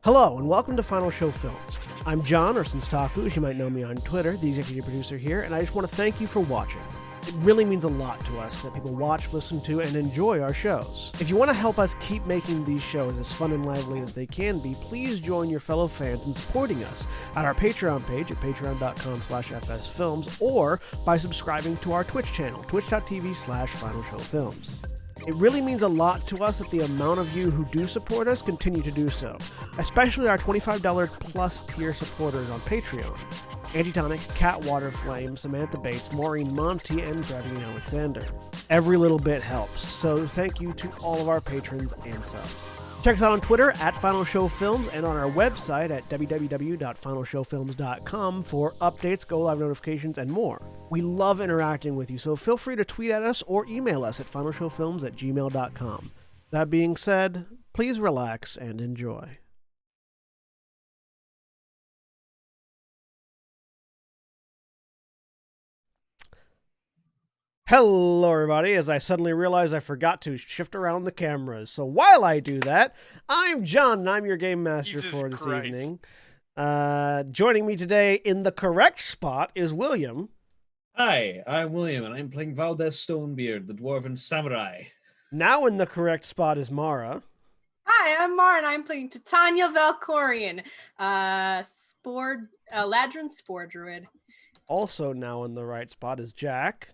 Hello, and welcome to Final Show Films. I'm John, or Senstaku, as you might know me on Twitter, the executive producer here, and I just want to thank you for watching. It really means a lot to us that people watch, listen to, and enjoy our shows. If you want to help us keep making these shows as fun and lively as they can be, please join your fellow fans in supporting us at our Patreon page at patreon.com/fsfilms or by subscribing to our Twitch channel, twitch.tv/finalshowfilms. It really means a lot to us that the amount of you who do support us continue to do so, especially our $25 plus tier supporters on Patreon. Antitonic, Cat Waterflame, Samantha Bates, Maureen Monty, and Bradley Alexander. Every little bit helps, so thank you to all of our patrons and subs. Check us out on Twitter at Final Show Films and on our website at www.finalshowfilms.com for updates, go-live notifications, and more. We love interacting with you, so feel free to tweet at us or email us at finalshowfilms@gmail.com. That being said, please relax and enjoy. Hello, everybody, as I suddenly realized I forgot to shift around the cameras. So while I do that, I'm John, and I'm your game master for this evening. Joining me today in the correct spot is William. Hi, I'm William, and I'm playing Valdez Stonebeard, the Dwarven Samurai. Now in the correct spot is Mara. Hi, I'm Mara, and I'm playing Titania Valkorian, Ladrin Spore Druid. Also now in the right spot is Jack.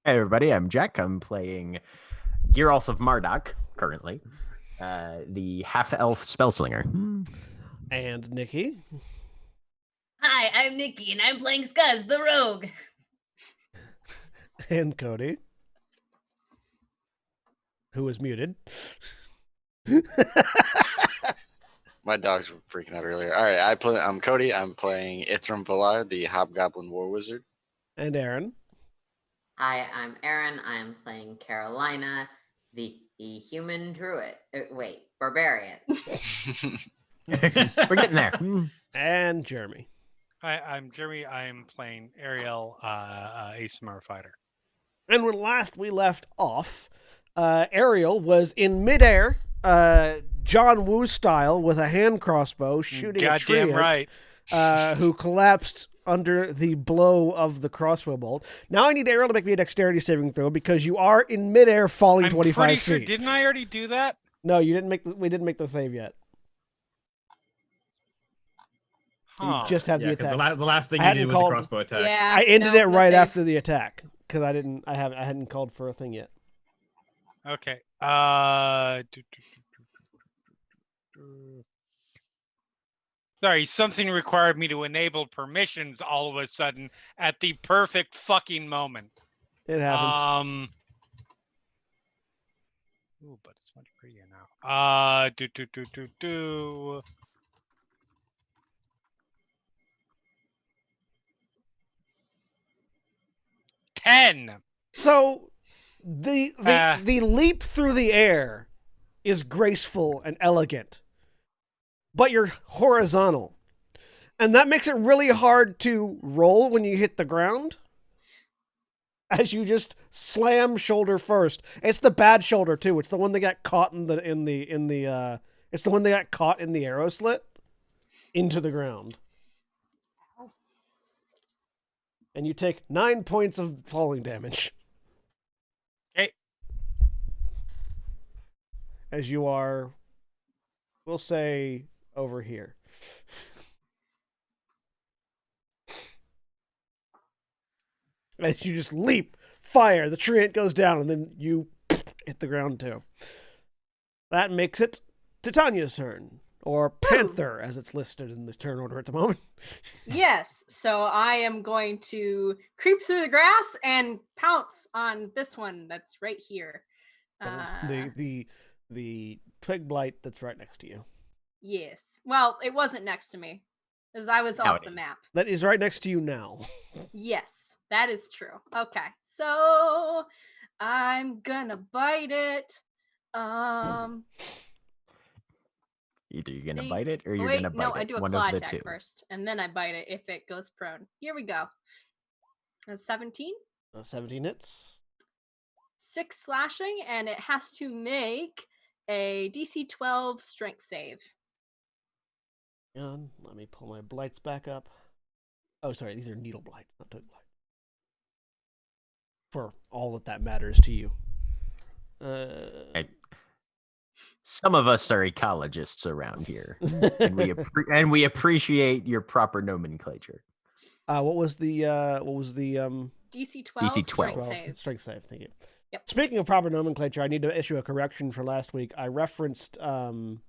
Hey everybody, I'm Jack. I'm playing Geralt of Marduk, currently. The half-elf spellslinger. And Nikki. Hi, I'm Nikki, and I'm playing Skuzz, the rogue. And Cody. Who is muted. My dogs were freaking out earlier. All right, I'm Cody. I'm playing Ithram Valar, the Hobgoblin War Wizard. And Aaron. Hi, I'm Aaron. I'm playing Carolina, the human druid. Barbarian. We're getting there. And Jeremy. Hi, I'm Jeremy. I'm playing Ariel, ASMR fighter. And when last we left off, Ariel was in midair, John Woo style, with a hand crossbow shooting a treant, right. Who collapsed under the blow of the crossbow bolt. Now I need Ariel to make me a dexterity saving throw because you are in midair falling 25 feet. I'm pretty sure, didn't I already do that? No, you didn't we didn't make the save yet. Huh. You just have the attack. The last thing you did was a crossbow attack. Yeah, I ended it right after the attack because I hadn't called for a thing yet. Okay. Sorry, something required me to enable permissions all of a sudden at the perfect fucking moment. It happens. Ooh, but it's much prettier now. 10. So the leap through the air is graceful and elegant, but you're horizontal, and that makes it really hard to roll when you hit the ground, as you just slam shoulder first. It's the bad shoulder too. It's the one that got caught it's the one that got caught in the arrow slit into the ground. And you take 9 points of falling damage. Okay. As you are, we'll say, over here. As you just leap, fire, the treant goes down, and then you hit the ground too. That makes it Titania's turn. Or Panther, as it's listed in the turn order at the moment. Yes, so I am going to creep through the grass and pounce on this one that's right here. The twig blight that's right next to you. Yes. Well, it wasn't next to me, as I was off the map. That is right next to you now. Yes, that is true. Okay, so I'm gonna bite it. Either you're gonna bite it or you're gonna bite it. No, I do a one claw of the attack two. first, and then I bite it if it goes prone. Here we go. 17. 17 hits. 6 slashing, and it has to make a DC 12 strength save. Let me pull my blights back up. Oh, sorry, these are needle blights, not toad blights. For all that matters to you. Some of us are ecologists around here, and we appreciate your proper nomenclature. What was the DC 12. DC 12. Strength save. Strength save. Thank you. Yep. Speaking of proper nomenclature, I need to issue a correction for last week. I referenced Tulwars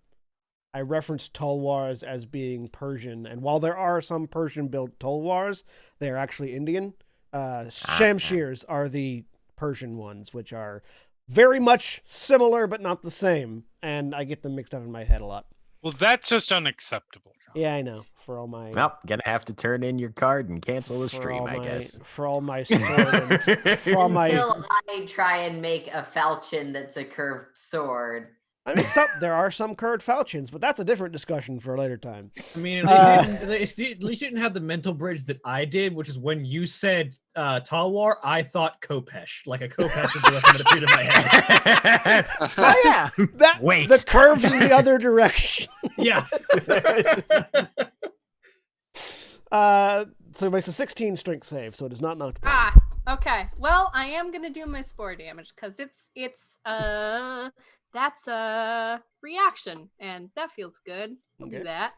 as being Persian, and while there are some Persian-built Tulwars, they are actually Indian. Shamshirs are the Persian ones, which are very much similar but not the same, and I get them mixed up in my head a lot. Well, that's just unacceptable. Yeah, I know. For all my Well, gonna have to turn in your card and cancel the for stream, all I my- guess. For all my sword and for all my Until I try and make a falchion that's a curved sword. I mean, there are some curved falchions, but that's a different discussion for a later time. I mean, at least you didn't have the mental bridge that I did, which is when you said Talwar, I thought Kopesh. Like a Kopesh would be like the feet of my head. Oh yeah. Wait. The curves in the other direction. Yeah. So it makes a 16 strength save, so it is not knocked back. Okay. Well, I am gonna do my spore damage because that's a reaction, and that feels good. I'll do that.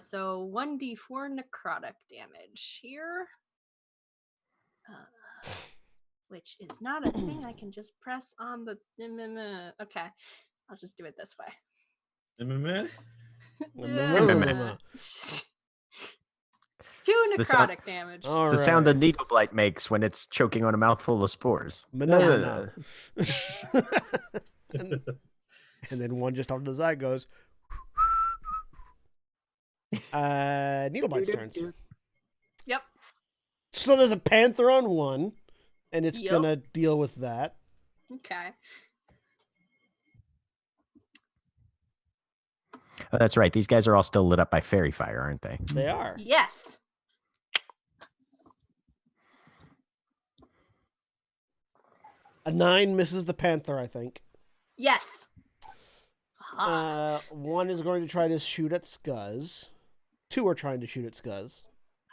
So 1d4 necrotic damage here, which is not a thing I can just press on the. Okay, I'll just do it this way. Two necrotic damage. All It's the sound a needle blight makes when it's choking on a mouthful of spores. No. and then one just off to the side goes. Needlebite's turns. Yep. So there's a panther on one, and it's Yep. gonna deal with that. Okay. Oh, that's right. These guys are all still lit up by fairy fire, aren't they? They are. Yes. A 9 misses the panther, I think. Yes. One is going to try to shoot at Scuzz. Two are trying to shoot at Scuzz.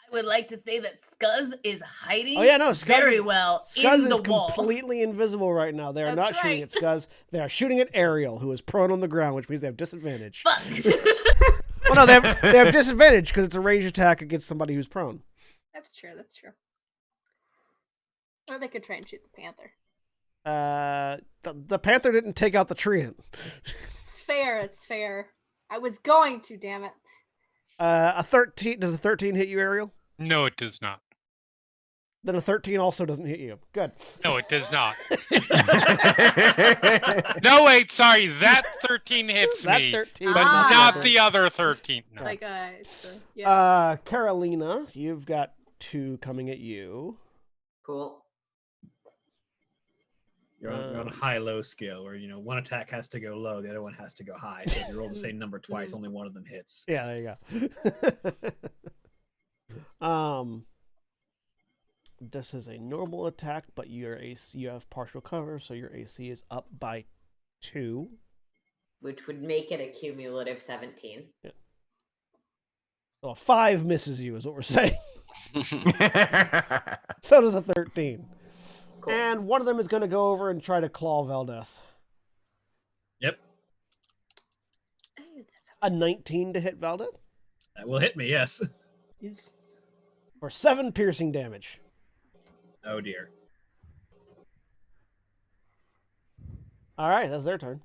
I would like to say that Scuzz is hiding Oh yeah, no, Scuzz very is, well Scuzz in the is wall. completely invisible right now. They are That's not shooting right. at Scuzz. They are shooting at Ariel, who is prone on the ground, which means they have disadvantage. Fuck. Well, no, they have disadvantage because it's a ranged attack against somebody who's prone. That's true. That's true. Or they could try and shoot the panther. The panther didn't take out the treant. It's fair. It's fair. I was going to, damn it. A 13. Does a 13 hit you, Ariel? No, it does not. Then a 13 also doesn't hit you. Good. No, it does not. No, wait, sorry. That 13 hits That me, 13, but not the other 13. No. Like, yeah. Carolina, you've got 2 coming at you. Cool. You're on a high-low scale where, one attack has to go low, the other one has to go high. So if you roll the same number twice, only one of them hits. Yeah, there you go. This is a normal attack, but your AC, you have partial cover, so your AC is up by 2. Which would make it a cumulative 17. Yeah. So a 5 misses you, is what we're saying. So does a 13. Cool. And one of them is going to go over and try to claw Valdeth. Yep. A 19 to hit Valdeth That will hit me, yes. Yes. for 7 piercing damage. Oh, dear. All right, that's their turn.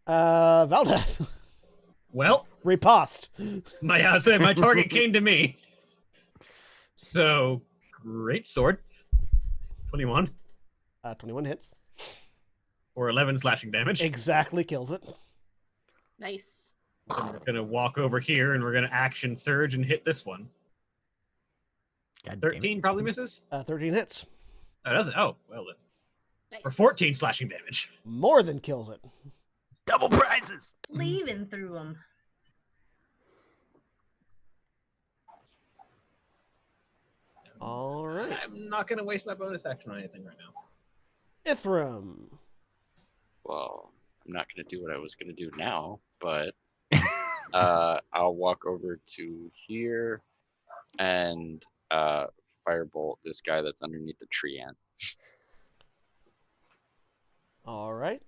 Valdeth. Well, Riposte. my target came to me. So, great sword. 21. 21 hits. Or 11 slashing damage. Exactly kills it. Nice. So we're going to walk over here and we're going to action surge and hit this one. God damn it. 13 probably misses. 13 hits. Oh, does it? Oh, well then. Nice. For 14 slashing damage. More than kills it. Double prizes. Leaving through them. All right. I'm not going to waste my bonus action on anything right now. Ithram. Well, I'm not going to do what I was going to do now, but I'll walk over to here and firebolt this guy that's underneath the tree ant. All right.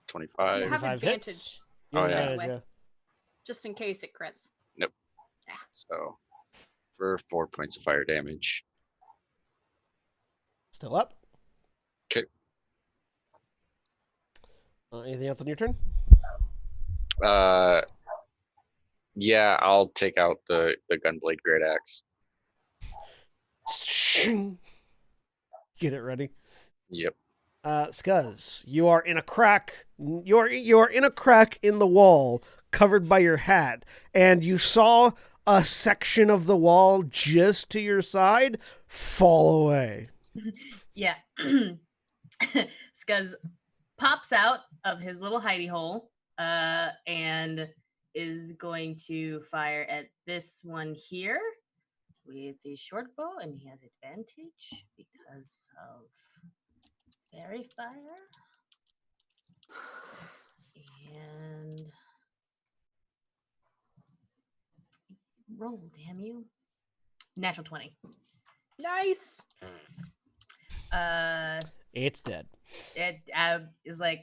25. You have 25 advantage. hits. You have Oh, yeah. advantage, By the yeah. way. Just in case it crits. So for 4 points of fire damage. Still up. 'Kay. Anything else on your turn? Yeah, I'll take out the gunblade great axe. Get it ready. Yep. Scuzz, you are in a crack. You're in a crack in the wall, covered by your hat, and you saw a section of the wall just to your side fall away. Yeah. Scuzz pops out of his little hidey hole and is going to fire at this one here with the short bow, and he has advantage because of fairy fire. And roll, damn you. Natural 20. Nice. It's dead. It is like,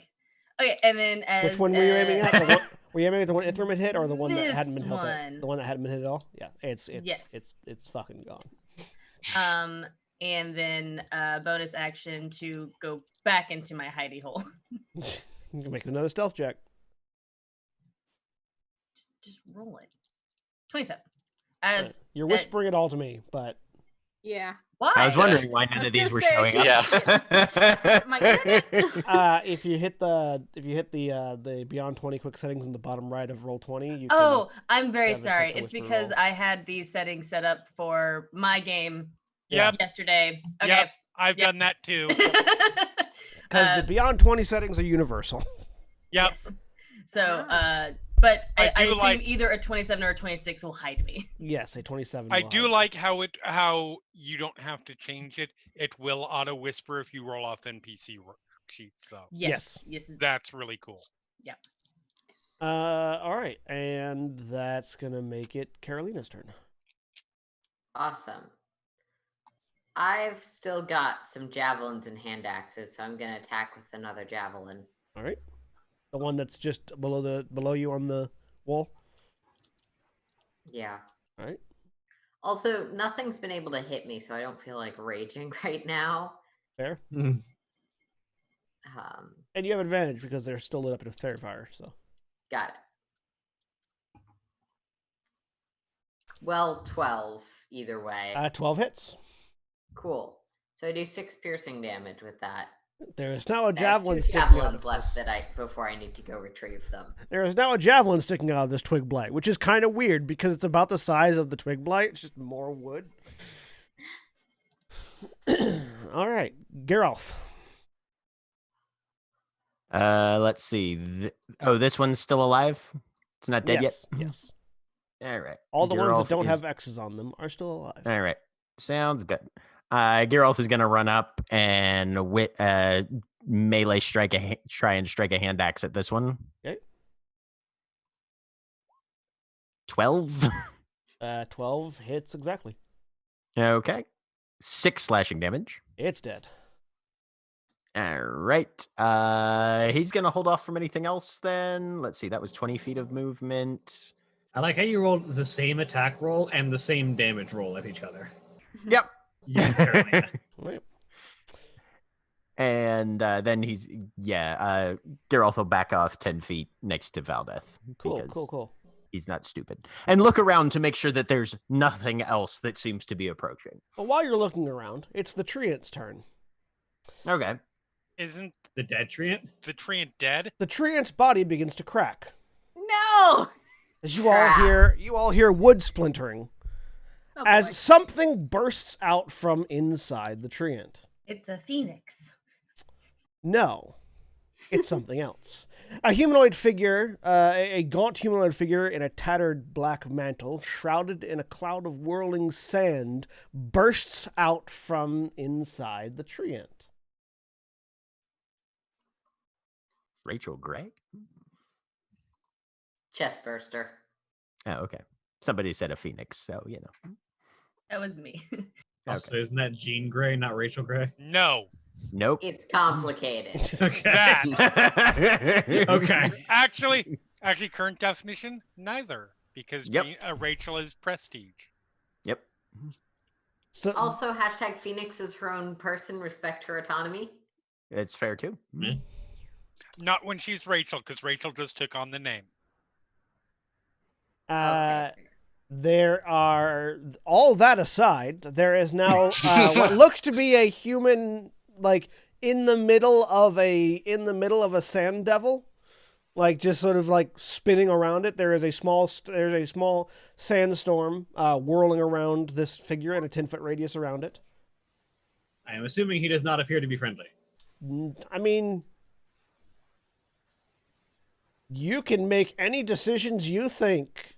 okay, and then as Which one were you aiming at? Were you aiming at the one Ithram had hit, or the one that hadn't been hit? one. The one that hadn't been hit at all? Yeah, it's Yes. it's fucking gone. And then bonus action to go back into my hidey hole. You can make another stealth check. Just roll it. 27. You're whispering it all to me, but Yeah. Why? I was wondering why I none was of these gonna were say, showing Yeah. up. My internet. if you hit the Beyond 20 quick settings in the bottom right of roll 20, you can. Oh, I'm very have it set sorry. to It's whisper because roll. I had these settings set up for my game Yep. yesterday. Okay. Yep. I've Yep. done that too. Because the Beyond 20 settings are universal. Yep. Yes. So, Ah. but I I do assume like- either a 27 or a 26 will hide me. Yes, a 27. I will do hide. like how you don't have to change it. It will auto whisper if you roll off NPC sheets, though. Yes. Yes. That's really cool. All right, and that's gonna make it Carolina's turn. Awesome. I've still got some javelins and hand axes, so I'm gonna attack with another javelin. All right, the one that's just below you on the wall. Yeah. All right. Although nothing's been able to hit me, so I don't feel like raging right now. Fair. Um, And you have advantage because they're still lit up in fairy fire. So got it. Well, 12 either way. 12 hits. Cool. So I do 6 piercing damage with that. There is now a I have javelin 2 sticking out javelins of left this. before I need to go retrieve them. There is now a javelin sticking out of this twig blight, which is kind of weird because it's about the size of the twig blight. It's just more wood. All right, Geralth. Let's see. This one's still alive? It's not dead Yes. yet? Yes. All right. All the ones that Geralth don't is- have X's on them are still alive. All right. Sounds good. Geralth is going to run up and melee try and strike a hand axe at this one. Okay. 12. 12 hits exactly. Okay. 6 slashing damage. It's dead. All right. He's going to hold off from anything else then. Let's see. That was 20 feet of movement. I like how you rolled the same attack roll and the same damage roll at each other. Yep. You and Carolina. Right. And then Geralth will back off 10 feet next to Valdeth. Cool. because Cool. He's not stupid. And look around to make sure that there's nothing else that seems to be approaching. Well, while you're looking around, it's the treant's turn. Okay. Isn't The dead treant? the treant dead? The treant's body begins to crack No. as you all hear wood splintering Oh, as boy. something bursts out from inside the treant. It's a phoenix. No, it's something else. A humanoid figure, a gaunt humanoid figure in a tattered black mantle, shrouded in a cloud of whirling sand, bursts out from inside the treant. Rachel Gray? Chest burster. Oh, okay. Somebody said a phoenix, so you know. That was me. Also, isn't that Jean Grey, not Rachel Grey? No. Nope. It's complicated. Okay. That. Okay. Actually, current definition, neither. Because Yep. Rachel is prestige. Yep. So Also, hashtag Phoenix is her own person. Respect her autonomy. It's fair too. Yeah. Not when she's Rachel, because Rachel just took on the name. Okay. there are, all that aside, there is now what looks to be a human, like in the middle of a sand devil, like just sort of like spinning around it. There's a small sandstorm whirling around this figure in a 10-foot radius around it. I am assuming he does not appear to be friendly. I mean, you can make any decisions you think.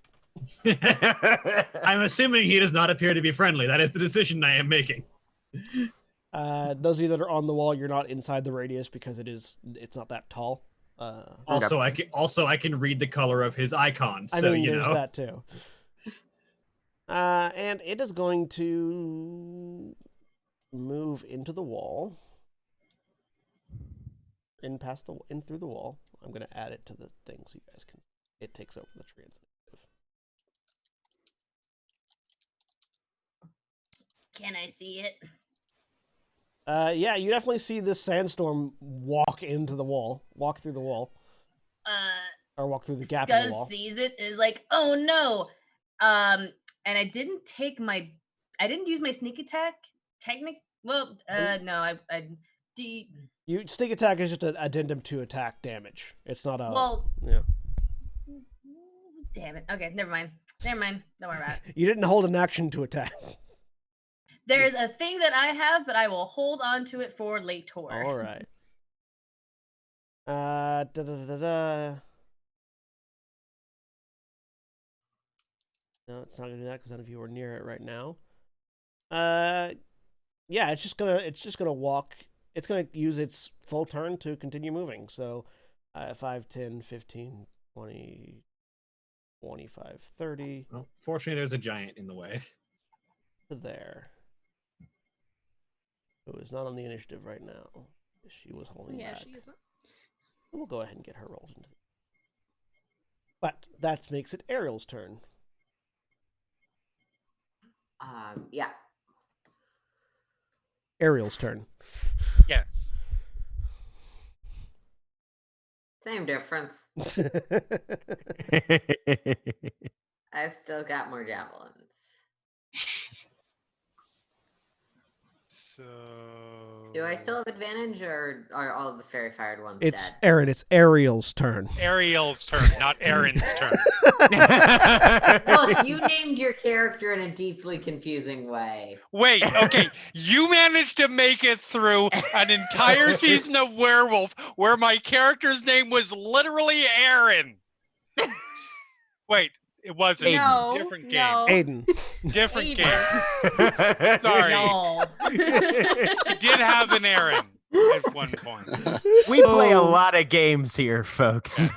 I'm assuming he does not appear to be friendly. That is the decision I am making. Those of you that are on the wall, you're not inside the radius because it's not that tall. Also, I can read the color of his icon, so I mean, you there's know. that too. And it is going to move into the wall, in through the wall. I'm going to add it to the thing so you guys can. It takes over the transitive. Can I see it? Yeah, you definitely see this sandstorm walk through the wall, or walk through the gap in the wall. Scuzz sees it, is like, oh no. And I didn't use my sneak attack no, You sneak attack is just an addendum to attack damage. It's not a yeah. Damn it. Okay, never mind. Don't worry about it. You didn't hold an action to attack. There's a thing that I have, but I will hold on to it for later. All right. No, it's not gonna do that because none of you are near it right now. Yeah, it's just gonna walk. It's gonna use its full turn to continue moving. So, 5, 10, 15, 20, 25, 30. Well, fortunately, there's a giant in the way. To there. Who is not on the initiative right now. She was holding back. She isn't. We'll go ahead and get her rolled into. But that makes it Ariel's turn. Yeah. Ariel's turn. Yes. Same difference. I've still got more javelins. So. Do I still have advantage, or are all of the fairy fired ones It's dead? Aaron. It's Ariel's turn. Ariel's turn, not Aaron's turn. Look, you named your character in a deeply confusing way. Wait, okay. You managed to make it through an entire season of Werewolf where my character's name was literally Aaron. Wait, it wasn't. No, Different game. no. Aiden. Different Aiden. game. Sorry. No. I did have an Aaron at one point. We play a lot of games here, folks.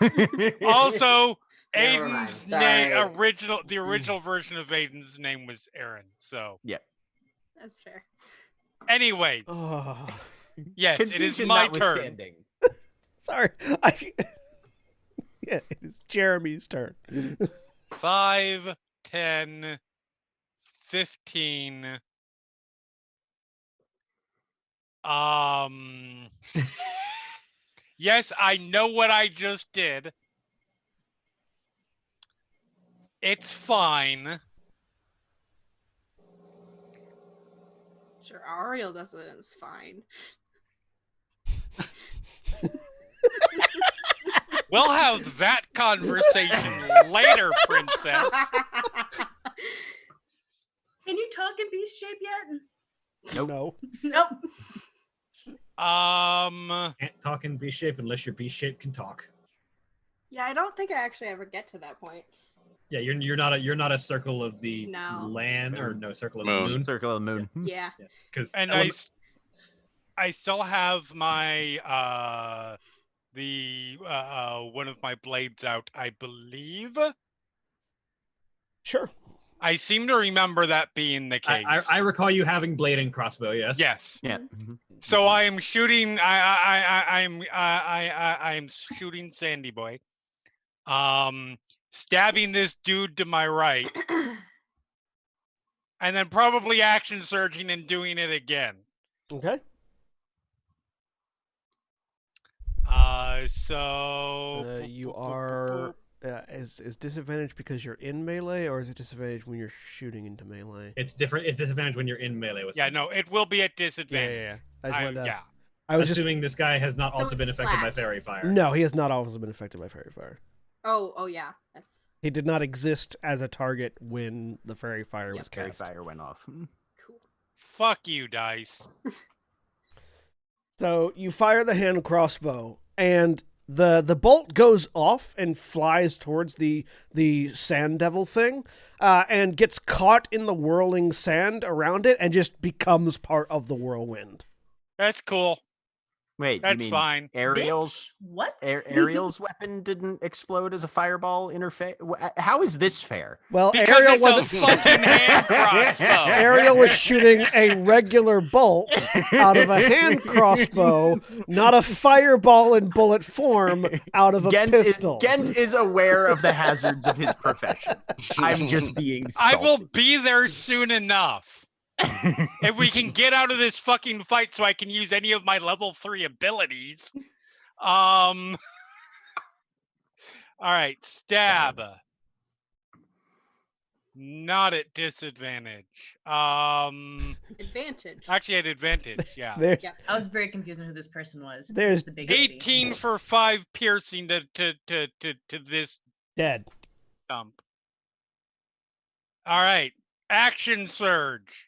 Also, Never mind, Aiden's sorry. name, the original version of Aiden's name was Aaron. So, That's fair. anyways, Oh, yes, it is Confusion my turn. notwithstanding. sorry. Yeah, it is Jeremy's turn. 5, 10, 15. Yes, I know what I just did. It's fine. Sure, Ariel does it, and it's fine. We'll have that conversation later, princess. Can you talk in beast shape yet? No. Nope. Can't talk in beast shape unless your beast shape can talk. Yeah, I don't think I actually ever get to that point. Yeah, you're not a circle of the No. land or no circle of Moon. the moon. Circle of the moon. Yeah. Because And I still have my the one of my blades out, I believe. Sure. I seem to remember that being the case. I recall you having blade and crossbow. Yes. Yes. Yeah. So I am shooting. I'm shooting Sandy Boy. Stabbing this dude to my right, and then probably action surging and doing it again. Okay. So You are is disadvantage because you're in melee, or is it disadvantage when you're shooting into melee? It's different. It's disadvantage when you're in melee with. Yeah, no, it will be at disadvantage. Yeah. I was assuming this guy has not also it's been affected by flat. fairy fire. No, he has not also been affected by fairy fire. Oh yeah, that's He did not exist as a target when the fairy fire was Fairy cast. fire went off. cool. Fuck you, dice. So you fire the hand crossbow, and the bolt goes off and flies towards the sand devil thing, and gets caught in the whirling sand around it, and just becomes part of the whirlwind. That's cool. Wait, That's you mean fine. Ariel's Bitch, what? Ariel's weapon didn't explode as a fireball interface? How is this fair? Well, Because Ariel it's wasn't. a fucking hand crossbow. Ariel was shooting a regular bolt out of a hand crossbow, not a fireball in bullet form out of a pistol. Gent is aware of the hazards of his profession. I'm just being I salty. will be there soon enough. If we can get out of this fucking fight so I can use any of my level 3 abilities. All right, stab. Not at disadvantage. Advantage. Actually at advantage, yeah. There's, Yeah. I was very confused on who this person was. This There's is the big lady. 18 for 5 piercing to this dead. stump. All right, action surge.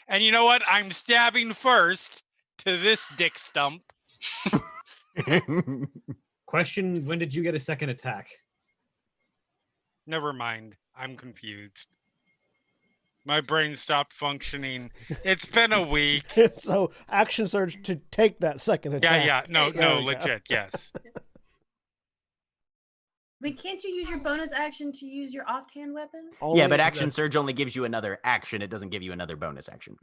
And you know what? I'm stabbing first to this dick stump. Question: when did you get a second attack? Never mind. I'm confused. My brain stopped functioning. It's been a week. So action surge to take that second attack. Yeah. No, There no, we go. legit, yes. Wait, can't you use your bonus action to use your offhand weapon? Yeah, but Only- action surge only gives you another action. It doesn't give you another bonus action.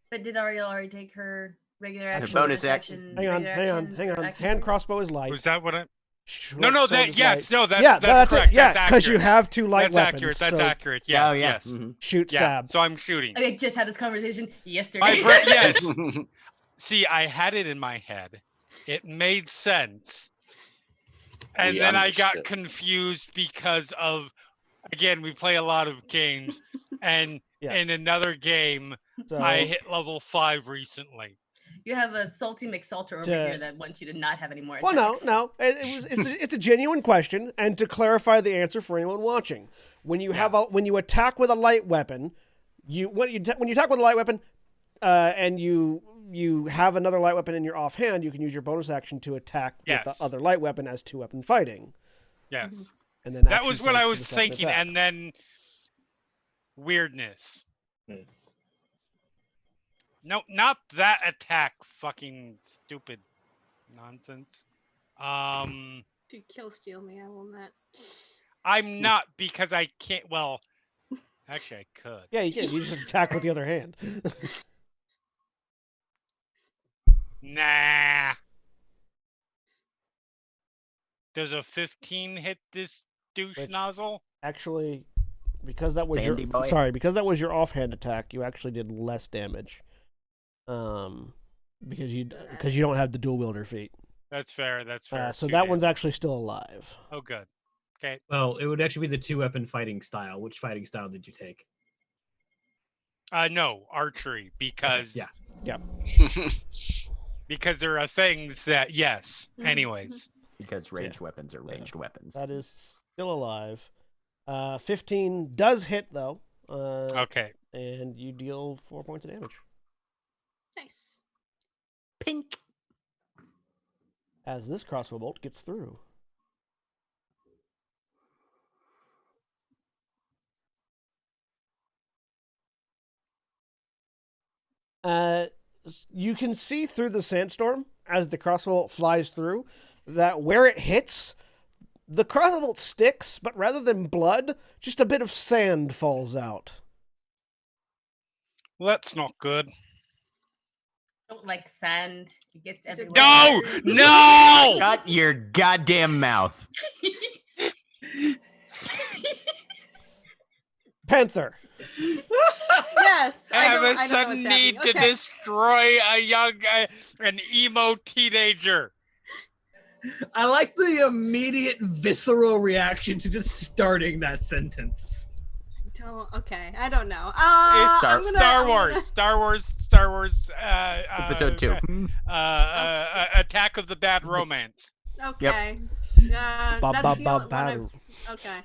But did Ariel already take her regular Her action? bonus action? Hang on. regular action, Hand surge? crossbow is light. Was that what I... Short No, sword that, is yes, light. no, that's Yeah, that's correct. it. Yeah, That's because you accurate. have two light That's weapons. accurate. That's so accurate. Yes, Oh, yeah. yes. Mhm. Shoot, Yeah, stab. so I'm shooting. I just had this conversation yesterday. My brain, yes. See, I had it in my head. It made sense. And We then I got understood. confused because of, again, we play a lot of games. And Yes. in another game, So, I hit level 5 recently. You have a salty McSalter over To- here that wants you to not have any more well, attacks. no. It's a genuine question, and to clarify the answer for anyone watching, when you when you attack with a light weapon, when you attack with a light weapon, and you have another light weapon in your offhand, you can use your bonus action to attack with Yes. the other light weapon as two-weapon fighting. Yes. And then That action was what surge I for was the second thinking. attack. And then weirdness. No, not that attack. Fucking stupid nonsense. Dude, kill steal me. I will not. I'm not because I can't. Well, actually, I could. Yeah, you can. You just attack with the other hand. Nah. Does a 15 hit this douche Which- nozzle? Actually, because that was Sandy boy. because that was your offhand attack, you actually did less damage. Because you don't have the dual wielder feat. That's fair. That's fair. So Two that damage. one's actually still alive. Oh, good. Okay. Well, it would actually be the two-weapon fighting style. Which fighting style did you take? No, archery because Yeah. because there are things that yes. Mhm. Anyways, Because ranged weapons are ranged weapons. That is still alive. 15 does hit though. okay. And you deal 4 points of damage. Nice. Pink. As this crossbow bolt gets through. You can see through the sandstorm as the crossbow flies through, that where it hits, the crossbow sticks, but rather than blood, just a bit of sand falls out. Well, that's not good. Don't like sand. It gets Is it everywhere. No! Shut your goddamn mouth. Panther. Yes. I have don't- a I don't know sudden what's need happening. to Okay. destroy an emo teenager. I like the immediate visceral reaction to just starting that sentence. Okay, I don't know. Star Wars. Episode 2. Attack of the Bad Romance. Okay. That's Ba, the ba, only ba, one ba. Okay.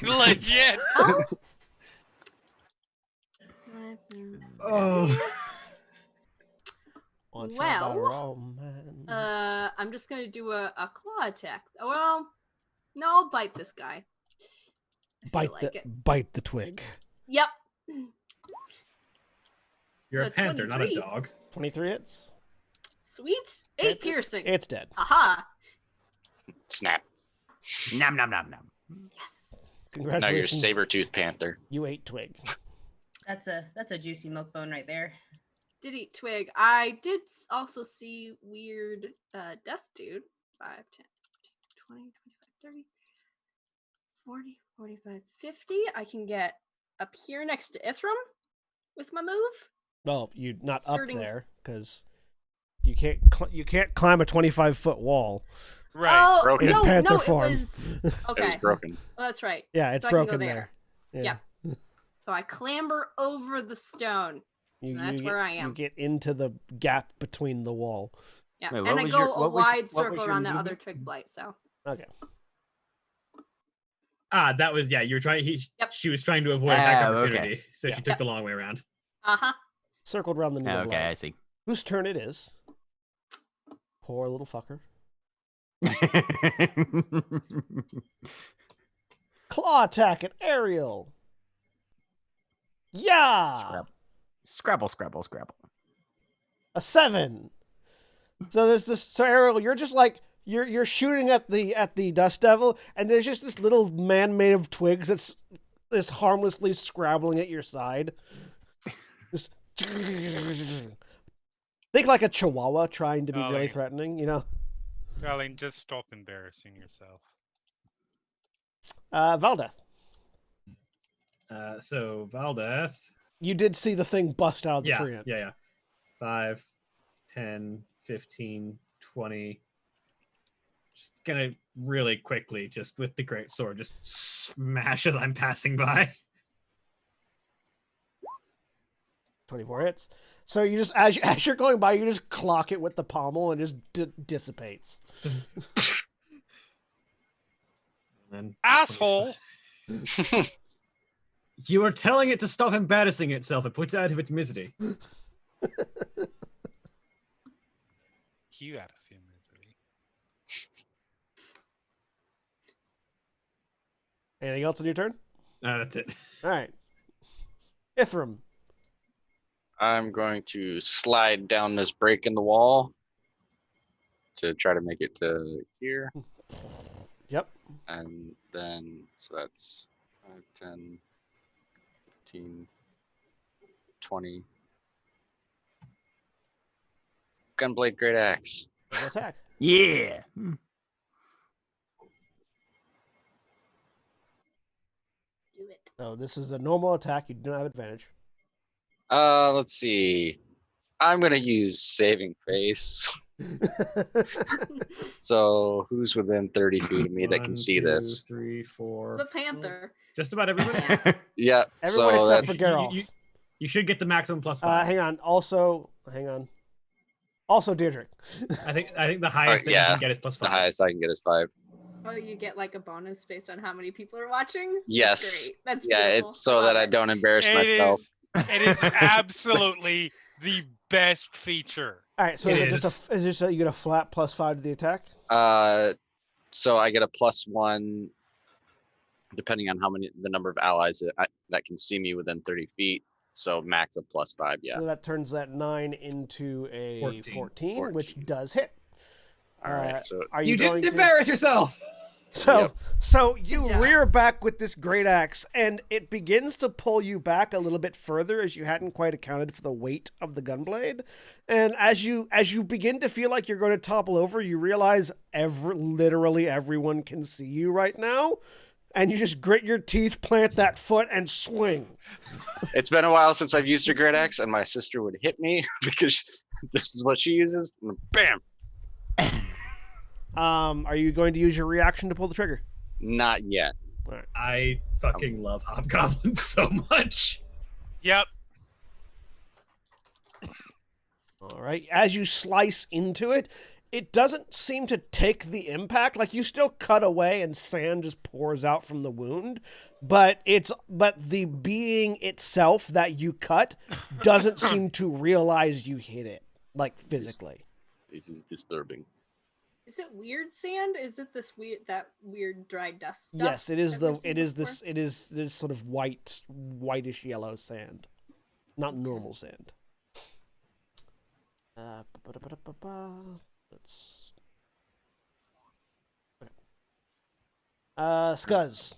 Legit. Oh. Oh. Well, I'm just gonna do a claw attack. Well, no, I'll bite this guy. Bite the twig. Yep. You're a The panther, not a 23. dog. 23 hits. Sweet. 8 piercing. It's dead. Aha. Snap. Nom nom nom nom. Yes. Congratulations. Now you're Saber-Tooth Panther. You ate twig. That's a juicy milk bone right there. Did eat twig. I did also see weird dust dude. 5, 10, 20, 25, 30, 40, 45, 50. I can get up here next to Ithram with my move. Well, you're not Skirting- up there because you can't climb a 25-foot wall. Right. Oh, Broken. In no, panther no, form. it was... It Okay. was broken. Oh, that's right. Yeah, it's So I can go broken there. there. Yeah. So I clamber over the stone. That's where I am. You get into the gap between the wall. Yeah, Wait, what and I was go your- a what was- wide what was circle your around that movement? other twig blight. So Okay. That was you're trying. Yep. She was trying to avoid attack Oh, okay. opportunity, so Yeah. she took the long way around. Circled around the needle Okay, blight. I see. Whose turn it is? Poor little fucker. Claw attack at Ariel. Yeah. Scrabble, scrabble, scrabble. A 7. So there's this. So Ariel, you're just like you're shooting at the dust devil, and there's just this little man made of twigs that's harmlessly scrabbling at your side. Just think like a chihuahua trying to be really Golly. threatening, you know. Darling, just stop embarrassing yourself. Valdeth, So Valdeth. you did see the thing bust out of the Yeah, tree. yeah. 5, 10, 15, 20. Just gonna really quickly, just with the great sword, just smash as I'm passing by. 24 hits. So you just as you're going by, you just clock it with the pommel and it just dissipates. And Asshole! you are telling it to stop embarrassing itself. It puts out of its misery. You out of your misery. Anything else on your turn? That's it. All right. Ithram. I'm going to slide down this break in the wall to try to make it to here. Yep. And then, so that's 5, 10, 15, 20. Gunblade Great Axe. Double attack. Yeah. do it. So this is a normal attack. You don't have advantage. Let's see. I'm gonna use Saving Face. So who's within 30 feet of me that can 1, see 2, this? 3, 4. The panther. Just about everybody. Yeah. Everyone So except that's for Geralt. You should get the maximum +5. Hang on. Hang on. Also, Deirdre. I think the highest that you yeah. can get is +5. the highest I can get is 5. Oh, you get like a bonus based on how many people are watching? That's Yes. great. That's Yeah, beautiful. it's so Love that I it. don't embarrass It myself. It is absolutely the best feature. All right. So It is it just is this you get a flat +5 to the attack? So I get a +1 depending on the number of allies that can see me within 30 feet. So max of +5, yeah. So that turns that 9 into a 14, which 14. does hit. All right, so are You going didn't to... embarrass yourself. So you job. rear back with this great axe, and it begins to pull you back a little bit further as you hadn't quite accounted for the weight of the gunblade. And as you begin to feel like you're going to topple over, you realize literally everyone can see you right now, and you just grit your teeth, plant that foot, and swing. It's been a while since I've used a great axe, and my sister would hit me because this is what she uses. And bam. Are you going to use your reaction to pull the trigger? Not yet. I fucking love hobgoblins so much. Yep. All right. As you slice into it, it doesn't seem to take the impact. Like, you still cut away and sand just pours out from the wound, but the being itself that you cut doesn't seem to realize you hit it, like, physically. This is disturbing. Is it weird sand? Is it this weird dry dust stuff? Yes, it is that we've seen before? this sort of whitish yellow sand. Not normal sand. Let's Scuzz.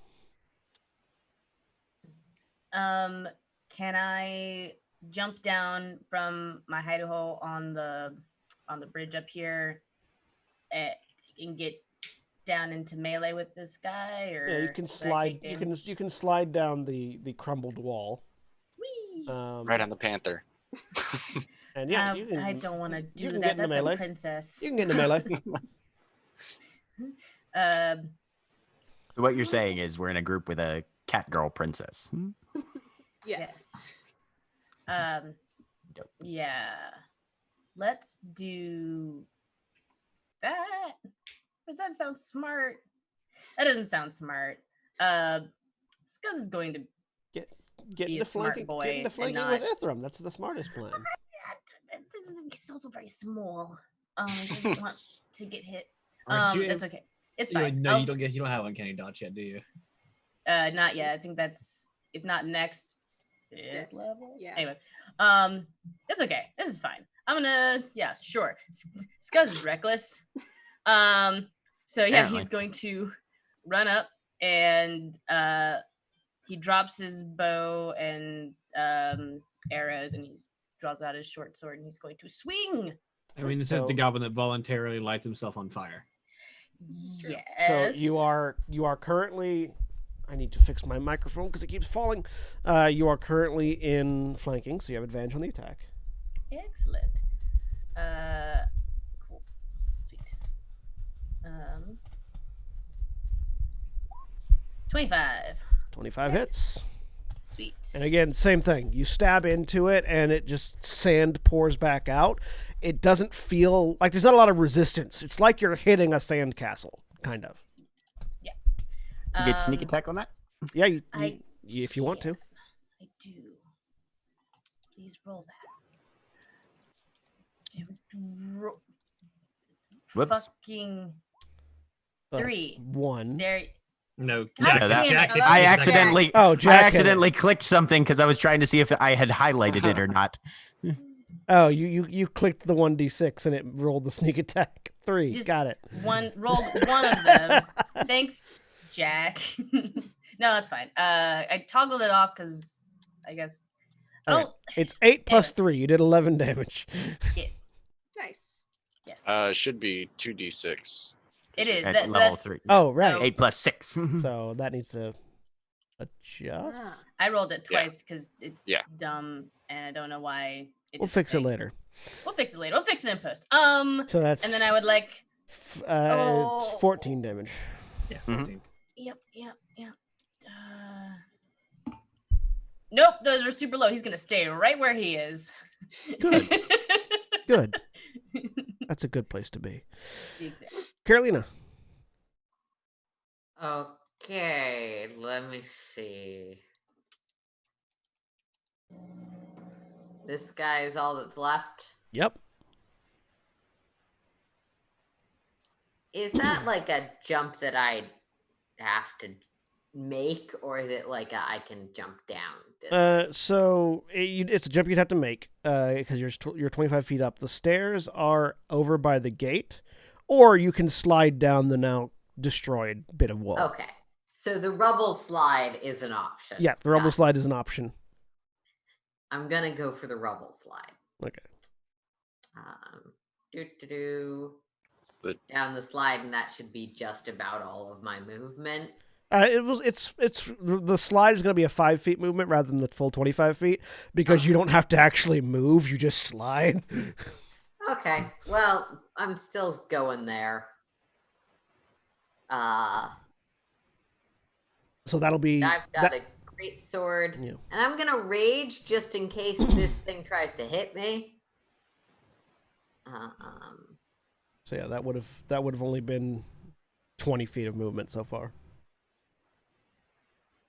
Can I jump down from my hidey hole on the bridge up here and get down into melee with this guy? Or Yeah, you can slide. You can slide down the crumbled wall. Whee! Right on the panther. And yeah, I don't want to do can that. get into That's melee. a princess. You can get into melee. What you're saying is we're in a group with a cat girl princess. Yes. Yeah. Let's do that. Does that sound smart? That doesn't sound smart. Scuzz is going to Get be into a smart flanking. boy Get into and flanking not- with Ithram. That's the smartest plan. He's also very small. He doesn't want to get hit. Aren't you- That's okay. It's fine. No, you don't have uncanny dodge yet, do you? Not yet. I think that's if not next fifth level. Yeah. Anyway, it's okay. This is fine. I'm gonna sure. Scuzz is reckless. So yeah, Apparently. he's going to run up and he drops his bow and arrows and he draws out his short sword and he's going to swing. I mean, this is the goblin that voluntarily lights himself on fire. Yes. So you are currently. I need to fix my microphone because it keeps falling. You are currently in flanking, so you have advantage on the attack. Excellent. Cool. Sweet. 25. 25 hits. Sweet. And again, same thing. You stab into it, and it just sand pours back out. It doesn't feel like there's not a lot of resistance. It's like you're hitting a sand castle, kind of. You get sneak attack on that? Yeah, if you want to. I do. Please roll that. Whoops. Fucking That's 3. 1. There. No, God Jack, damn it, Jack, I love I you, accidentally Oh, Jack hit it. accidentally clicked something because I was trying to see if I had highlighted it or not. Oh, you clicked the 1d6 and it rolled the sneak attack. 3. Just- Got it. Rolled one of them. Thanks, Jack. No, that's fine. I toggled it off because I guess. Okay. It's 8 plus Anyway. 3. You did 11 damage. Yes. Nice. Yes. Should be 2d6. It is. At That's, level that's 3. Oh, right. 8 plus 6. So that needs to adjust. Ah. I rolled it twice because it's Yeah. dumb and I don't know why. We'll fix it later. We'll fix it later. We'll fix it in post. So that's. And then I would like. It's 14 damage. Yeah, Mhm. 14. Yep. Nope, those are super low. He's gonna stay right where he is. Good. Good. That's a good place to be. Exactly. Carolina. Okay, let me see. This guy is all that's left. Yep. Is that like a jump that I have to make, or is it like I can jump down? So it's a jump you'd have to make because you're 25 feet up. The stairs are over by the gate, or you can slide down the now destroyed bit of wall. Okay, so the rubble slide is an option. Yeah, the rubble slide is an option. I'm gonna go for the rubble slide. Okay. Down the slide, and that should be just about all of my movement. It's the slide is going to be a 5 feet movement rather than the full 25 feet because you don't have to actually move; you just slide. Okay, well, I'm still going there. So that'll be. I've got a great sword, and I'm gonna rage just in case this thing tries to hit me. So yeah, that would have only been 20 feet of movement so far.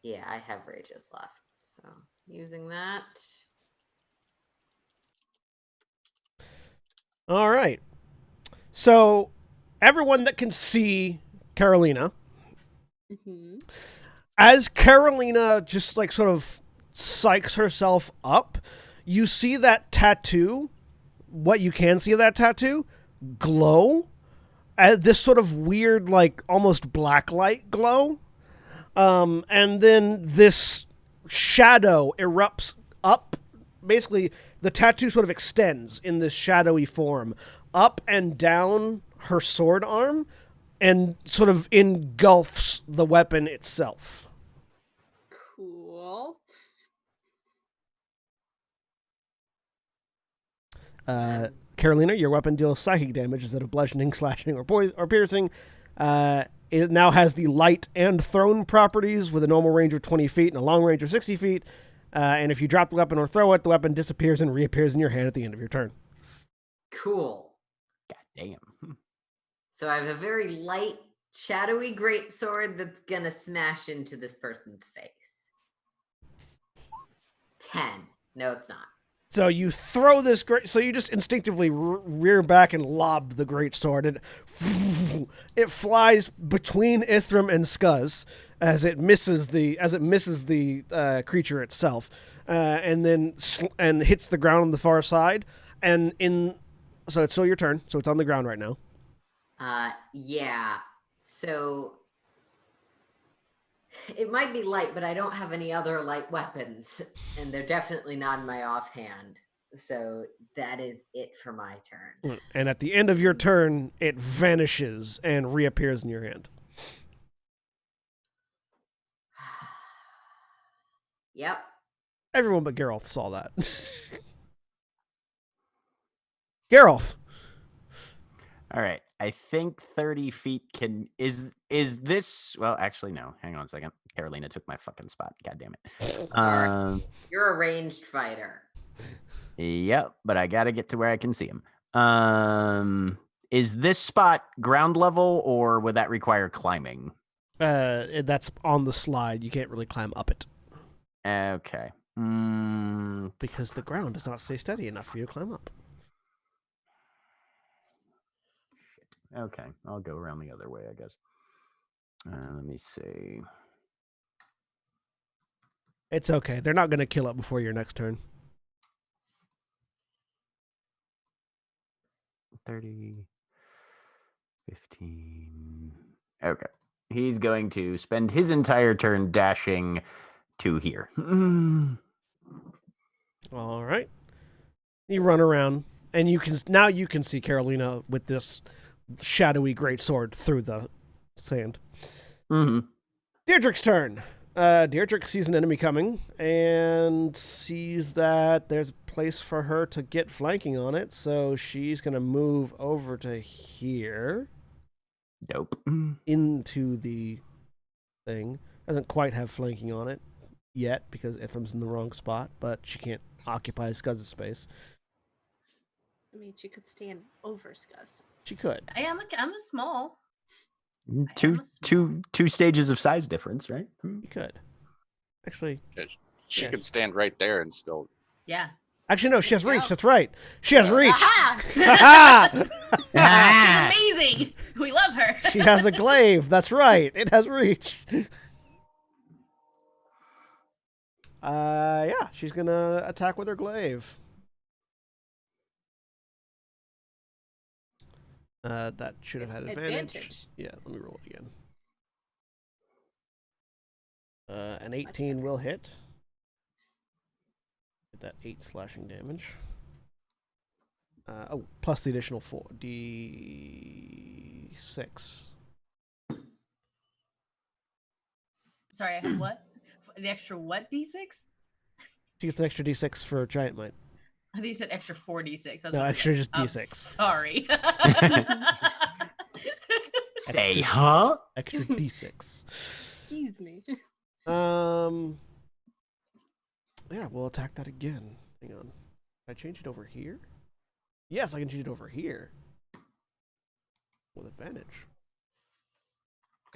Yeah, I have rages left, so using that. All right. So everyone that can see Carolina, as Carolina just like sort of psychs herself up, you see that tattoo. What you can see of that tattoo glow, this sort of weird, like almost blacklight glow. And then this shadow erupts up. Basically, the tattoo sort of extends in this shadowy form up and down her sword arm and sort of engulfs the weapon itself. Cool. Carolina, your weapon deals psychic damage instead of bludgeoning, slashing, or piercing. It now has the light and thrown properties with a normal range of 20 feet and a long range of 60 feet. And if you drop the weapon or throw it, the weapon disappears and reappears in your hand at the end of your turn. Cool. God damn. So I have a very light, shadowy greatsword that's gonna smash into this person's face. 10. No, it's not. So you throw this so you just instinctively rear back and lob the greatsword, and it flies between Ithram and Skuz as it misses the creature itself, and then hits the ground on the far side. So it's still your turn. So it's on the ground right now. Yeah. So it might be light, but I don't have any other light weapons, and they're definitely not in my offhand. So that is it for my turn. And at the end of your turn, it vanishes and reappears in your hand. Yep. Everyone but Geralt saw that. Geralt. All right. I think 30 feet is this, well, actually, no. Hang on a second. Carolina took my fucking spot. God damn it. You're a ranged fighter. Yep, but I got to get to where I can see him. Is this spot ground level, or would that require climbing? That's on the slide. You can't really climb up it. Okay. Because the ground does not stay steady enough for you to climb up. Okay, I'll go around the other way, I guess. Let me see. It's okay. They're not going to kill it before your next turn. 30, 15. Okay. He's going to spend his entire turn dashing to here. All right. You run around, and you can see Carolina with this shadowy greatsword through the sand. Mm-hmm. Deirdre's turn. Deirdre sees an enemy coming and sees that there's a place for her to get flanking on it, so she's going to move over to here. Dope. Into the thing. Doesn't quite have flanking on it yet because Ithram's in the wrong spot, but she can't occupy Skuz's space. I mean, she could stand over Skuz. She could. I'm a small. Two stages of size difference, right? You could. Actually. She could stand right there and still. Yeah. Actually, no, she has reach. That's right. She has reach. Aha! She's amazing. We love her. She has a glaive. That's right. It has reach. Yeah, she's gonna attack with her glaive. That should have had advantage. Yeah, let me roll it again. An 18 will hit. Get that 8 slashing damage. Plus the additional 4d6. Sorry, I had what? The extra what d6? She gets an extra d6 for giant might. I think you said extra 4d6. No, extra just I'm d6. sorry. Say, huh? Extra d6. Excuse me. Yeah, we'll attack that again. Hang on. Can I change it over here? Yes, I can change it over here. With advantage.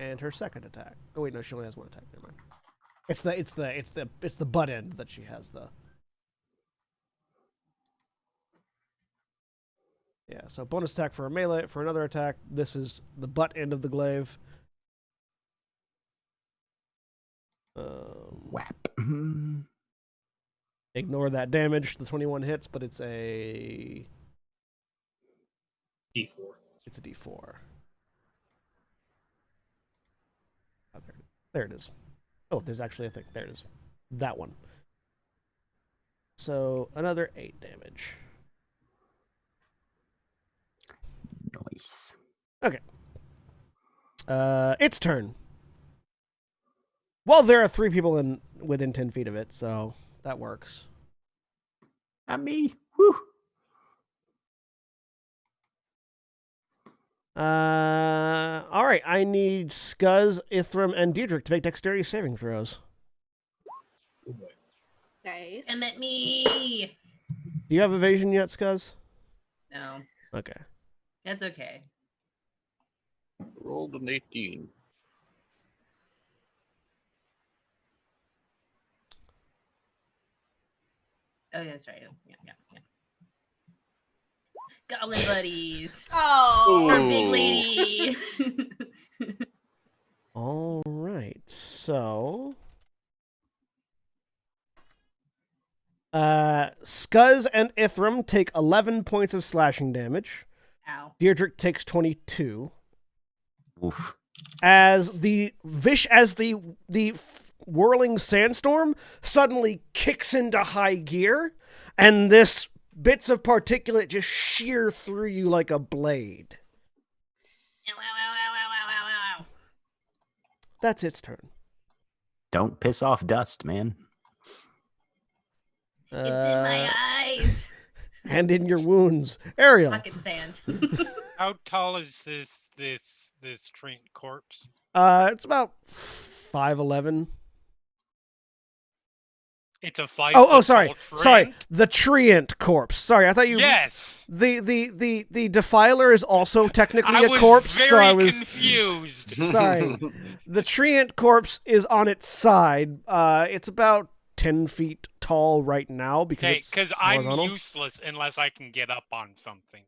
And her second attack. Oh wait, no, she only has one attack. Never mind. It's the butt end that she has the. Yeah, so bonus attack for a melee. For another attack, this is the butt end of the glaive. Whap. Ignore that damage. The 21 hits, but it's a D4. It's a D4. Oh, there it is. Oh, there's actually a thing. There it is. That one. So another 8 damage. Nice. Okay. Its turn. Well, there are 3 people within 10 feet of it, so that works. Not me. Woo. All right. I need Scuzz, Ithram, and Diedrich to make dexterity saving throws. Oh boy. Nice. Come at me. Do you have evasion yet, Scuzz? No, Okay. that's okay. Rolled an 18. Oh, yeah, that's right. Yeah. Goblin buddies. Oh. Our big lady. All right. So, Scuzz and Ithram take 11 points of slashing damage. Ow. Diedrich takes 22. Oof. As the whirling sandstorm suddenly kicks into high gear, and this bits of particulate just shear through you like a blade. Ow, ow, ow, ow, ow, ow, ow, ow. That's its turn. Don't piss off dust, man. It's in my eyes. And in your wounds. Ariel. Pocket sand. How tall is this treant corpse? It's about 5'11". It's a 5 Oh, sorry. treant? Sorry. The treant corpse. Sorry, I thought you. Yes. The defiler is also technically I a was corpse. very So I was confused. sorry. The treant corpse is on its side. It's about 10 feet tall right now Because I'm horizontal. useless unless I can get up on something.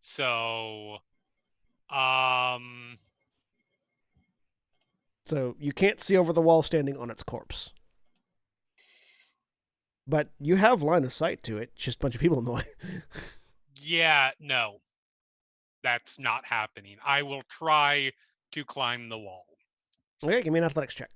So, So you can't see over the wall standing on its corpse. But you have line of sight to it. It's just a bunch of people in the way. yeah, no. That's not happening. I will try to climb the wall. Okay, give me an athletics check.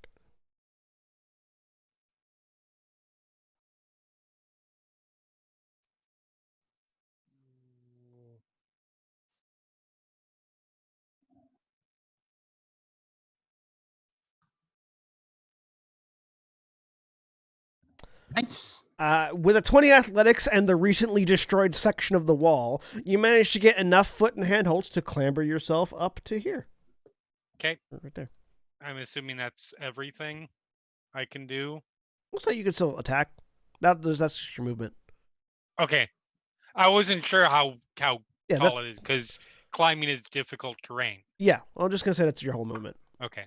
Nice. With a 20 athletics and the recently destroyed section of the wall, you manage to get enough foot and handholds to clamber yourself up to here. Okay. Right there. I'm assuming that's everything I can do. Looks like you can still attack. That's just your movement. Okay. I wasn't sure how Yeah, tall it is because climbing is difficult terrain. yeah. I'm just gonna say that's your whole movement. Okay.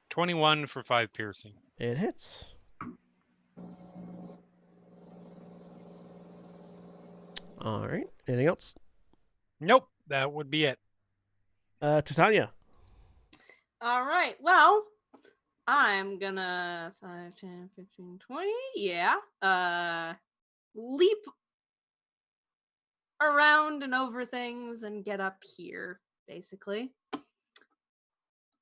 21 for 5 piercing. It hits. All right. Anything else? Nope, that would be it. Titania. All right. Well, I'm gonna 5, 10, 15, 20. Yeah. Leap around and over things and get up here, basically.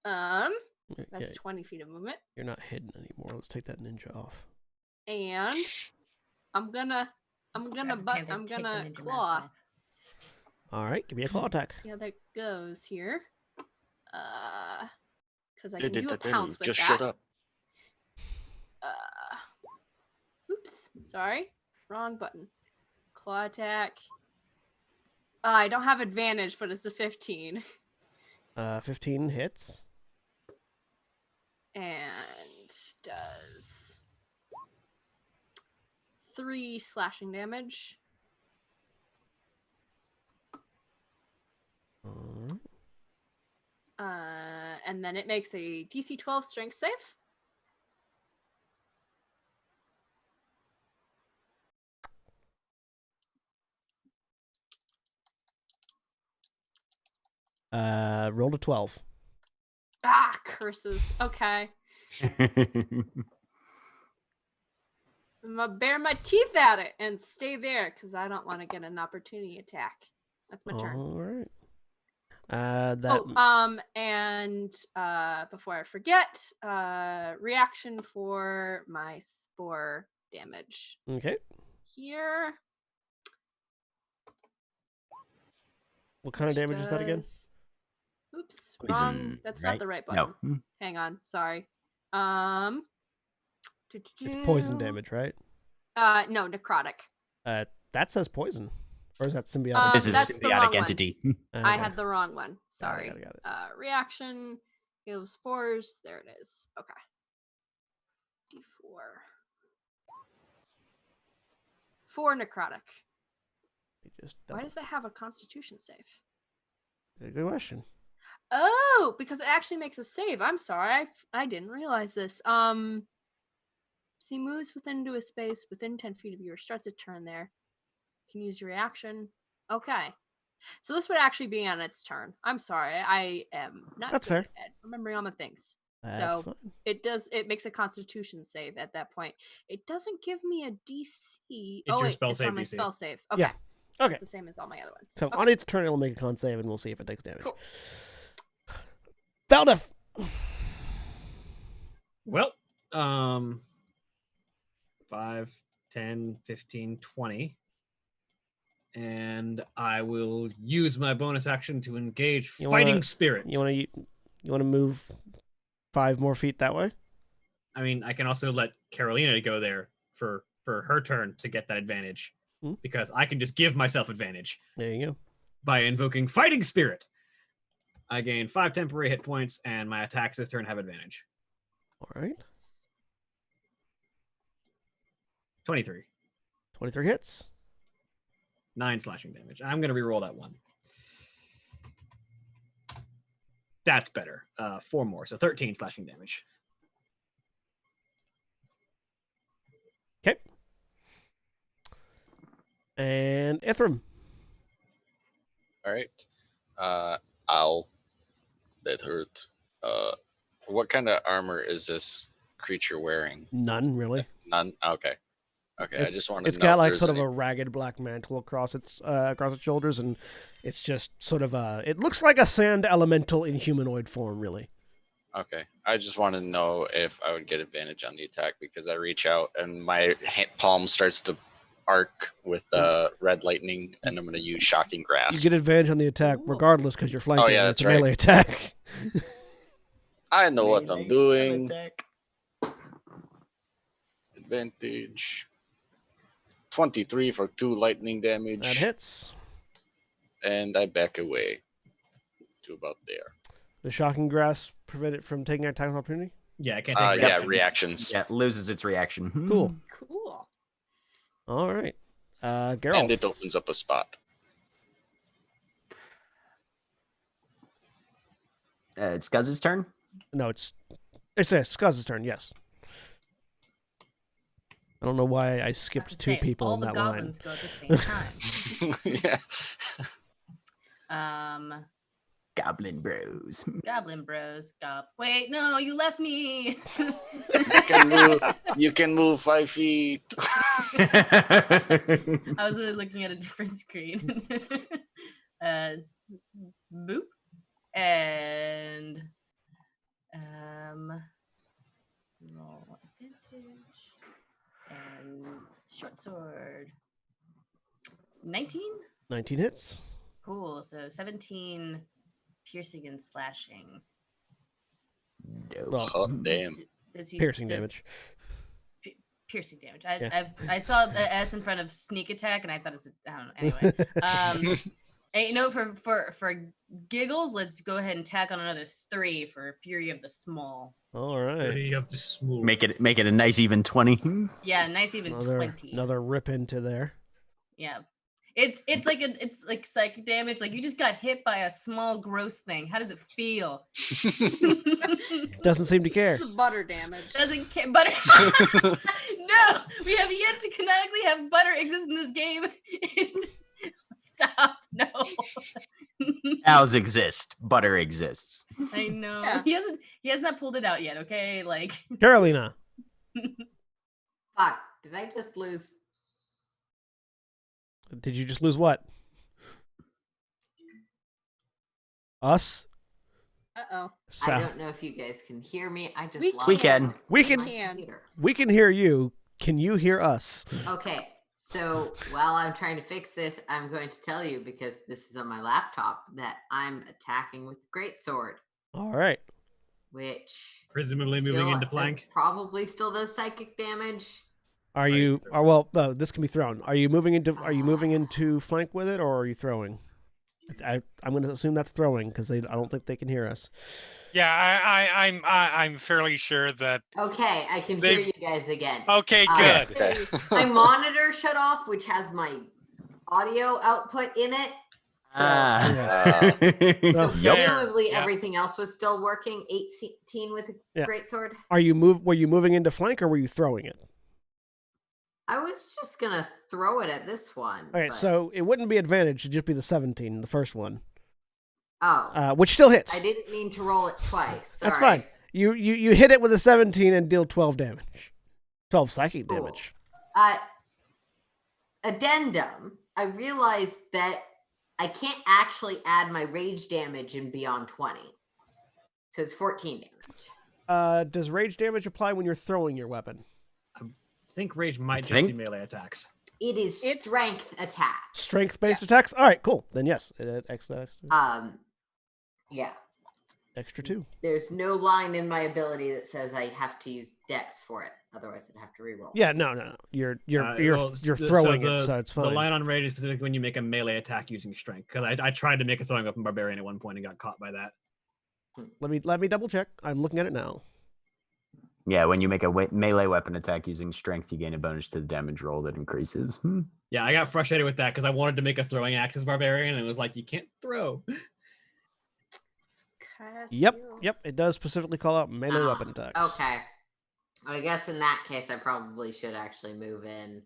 That's Yeah, 20 feet of movement. you're not hidden anymore. Let's take that ninja off. And I'm gonna claw. All right, give me a claw attack. See how that goes here. Because I can Edit do a that in. pounce with Just that. shut up. Oops, sorry, wrong button. Claw attack. I don't have advantage, but it's a 15. 15 hits. And does 3 slashing damage. And then it makes a DC 12 strength save. Rolled a 12. Ah, curses. Okay. I'm gonna bare my teeth at it and stay there because I don't want to get an opportunity attack. That's my turn. All right. And before I forget, reaction for my spore damage. Okay. Here. What kind of damage is that again? Oops, Poison, wrong. That's not right? the right button. No. Hang on, sorry. It's poison damage, right? No, necrotic. That says poison. Or is that symbiotic? This is that's the wrong symbiotic one. entity. I had the wrong one. Sorry. Got it. Reaction. Heal spores. There it is. Okay. D4. 4 necrotic. Why does it have a constitution save? Good question. Oh, because it actually makes a save. I'm sorry. I didn't realize this. See, moves into a space within 10 feet of you or starts a turn there. You can use your reaction. Okay. So this would actually be on its turn. I'm sorry. I am not That's good fair. at remembering all my things. That's So fine. it makes a constitution save at that point. It doesn't give me a DC. It's your spell it's save on my DC. spell save. Okay. Yeah. Okay. It's the same as all my other ones. So Okay. on its turn, it'll make a con save, and we'll see if it takes damage. Cool. Valdeth. Well, 5, 10, 15, 20. And I will use my bonus action to engage Fighting Spirit. You want to move 5 more feet that way? I mean, I can also let Carolina go there for her turn to get that advantage. Because I can just give myself advantage. There you go. By invoking Fighting Spirit. I gain 5 temporary hit points, and my attacks this turn have advantage. All right. 23. 23 hits. 9 slashing damage. I'm going to reroll that one. That's better. 4 more, so 13 slashing damage. Okay. And Ithram. All right. Ow. That hurt. What kind of armor is this creature wearing? None, really. None? Okay. Okay, I just wanted to know. It's got if like there's sort of any- a ragged black mantle across its shoulders, and it's just sort of it looks like a sand elemental in humanoid form, really. Okay. I just wanted to know if I would get advantage on the attack because I reach out and my palm starts to arc with red lightning, and I'm going to use Shocking Grasp. You get advantage on the attack regardless because you're flanking. Oh, yeah, and that's it's a melee attack. I know what I'm doing. Advantage. 23 for 2 lightning damage. That hits. And I back away to about there. The shocking grasp prevent it from taking attack opportunity? Yeah, I can't take reactions. Yeah, it loses its reaction. Cool. Cool. All right. Geralt. And it opens up a spot. It's Scuz's turn? No, it's Scuz's turn, yes. I don't know why I have skipped to two say, people all in the that line. goblins go at the same time. Yeah. Goblin Bros. Goblin Bros. Wait, no, you left me. You can move 5 feet. I was really looking at a different screen. Boop. And roll advantage. And short sword. 19? 19 hits. Cool. So 17 piercing and slashing. Well, Oh, damn. piercing damage. Piercing damage. Yeah. I saw the S in front of sneak attack, and I thought it's I don't know. Anyway, hey, no, for giggles, let's go ahead and tack on another 3 for Fury of the Small. All right. You have to smooth. Make it a nice even 20. Yeah, nice even 20. Another rip into there. Yeah. It's like psychic damage. Like you just got hit by a small gross thing. How does it feel? Doesn't seem to care. It's butter damage. Doesn't care. Butter. No, we have yet to canonically have butter exist in this game. Stop. No. Cows exist. Butter exists. I know. Yeah. He has not pulled it out yet. Okay, like Carolina. Fuck. Did I just lose? Did you just lose what? Us? Uh-oh. I don't know if you guys can hear me. I just We lost We my can. We can. computer. We can hear you. Can you hear us? Okay, so while I'm trying to fix this, I'm going to tell you, because this is on my laptop, that I'm attacking with greatsword, All right. which Presumably moving still- into flank. probably still does psychic damage. Are you? Well, this can be thrown. Are you moving into? Are you moving into flank with it, or are you throwing? I'm going to assume that's throwing because I don't think they can hear us. Yeah, I'm fairly sure that. Okay, I can hear They've- you guys again. Okay, Uh, good. Okay. My monitor shut off, which has my audio output in it. So No. Yup. presumably Yeah. everything else was still working. 18 with a Yeah. greatsword. Were you moving into flank, or were you throwing it? I was just gonna throw it at this one. All right, but- so it wouldn't be advantage; it'd just be the 17, the first one, oh, which still hits. I didn't mean to roll it twice. That's Sorry. fine. You hit it with a 17 and deal 12 damage, 12 psychic Cool. damage. Addendum. I realized that I can't actually add my rage damage in beyond 20, so it's 14 damage. Does rage damage apply when you're throwing your weapon? I think rage might just Think- be melee attacks. It is strength attack. Strength-based attacks. All right, cool. Then yes, it extra Yeah. 2. There's no line in my ability that says I have to use Dex for it. Otherwise, I'd have to reroll. Yeah, no. You're Well, you're so throwing it, so it's The fine. line on rage is specifically when you make a melee attack using strength. Because I tried to make a throwing weapon barbarian at one point and got caught by that. Let me double check. I'm looking at it now. Yeah, when you make a melee weapon attack using strength, you gain a bonus to the damage roll that increases. Yeah, I got frustrated with that because I wanted to make a throwing axis barbarian and it was like, you can't throw. Yep. It does specifically call out melee weapon attacks. Okay. I guess in that case, I probably should actually move in.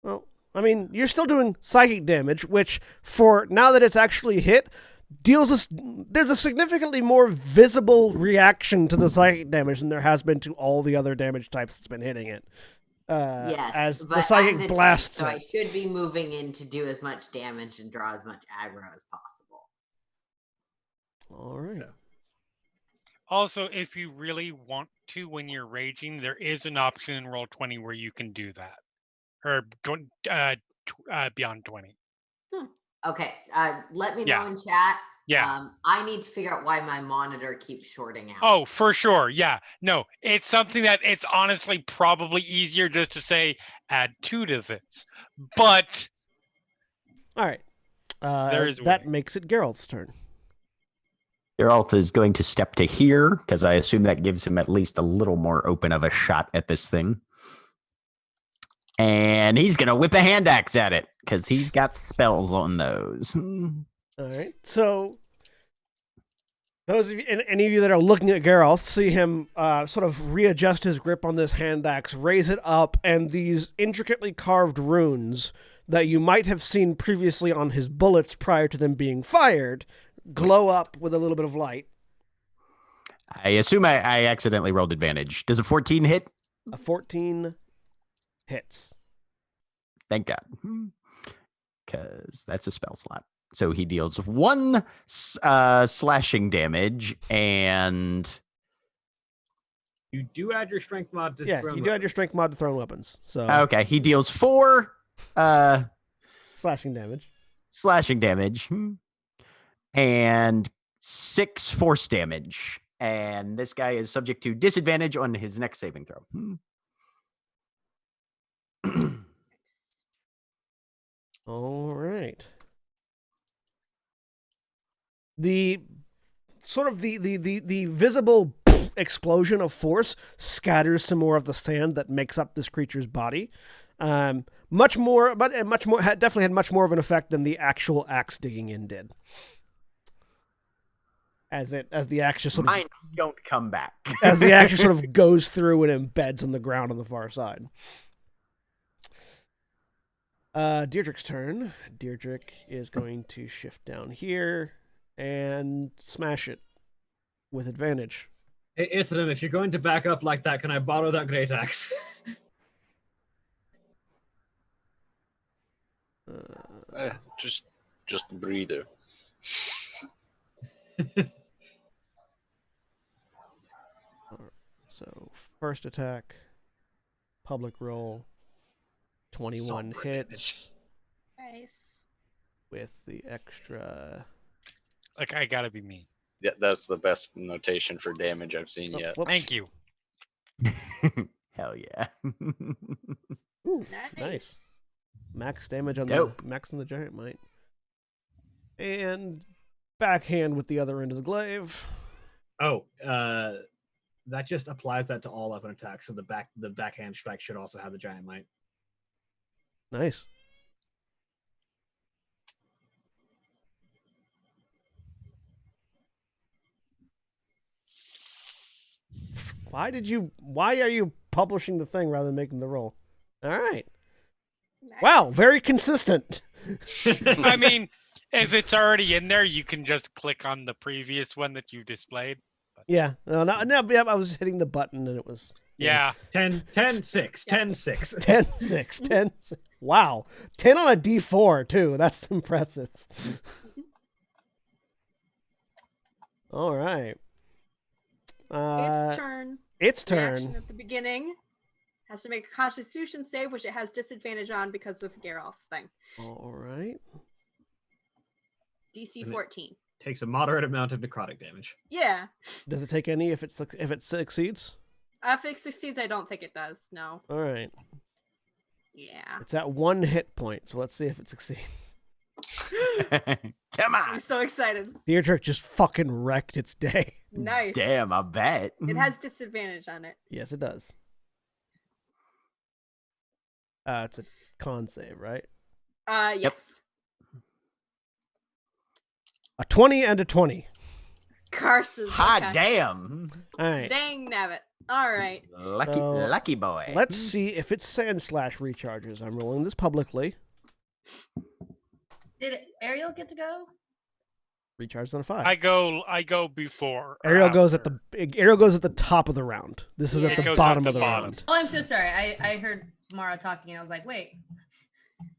Well, I mean, you're still doing psychic damage, which for now that it's actually hit, there's a significantly more visible reaction to the psychic damage than there has been to all the other damage types that's been hitting it. Yes, as but the psychic I'm the tank, blasts so I it. should be moving in to do as much damage and draw as much aggro as possible. All right. So, Also, if you really want to, when you're raging, there is an option in Roll20 where you can do that, or beyond 20. Okay, let me know Yeah. in chat. Yeah. I need to figure out why my monitor keeps shorting out. Oh, for sure. Yeah. No, it's something that it's honestly probably easier just to say add 2 to this. But All right. There is a that way. makes it Geralt's turn. Geralt is going to step to here, because I assume that gives him at least a little more open of a shot at this thing. And he's going to whip a hand axe at it, because he's got spells on those. All right. So Those of you, any of you that are looking at Geralt see him sort of readjust his grip on this hand axe, raise it up, and these intricately carved runes that you might have seen previously on his bullets prior to them being fired glow up with a little bit of light. I assume I accidentally rolled advantage. Does a 14 hit? A 14 hits. Thank God. Because that's a spell slot. So he deals 1 slashing damage, and You do add your strength mod to Yeah, thrown you do add your weapons. strength mod to thrown weapons. So okay, he deals 4 slashing damage. And 6 force damage. And this guy is subject to disadvantage on his next saving throw. All right. The sort of the visible explosion of force scatters some more of the sand that makes up this creature's body. Definitely had much more of an effect than the actual axe digging in did. As the axe just sort of Mine don't come back. as the axe sort of goes through and embeds on the ground on the far side. Deirdre's turn. Deirdre is going to shift down here and smash it with advantage. Hey, Ithram, if you're going to back up like that, can I borrow that great axe? Just a breather. So first attack, public roll, 21 hits Nice. with the extra. Like, I gotta be me. Yeah, that's the best notation for damage I've seen yet. Whoops. Thank you. Hell yeah. Ooh, Nice. nice. Max damage on Dope. the max on the giant might. And backhand with the other end of the glaive. Oh, that just applies that to all weapon attacks. So the backhand strike should also have the giant might. Nice. Why are you publishing the thing rather than making the roll? All right. Nice. Wow, very consistent. I mean, if it's already in there, you can just click on the previous one that you displayed. Yeah. No, I was hitting the button and it was Yeah. 10, 10, 6, 10, 6. 10, 6, 10. 6. Wow. 10 on a D4 too. That's impressive. All right. Its turn. Its Reaction turn. at the beginning. Has to make a Constitution save, which it has disadvantage on because of Geralt's thing. All right. DC And it- 14. Takes a moderate amount of necrotic damage. Yeah. Does it take any if it succeeds? If it succeeds, I don't think it does. No. All right. Yeah. It's at 1 hit point, so let's see if it succeeds. Come I'm on. so excited. Deirdre just fucking wrecked its day. Nice. Damn, I bet. It has disadvantage on it. Yes, it does. It's a con save, right? Yes. A 20 and a 20. Curses. Hot okay. damn. All right. Dang nabbit. All right. Lucky boy. Let's see if its Sand Slash recharges. I'm rolling this publicly. Did Ariel get to go? Recharges on a 5. I go before. or Ariel goes at after. Ariel goes at the top of the round. This is Yeah. at It the goes bottom at of the the bottom. round. Oh, I'm so sorry. I heard Mara talking and I was like, wait.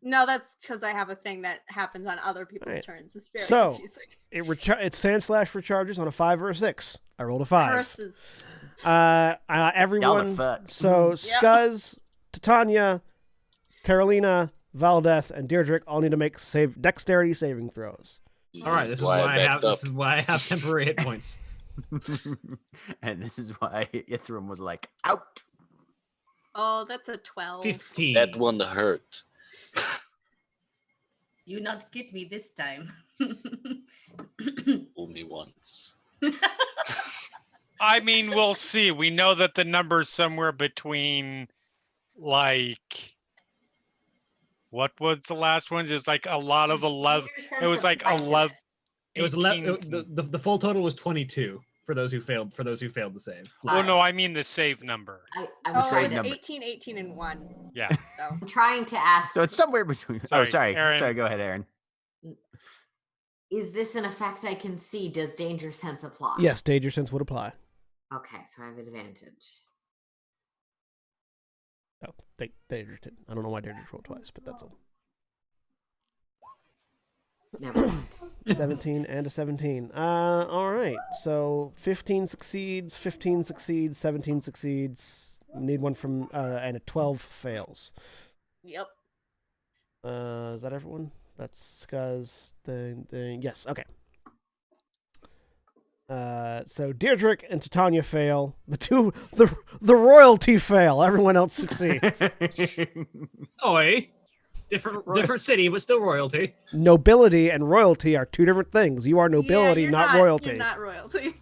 No, that's because I have a thing that happens on other people's Right. turns. It's very So- confusing. Its Sand Slash recharges on a 5 or a 6. I rolled a 5. Curses. Y'all Everyone. are fucked. So Scuzz, Titania, Carolina, Valdeth, and Deirdre all need to make dexterity saving throws. All right, this is why I have temporary hit points. And this is why Ithram was like, out. Oh, that's a 12. 15. That one hurt. You not get me this time. Fool me once. I mean, we'll see. We know that the number's somewhere between, like, what was the last one? It's like a lot of 11. It was like 11. It was 18. the full total was 22 for those who failed to save. Oh no, I mean the save number. I'm Oh, trying it was to, 18, 18, and 1. Yeah. So. I'm trying to ask, So it's somewhere between. Sorry, Sorry. Aaron. Go ahead, Aaron. is this an effect I can see? Does danger sense apply? Yes, danger sense would apply. Okay, so I have advantage. Oh, danger did. I don't know why danger rolled twice, but that's all. Never mind. 17 and a 17. All right. So 15 succeeds, 15 succeeds, 17 succeeds. Need one from and a 12 fails. Yep. Is that everyone? That's Skuz thing. Yes. Okay. So Deirdrick and Titania fail. The royalty fail. Everyone else succeeds. Oi. Different city, but still royalty. Nobility and royalty are two different things. You are nobility, Yeah, you're not royalty. You're not royalty.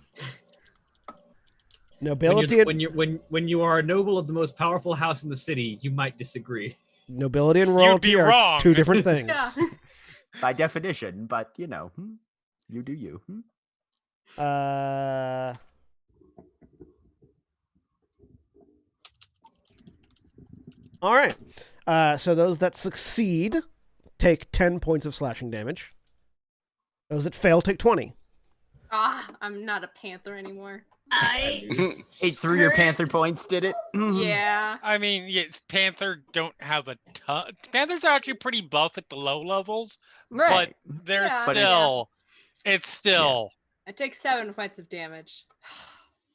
Nobility When you are a noble of the most powerful house in the city, you might disagree. nobility and royalty are wrong. two different things. Yeah. By definition, but you do you. All right. So those that succeed take 10 points of slashing damage. Those that fail take 20. I'm not a panther anymore. Ate through your panther points, did it? Yeah. I mean, yes, Panther don't have a ton. Panthers are actually pretty buff at the low levels, Right. but they're Yeah. But still. It's still. I take 7 points of damage.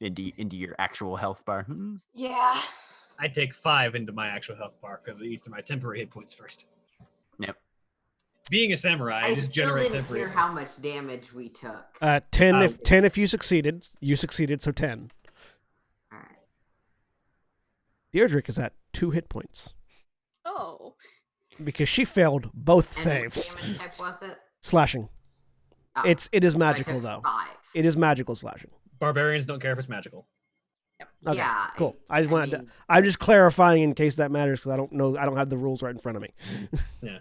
Into your actual health bar. Yeah. I take 5 into my actual health bar because it eats my temporary hit points first. Yep. Being a samurai, I I just still generate didn't temporary hear hit how points. much damage we took. 10 if you succeeded. You succeeded, so 10. All right. Deirdrick is at 2 hit points Oh. because she failed both And what saves. damage type was it? Slashing. Oh, It is so I magical took though. 5. It is magical slashing. Barbarians don't care if it's magical. Okay, Yeah, cool. mean, I'm just clarifying in case that matters because I don't know. I don't have the rules right in front of me. Yeah.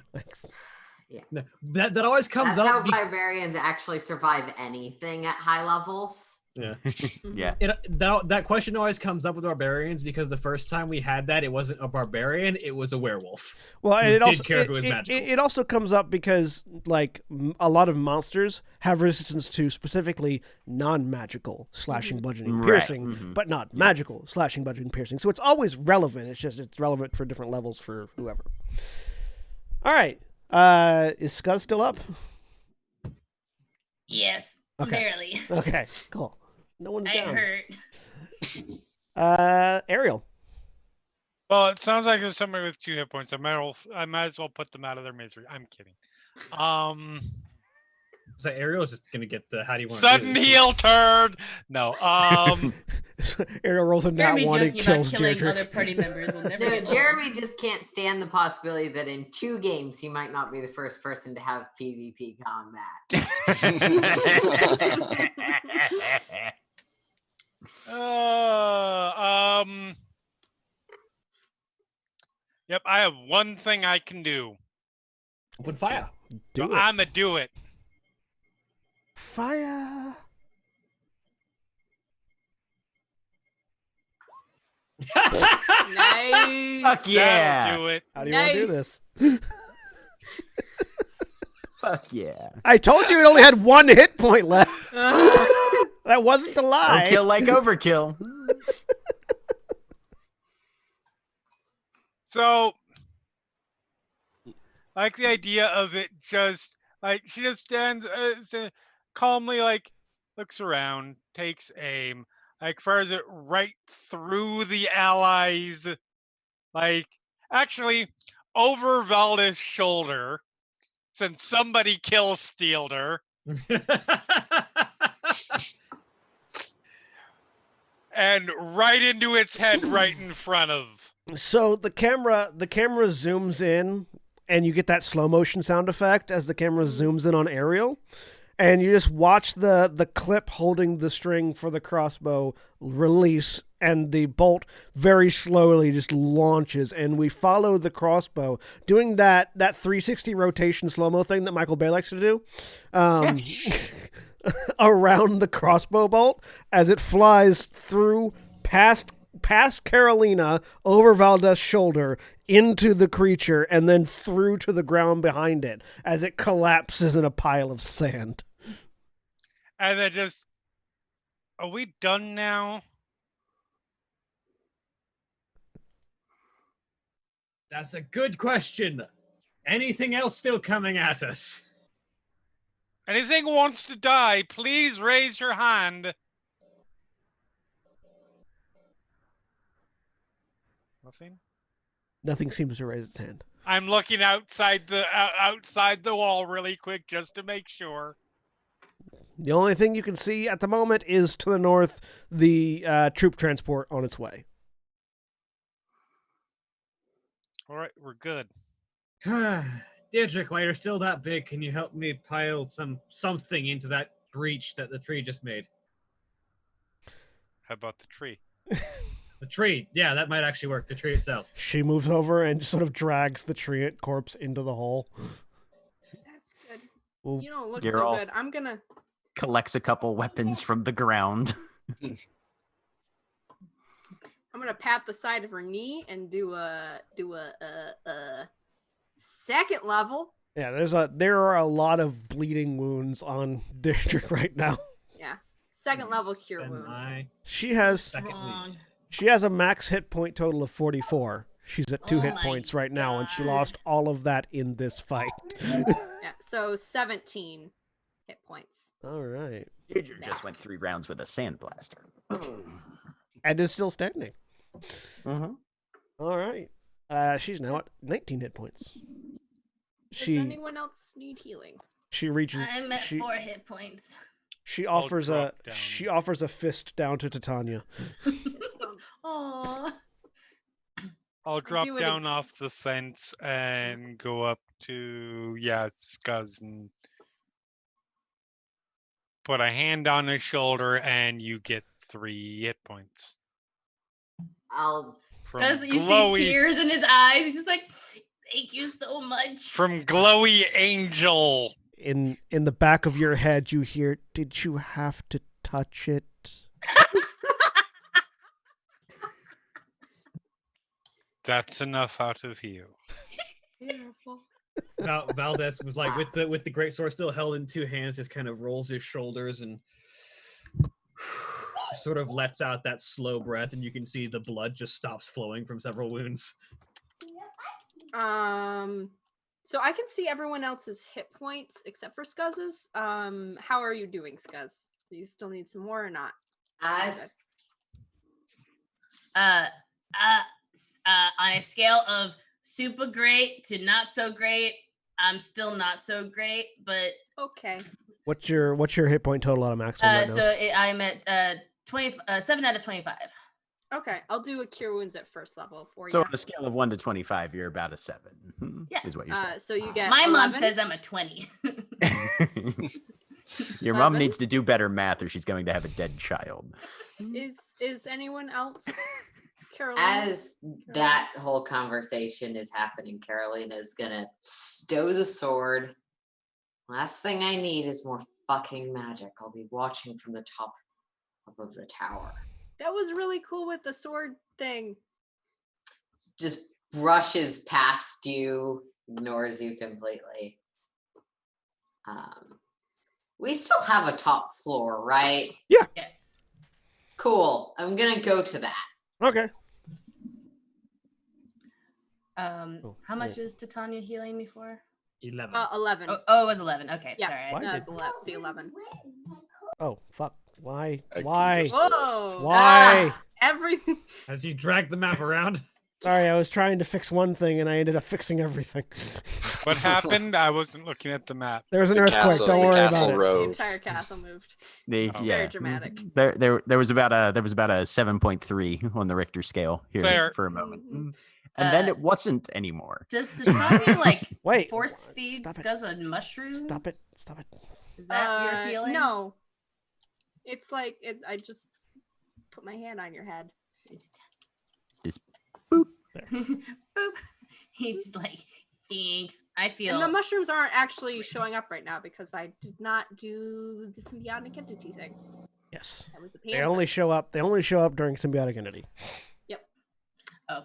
Yeah. No, that always comes that's how up. barbarians actually survive anything at high levels. Yeah. Yeah. That question always comes up with barbarians because the first time we had that, it wasn't a barbarian, it was a werewolf. Well, Who and it did also care if it was magical. it also comes up because like a lot of monsters have resistance to specifically non-magical slashing, bludgeoning, Right. piercing, but not magical slashing, bludgeoning, piercing. So it's always relevant. It's just it's relevant for different levels for whoever. All right, is Skuz still up? Yes. Okay. Barely. Okay, cool. No one's I down. hurt. Ariel. Well, it sounds like there's somebody with 2 hit points. I might as well put them out of their misery. I'm kidding. So Ariel's just gonna get the how do you want Sudden heal turn. No. Ariel rolls a nat Jeremy 1 and joking about kills killing Deirdre. other party members will never No, get old. Jeremy just can't stand the possibility that in 2 games he might not be the first person to have PvP combat. Yep, I have one thing I can do. Open fire. Do it. I'ma do it. Fire. Nice. Fuck yeah. That'll do it. How do you want to do Nice. this? Fuck yeah. I told you it only had 1 hit point left. That wasn't a lie. Don't kill like overkill. So, I like the idea of it just like she just stands calmly, like looks around, takes aim, like fires it right through the allies, like actually over Valda's shoulder, since somebody kill stealed her. And right into its head, right in front of. So the camera zooms in, and you get that slow motion sound effect as the camera zooms in on Ariel, and you just watch the clip holding the string for the crossbow release, and the bolt very slowly just launches, and we follow the crossbow doing that 360 rotation slow-mo thing that Michael Bay likes to do around the crossbow bolt as it flies through past Carolina, over Valdez's shoulder, into the creature, and then through to the ground behind it as it collapses in a pile of sand. And then just, are we done now? That's a good question. Anything else still coming at us? Anything wants to die, please raise your hand. Nothing? Nothing seems to raise its hand. I'm looking outside the wall really quick just to make sure. The only thing you can see at the moment is to the north, the troop transport on its way. All right, we're good. Deirdre, while you're still that big, can you help me pile something into that breach that the tree just made? How about the tree? The tree, yeah, that might actually work. The tree itself. She moves over and just sort of drags the tree corpse into the hole. That's good. Well, You don't look You're so all- good. I'm gonna. Collects a couple weapons from the ground. I'm gonna pat the side of her knee and do a second level. Yeah, there are a lot of bleeding wounds on Deirdre right now. Yeah, second level cure Then wounds. She has Strong. a max hit point total of 44. She's at 2 Oh hit my points right now, and she God. lost all of that in this fight. Yeah, so 17 hit points. All right. Deirdre just went 3 rounds with a sandblaster. And is still standing. Mm-hmm. All right. She's now at 19 hit points. Does anyone else need healing? She reaches. I'm at 4 hit points. She I'll offers drop down. she offers a fist down to Titania. Aww. I'll drop do it down off the fence and go up to Skuz and put a hand on his shoulder, and you get 3 hit points. I'll From Because you glowy, see tears in his eyes. He's just like, thank you so much. from glowy angel. In the back of your head, you hear, "Did you have to touch it?" That's enough out of you. Beautiful. Valdez was like with the great sword still held in 2 hands, just kind of rolls his shoulders and sort of lets out that slow breath, and you can see the blood just stops flowing from several wounds. So I can see everyone else's hit points except for Scuzz's. How are you doing, Scuzz? Do you still need some more or not? as On a scale of super great to not so great, I'm still not so great, but Okay. What's your hit point total on a maximum right now? I'm at 7 out of 25. Okay, I'll do a cure wounds at first level for So you. on a scale of 1 to 25, you're about a 7. Yeah. Is what you're saying. So you get My mom 11? says I'm a 20. Your mom 11? needs to do better math, or she's going to have a dead child. Is anyone else? Carolina? as that whole conversation is happening, Carolina's gonna stow the sword. Last thing I need is more fucking magic. I'll be watching from the top of the tower. That was really cool with the sword thing. Just brushes past you, ignores you completely. We still have a top floor, right? Yes. Cool. I'm gonna go to that. Okay. How much is Titania healing me for? 11. 11. Oh, it was 11. Okay, Yeah. sorry. Why No, did- it's the 11. Oh fuck! Why? I can Why? just- Whoa! Why? Everything. As you drag the map around. Sorry, I was trying to fix one thing and I ended up fixing everything. What happened? I wasn't looking at the map. There was an The earthquake. castle, Don't the worry castle about it. The road. entire castle moved. They, Oh. yeah, Very dramatic. There was about a 7.3 on the Richter scale here Fair. for a moment, Mhm. and then it wasn't anymore. Does Titania like Wait. force feed Stop it. Scuzz a mushroom? Stop it. Stop it. Is that your healing? No. It's like I just put my hand on your head. Just Boop. boop. He's just like, thanks. I feel. And the mushrooms aren't actually showing up right now because I did not do the symbiotic entity thing. Yes. That was the They only show up during symbiotic entity. Yep. Oh.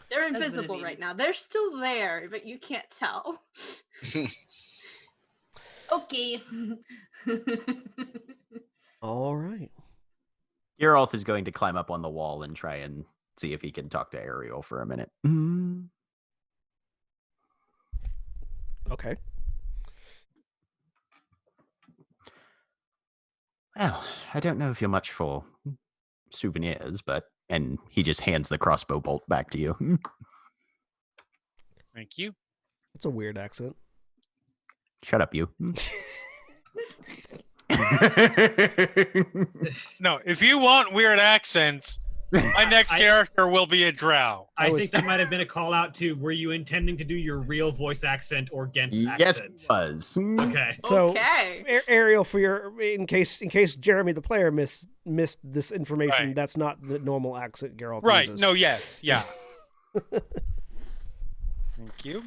They're That's what it invisible means. right now. They're still there, but you can't tell. Okay. All right. Geralt is going to climb up on the wall and try and see if he can talk to Ariel for a minute. Okay. Well, I don't know if you're much for souvenirs, but... And he just hands the crossbow bolt back to you. Thank you. That's a weird accent. Shut up, you. No, if you want weird accents, my next character will be a drow. I think that might have been a call out to, were you intending to do your real voice accent or Gent's Yes, accent? it was. Okay. So, Okay. Ariel, for your in case Jeremy the player missed this information, Right. that's not the normal accent Geralt Right. uses. No, yes. Yeah. Thank you.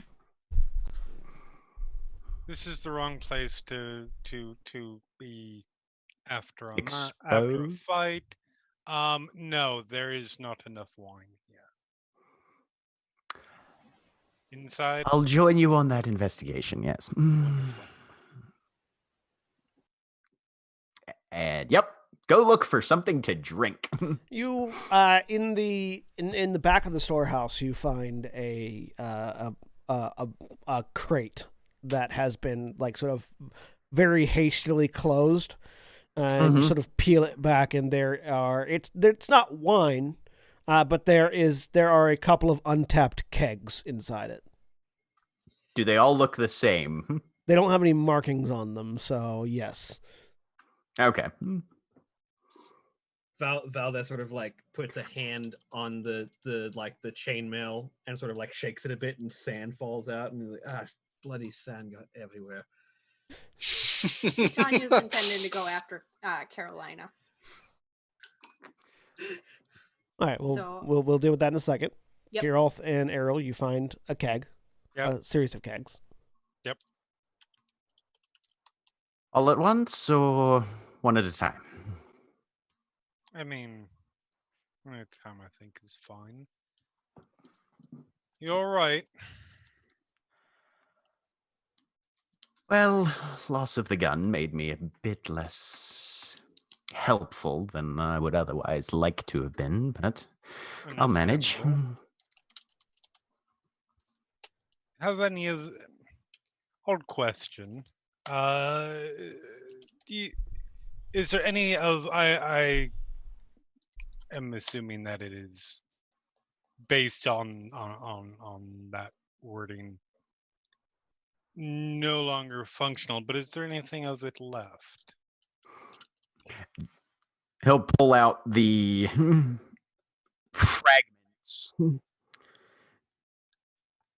This is the wrong place to be after a after a Exposed? fight. No, there is not enough wine here. Inside. I'll join you on that investigation, yes. Wonderful. And yep, go look for something to drink. You in the back of the storehouse, you find a crate that has been like sort of very hastily closed, and you sort of peel it back, and it's not wine, but there are a couple of untapped kegs inside it. Do they all look the same? They don't have any markings on them, so yes. Okay. Valdez sort of like puts a hand on the chainmail and sort of like shakes it a bit, and sand falls out, and he's like, bloody sand got everywhere. Tanya's intending to go after Carolina. All right, we'll deal with that in a second. Yep. Geralt and Errol, you find a keg, Yep. a series of kegs. Yep. All at once or one at a time? I mean, one at a time I think is fine. You're right. Well, loss of the gun made me a bit less helpful than I would otherwise like to have been, but I'll manage. Understandable. Have any of odd question? Is there any of I am assuming that it is based on that wording no longer functional, but is there anything of it left? He'll pull out the fragments.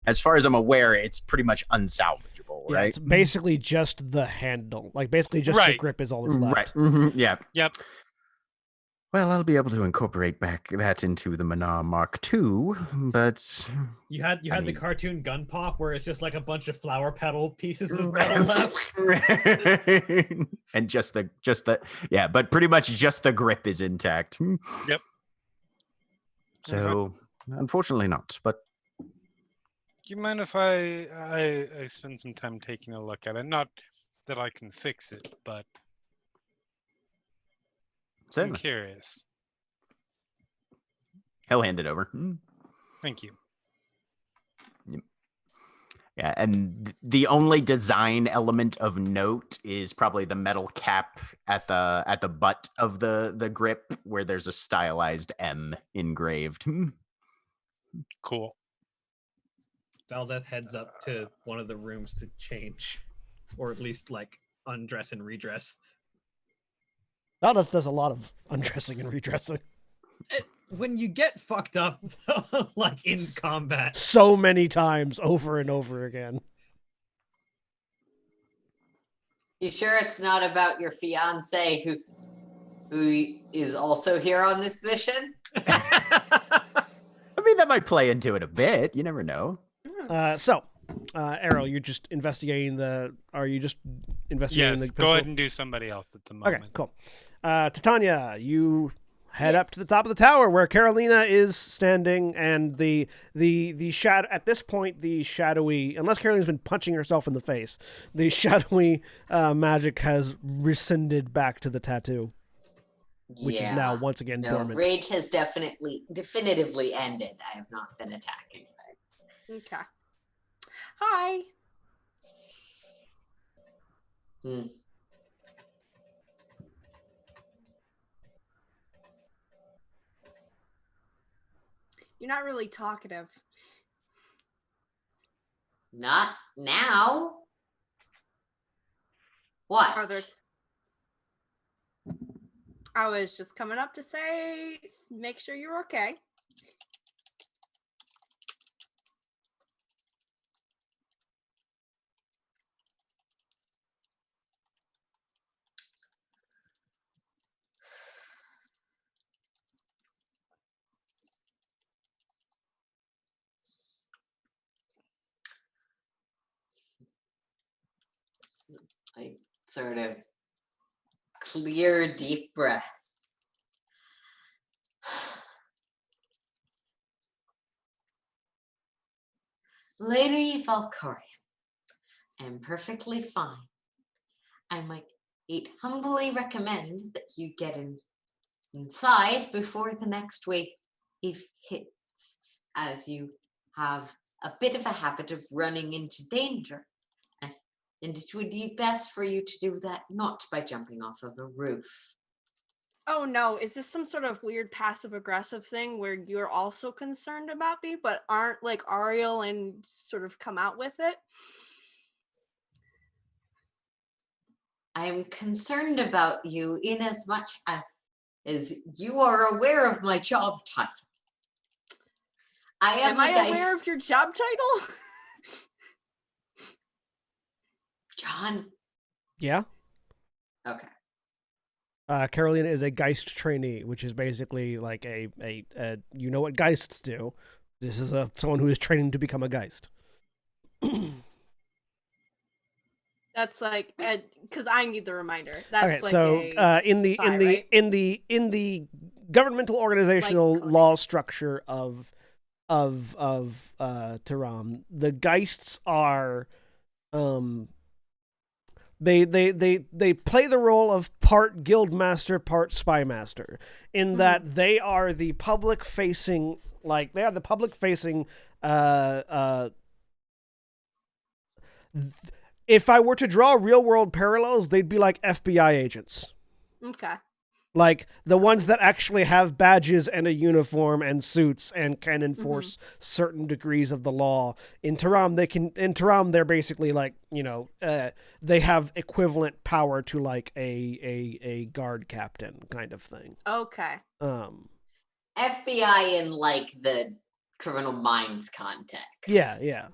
As far as I'm aware, it's pretty much unsalvageable, Yeah, right? it's basically just the handle. Like, basically just the Right. grip is all that's left. Right. Yeah. Yep. Well, I'll be able to incorporate back that into the Manar Mark II, but You had I the mean- cartoon gun pop where it's just like a bunch of flower petal pieces of metal left. and just the yeah, but pretty much just the grip is intact. Yep. So unfortunately not, but Do you mind if I spend some time taking a look at it? Not that I can fix it, but I'm certainly curious. he'll hand it over. Thank you. Yeah, and the only design element of note is probably the metal cap at the butt of the grip, where there's a stylized M engraved. Cool. Valdez heads up to one of the rooms to change, or at least like undress and redress. Valdez does a lot of undressing and redressing. When you get fucked up, like in combat, So many times, over and over again. You sure it's not about your fiance who is also here on this mission? I mean, that might play into it a bit. You never know. Errol, you're just investigating the. Are you just investigating Yes, the pistol? go ahead and do somebody else at the moment. Okay, cool. Titania, you head up to the top of the tower where Carolina is standing, and the shadow. At this point, the shadowy, unless Carolina's been punching herself in the face, the shadowy magic has rescinded back to the tattoo, which is now once again dormant. Rage has definitively ended. I have not been attacking. Okay. Hi. You're not really talkative. Not now. What? Are there... I was just coming up to say, make sure you're okay. I sort of clear, deep breath. Lady Valkyria, I'm perfectly fine. I might humbly recommend that you get inside before the next wave hits, as you have a bit of a habit of running into danger. And it would be best for you to do that not by jumping off of a roof. Oh no, is this some sort of weird passive-aggressive thing where you're also concerned about me, but aren't like Ariel and sort of come out with it? I'm concerned about you in as much as you are aware of my job title. Am I aware of your job title? John. Yeah? Okay. Carolina is a Geist trainee, which is basically like a you know what Geists do. This is someone who is training to become a Geist. That's like, because I need the reminder. That's okay, like so in the governmental organizational like law structure of Tehran, the Geists are they play the role of part guildmaster, part spymaster, in that they are the public facing, if I were to draw real world parallels, they'd be like FBI agents. Okay. Like the ones that actually have badges and a uniform and suits and can enforce certain degrees of the law. In Tehran, they're basically like, they have equivalent power to like a guard captain kind of thing. Okay. FBI in like the Criminal Minds context. Yeah.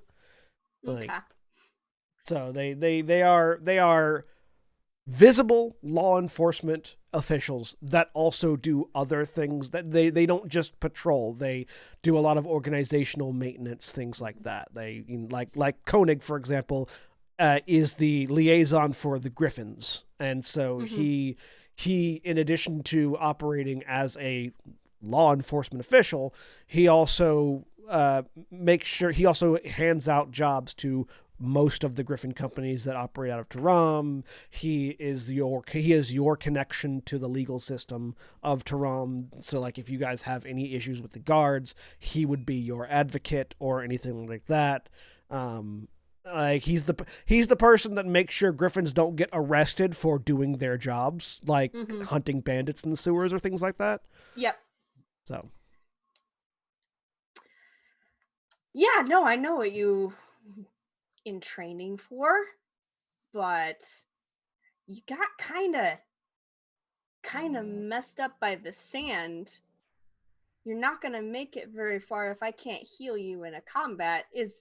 Okay. So they are visible law enforcement officials that also do other things. That they don't just patrol, they do a lot of organizational maintenance, things like that. They like Koenig, for example, is the liaison for the Griffins, and so he in addition to operating as a law enforcement official, he also hands out jobs to most of the Griffin companies that operate out of Tehran. He is your connection to the legal system of Tehran. So like if you guys have any issues with the guards, he would be your advocate or anything like that. Like he's the person that makes sure Griffins don't get arrested for doing their jobs, like hunting bandits in the sewers or things like that. Yep. So. Yeah, no, I know what you in training for, but you got kind of messed up by the sand. You're not gonna make it very far if I can't heal you in a combat. Is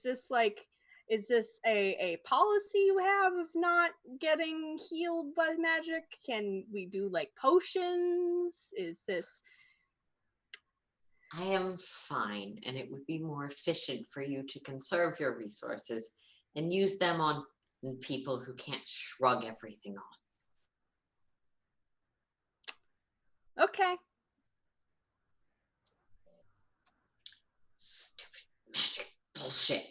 is this a policy you have of not getting healed by magic? Can we do like potions? Is this... I am fine, and it would be more efficient for you to conserve your resources and use them on people who can't shrug everything off. Okay. Stupid magic bullshit.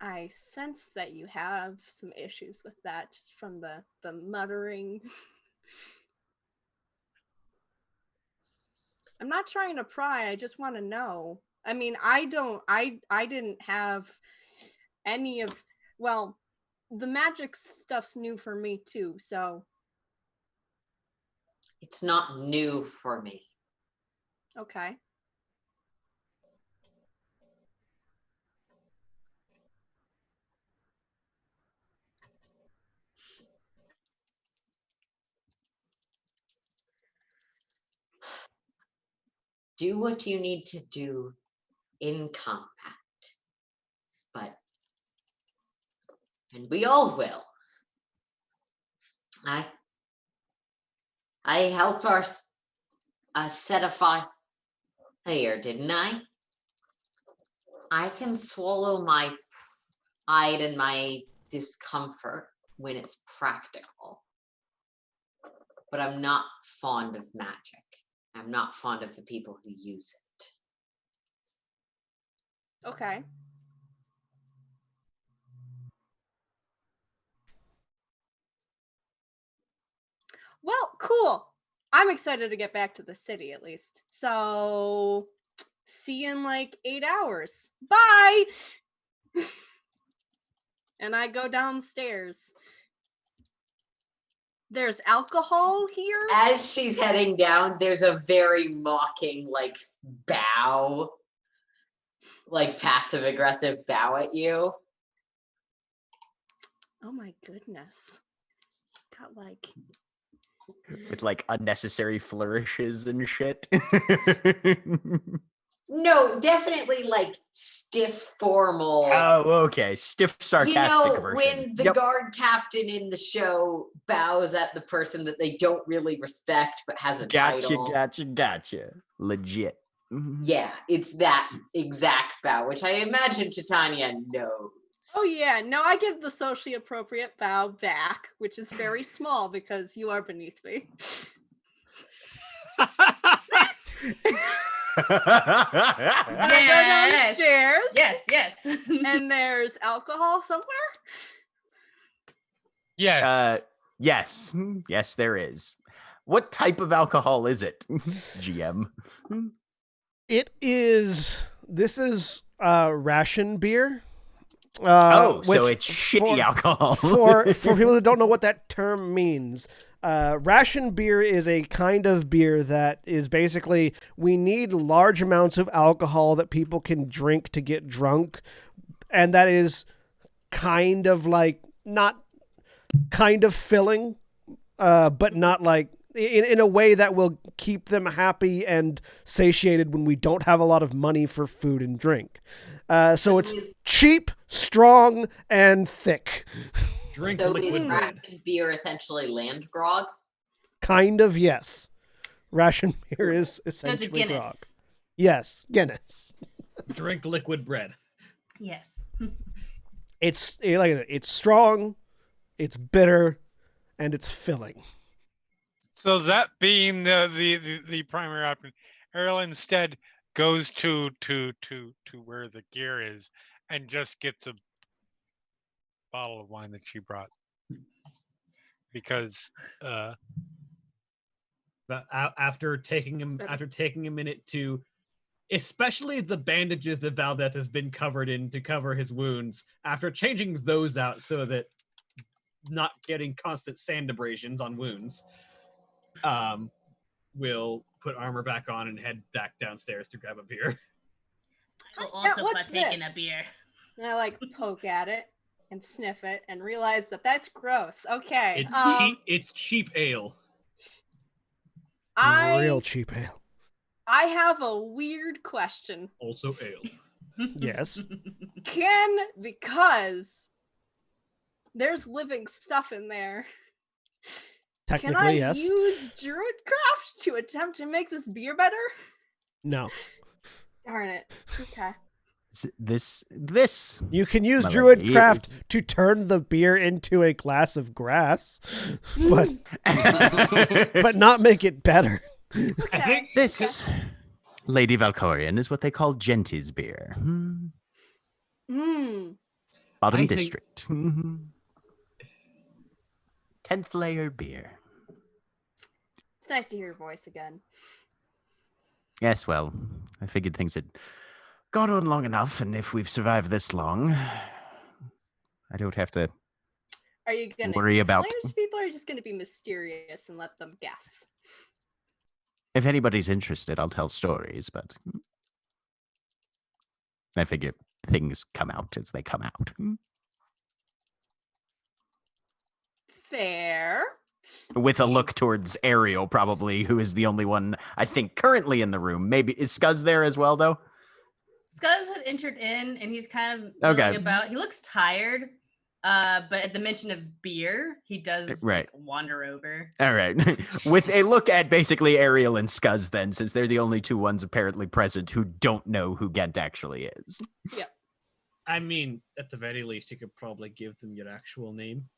I sense that you have some issues with that just from the muttering. I'm not trying to pry, I just want to know. I mean, I didn't have any of, well, the magic stuff's new for me too, so. It's not new for me. Okay. Do what you need to do in combat. And we all will. I helped our set a fire, didn't I? I can swallow my pride and my discomfort when it's practical. But I'm not fond of magic. I'm not fond of the people who use it. Okay. Well, cool. I'm excited to get back to the city at least. So, see you in like 8 hours. Bye! And I go downstairs. There's alcohol here? As she's heading down, there's a very mocking, like, bow. Like, passive-aggressive bow at you. Oh my goodness. It's got like... With like unnecessary flourishes and shit. No, definitely like stiff, formal. Oh, okay. Stiff, sarcastic version. When the guard captain in the show bows at the person that they don't really respect but has a title. Gotcha. Legit. Yeah, it's that exact bow, which I imagine Titania knows. Oh yeah, no, I give the socially appropriate bow back, which is very small because you are beneath me. And I go downstairs. Yes. And there's alcohol somewhere? Yes. Yes, there is. What type of alcohol is it, GM? This is ration beer. So it's shitty alcohol. for people who don't know what that term means, ration beer is a kind of beer that is basically, we need large amounts of alcohol that people can drink to get drunk, and that is kind of like, not kind of filling, but not like, in a way that will keep them happy and satiated when we don't have a lot of money for food and drink. So it's cheap, strong, and thick. Drink so liquid is bread. ration beer essentially land grog? Kind of, yes. Ration beer is essentially Guinness. grog. Yes, Guinness. Drink liquid bread. Yes. It's strong, it's bitter, and it's filling. So that being the primary option, Errol instead goes to where the gear is and just gets a bottle of wine that she brought, because after taking a minute to, especially the bandages that Valdeth has been covered in to cover his wounds, after changing those out so that not getting constant sand abrasions on wounds, will put armor back on and head back downstairs to grab a beer. We'll also what's partake in this? a beer. And I like poke at it and sniff it and realize that that's gross. Okay. It's cheap ale. Real cheap ale. I have a weird question. Also ale. Yes. Because there's living stuff in there. Can I Technically, yes. use Druidcraft to attempt to make this beer better? No. Darn it. Okay. This You can use my Druidcraft lady, to turn the beer into a glass of grass, but not make it better. Okay. this Lady Valkorian is what they call Genty's beer. Hmm. Bottom I think- district. 10th layer beer. It's nice to hear your voice again. Yes, well, I figured things had gone on long enough, and if we've survived this long, I don't have to Are you going to worry explain about. it to people, or are you just going to be mysterious and let them guess? If anybody's interested, I'll tell stories, but I figure things come out as they come out. Fair. With a look towards Ariel, probably, who is the only one, I think, currently in the room. Maybe, is Scuzz there as well, though? Scuzz had entered in, and he's kind of milling about. He looks tired, but at the mention of beer, he does Right. wander over. All right. With a look at basically Ariel and Scuzz, then, since they're the only two ones apparently present who don't know who Gent actually is. Yep. I mean, at the very least, you could probably give them your actual name.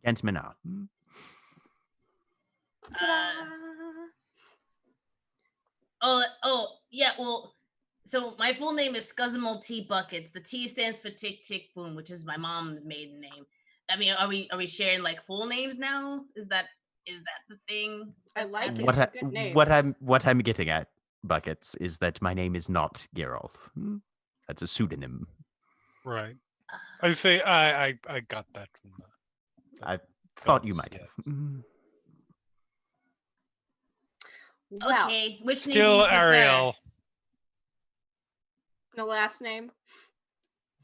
Gent Minot. Yeah, well, so my full name is Scuzzimal T Buckets. The T stands for Tick Tick Boom, which is my mom's maiden name. I mean, are we sharing like full names now? Is that the thing? I like it. What, It's a good name. what I'm getting at, Buckets, is that my name is not Geralt. That's a pseudonym. Right. I say I got that from the. I thought you Gods, might have. yes. Well, Okay, which name do Still you prefer? Ariel. the last name.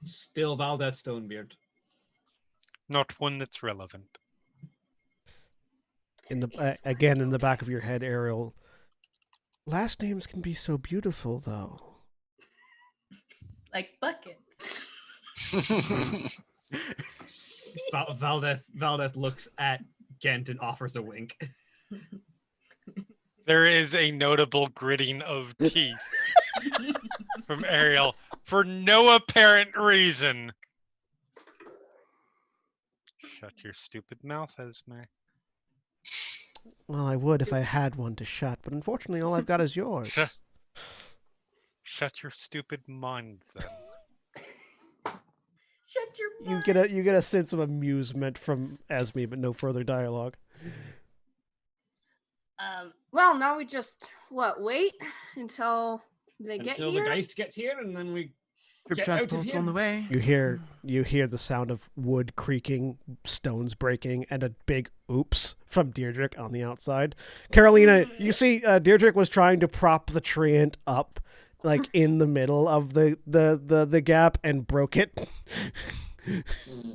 Still Valdeth Stonebeard. Not one that's relevant. In the again, in the back of your head, Ariel. Last names can be so beautiful, though. Like buckets. Valdeth looks at Gent and offers a wink. There is a notable gritting of teeth from Ariel for no apparent reason. Shut your stupid mouth, Esme. Well, I would if I had one to shut, but unfortunately, all I've got is yours. Shut your stupid mind, then. Shut your You mouth. get a sense of amusement from Esme, but no further dialogue. Well, now we just wait until they get Until here. the Geist gets here, and then we Troop get out of transport's here. on the way. You hear the sound of wood creaking, stones breaking, and a big oops from Deirdre on the outside. Carolina, you see Deirdre was trying to prop the treant up, like in the middle of the gap, and broke it.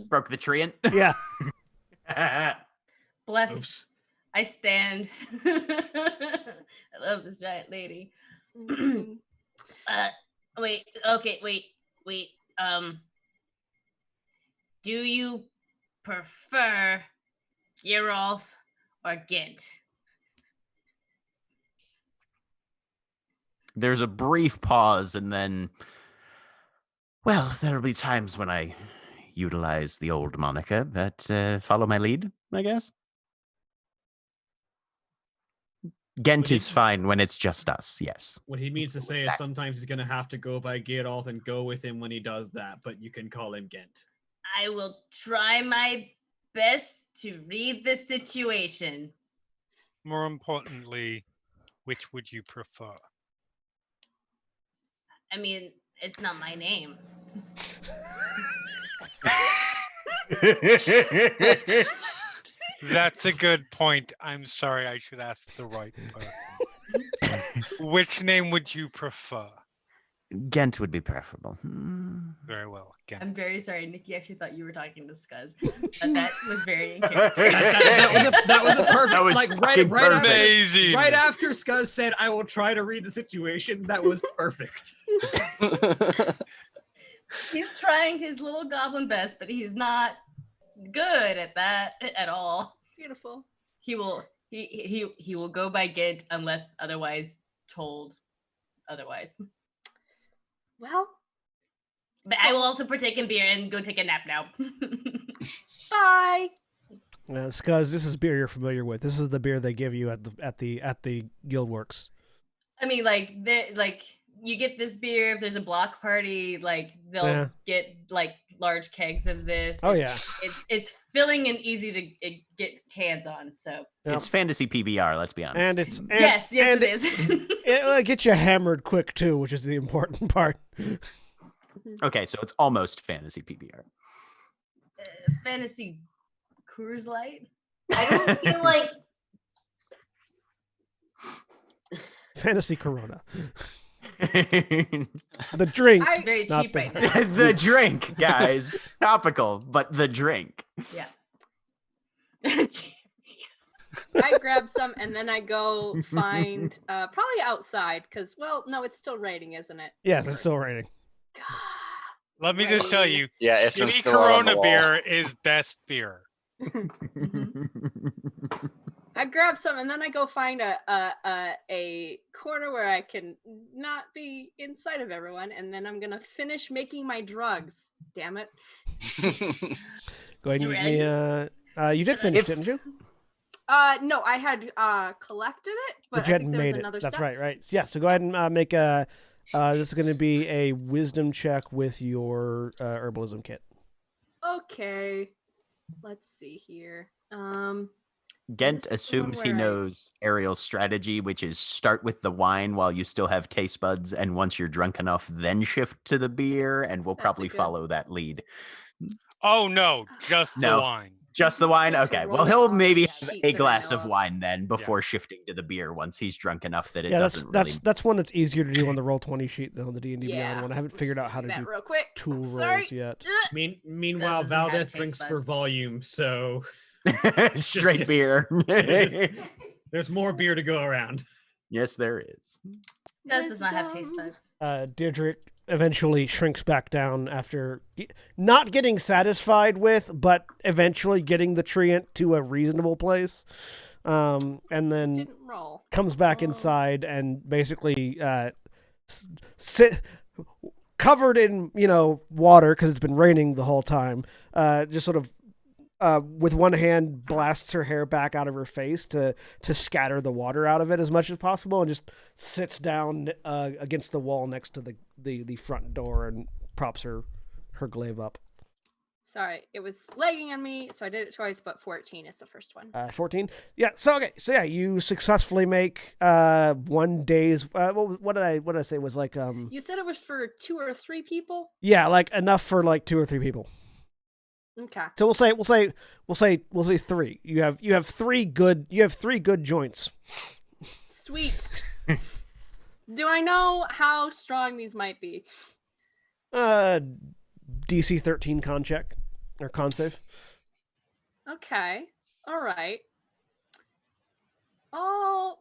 Broke the treant. Yeah. Bless. Oops. I stand. I love this giant lady. Mhm. Wait. Do you prefer Geralt or Gent? There's a brief pause, and then, well, there'll be times when I utilize the old moniker, but follow my lead, I guess. Gent is fine when it's just us, yes. What he means to say is sometimes he's going to have to go by Geralt and go with him when he does that, but you can call him Gent. I will try my best to read the situation. More importantly, which would you prefer? I mean, it's not my name. That's a good point. I'm sorry, I should ask the right person. Which name would you prefer? Ghent would be preferable. Very well. Again. I'm very sorry, Nikki actually thought you were talking to Scuzz. But that was very encouraging. That was a perfect. That was like fucking right perfect. Amazing. Right after Scuzz said, "I will try to read the situation." That was perfect. He's trying his little goblin best, but he's not good at that at all. Beautiful. He will go by Gint unless otherwise told otherwise. Well, But I will also partake in beer and go take a nap now. bye. Scuzz, this is beer you're familiar with. This is the beer they give you at the Guildworks. I mean, like you get this beer if there's a block party. Like they'll get like large kegs of this. Oh, it's filling and easy to get hands on. So It's fantasy PBR. Let's be honest. And yes, it is. It'll get you hammered quick too, which is the important part. Okay, so it's almost fantasy PBR. Fantasy Cruise Light. I don't feel like Fantasy Corona. The drink. Very not cheap the- right now. The drink, guys. Topical, but the drink. Yeah. I grab some and then I go find probably outside because no, it's still raining, isn't it? Yes, it's still raining. Let me just tell you, Yeah, if I'm shitty still out on the Corona wall. beer is best beer. I grab some and then I go find a corner where I can not be inside of everyone, and then I'm gonna finish making my drugs. Damn it! Go ahead and give me, you did finish, didn't you? No, I had collected it, but you I hadn't think there was made it. another That's step. right. Yeah, so go ahead and make a. This is going to be a wisdom check with your herbalism kit. Okay, let's see here. Gent This is the assumes one he where knows Ariel's strategy, which is start with the wine while you still have taste buds, and once you're drunk enough, then shift to the beer, and we'll That's a probably good- follow that lead. Oh no, just the No. wine. Just the wine? Good to Okay. roll Well, he'll on maybe the have sheet a that I glass know of of. wine then before shifting to the beer once he's drunk enough that it Yeah, doesn't that's one that's easier to do on the Roll20 sheet than on the D&D Yeah, Beyond one. I haven't I'm figured just out how to doing that do real quick. tool Sorry. rolls yet. Meanwhile, doesn't have Valdeth taste drinks for buds. volume, so straight beer. there's more beer to go around. Yes, there is. Gus does not have taste Wisdom. buds. Deirdre eventually shrinks back down after not getting satisfied with, but eventually getting the treant to a reasonable place. And then Didn't roll. comes back Oh. inside and basically sit covered in water because it's been raining the whole time. Just sort of with one hand blasts her hair back out of her face to scatter the water out of it as much as possible, and just sits down against the wall next to the front door and props her glaive up. Sorry, it was lagging on me, so I did it twice, but 14 is the first one. 14. Yeah. So you successfully make 1 day's. What did I say was like You said it was for 2 or 3 people? Yeah, like enough for like 2 or 3 people. Okay. So we'll say 3. You have 3 good joints. Sweet. Do I know how strong these might be? DC 13 con check or con save. Okay. All right. Oh.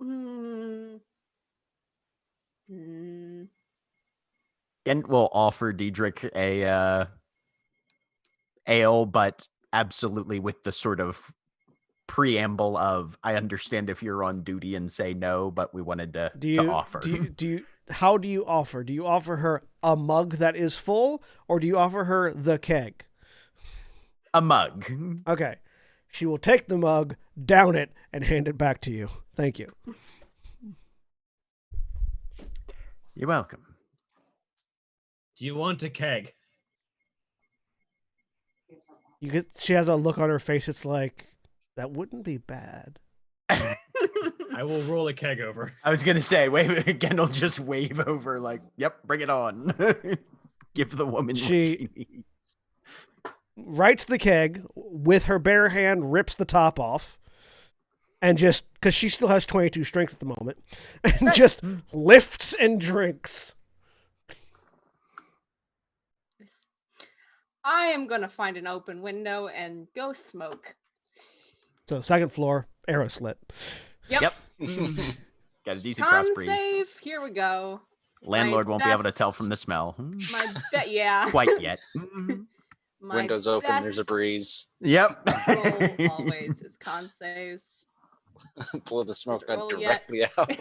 Gent will offer Diedrich a ale, but absolutely with the sort of preamble of, I understand if you're on duty and say no, but we wanted to offer. How do you offer? Do you offer her a mug that is full, or do you offer her the keg? A mug. Okay. She will take the mug, down it, and hand it back to you. Thank you. You're welcome. Do you want a keg? She has a look on her face. It's like, that wouldn't be bad. I will roll a keg over. I was gonna say, Gendel just wave over, like, "Yep, bring it on." Give the woman what she needs. Writes the keg with her bare hand, rips the top off, and just because she still has 22 strength at the moment, and just lifts and drinks. I am gonna find an open window and go smoke. So 2nd floor, arrow slit. Yep. Got a decent cross Con breeze. save. Here we go. Landlord won't be able to tell best- from the smell. My bet, yeah. Quite yet. My Windows open, there's a best breeze. Yep. roll always is con saves. Blow the smoke Roll directly out.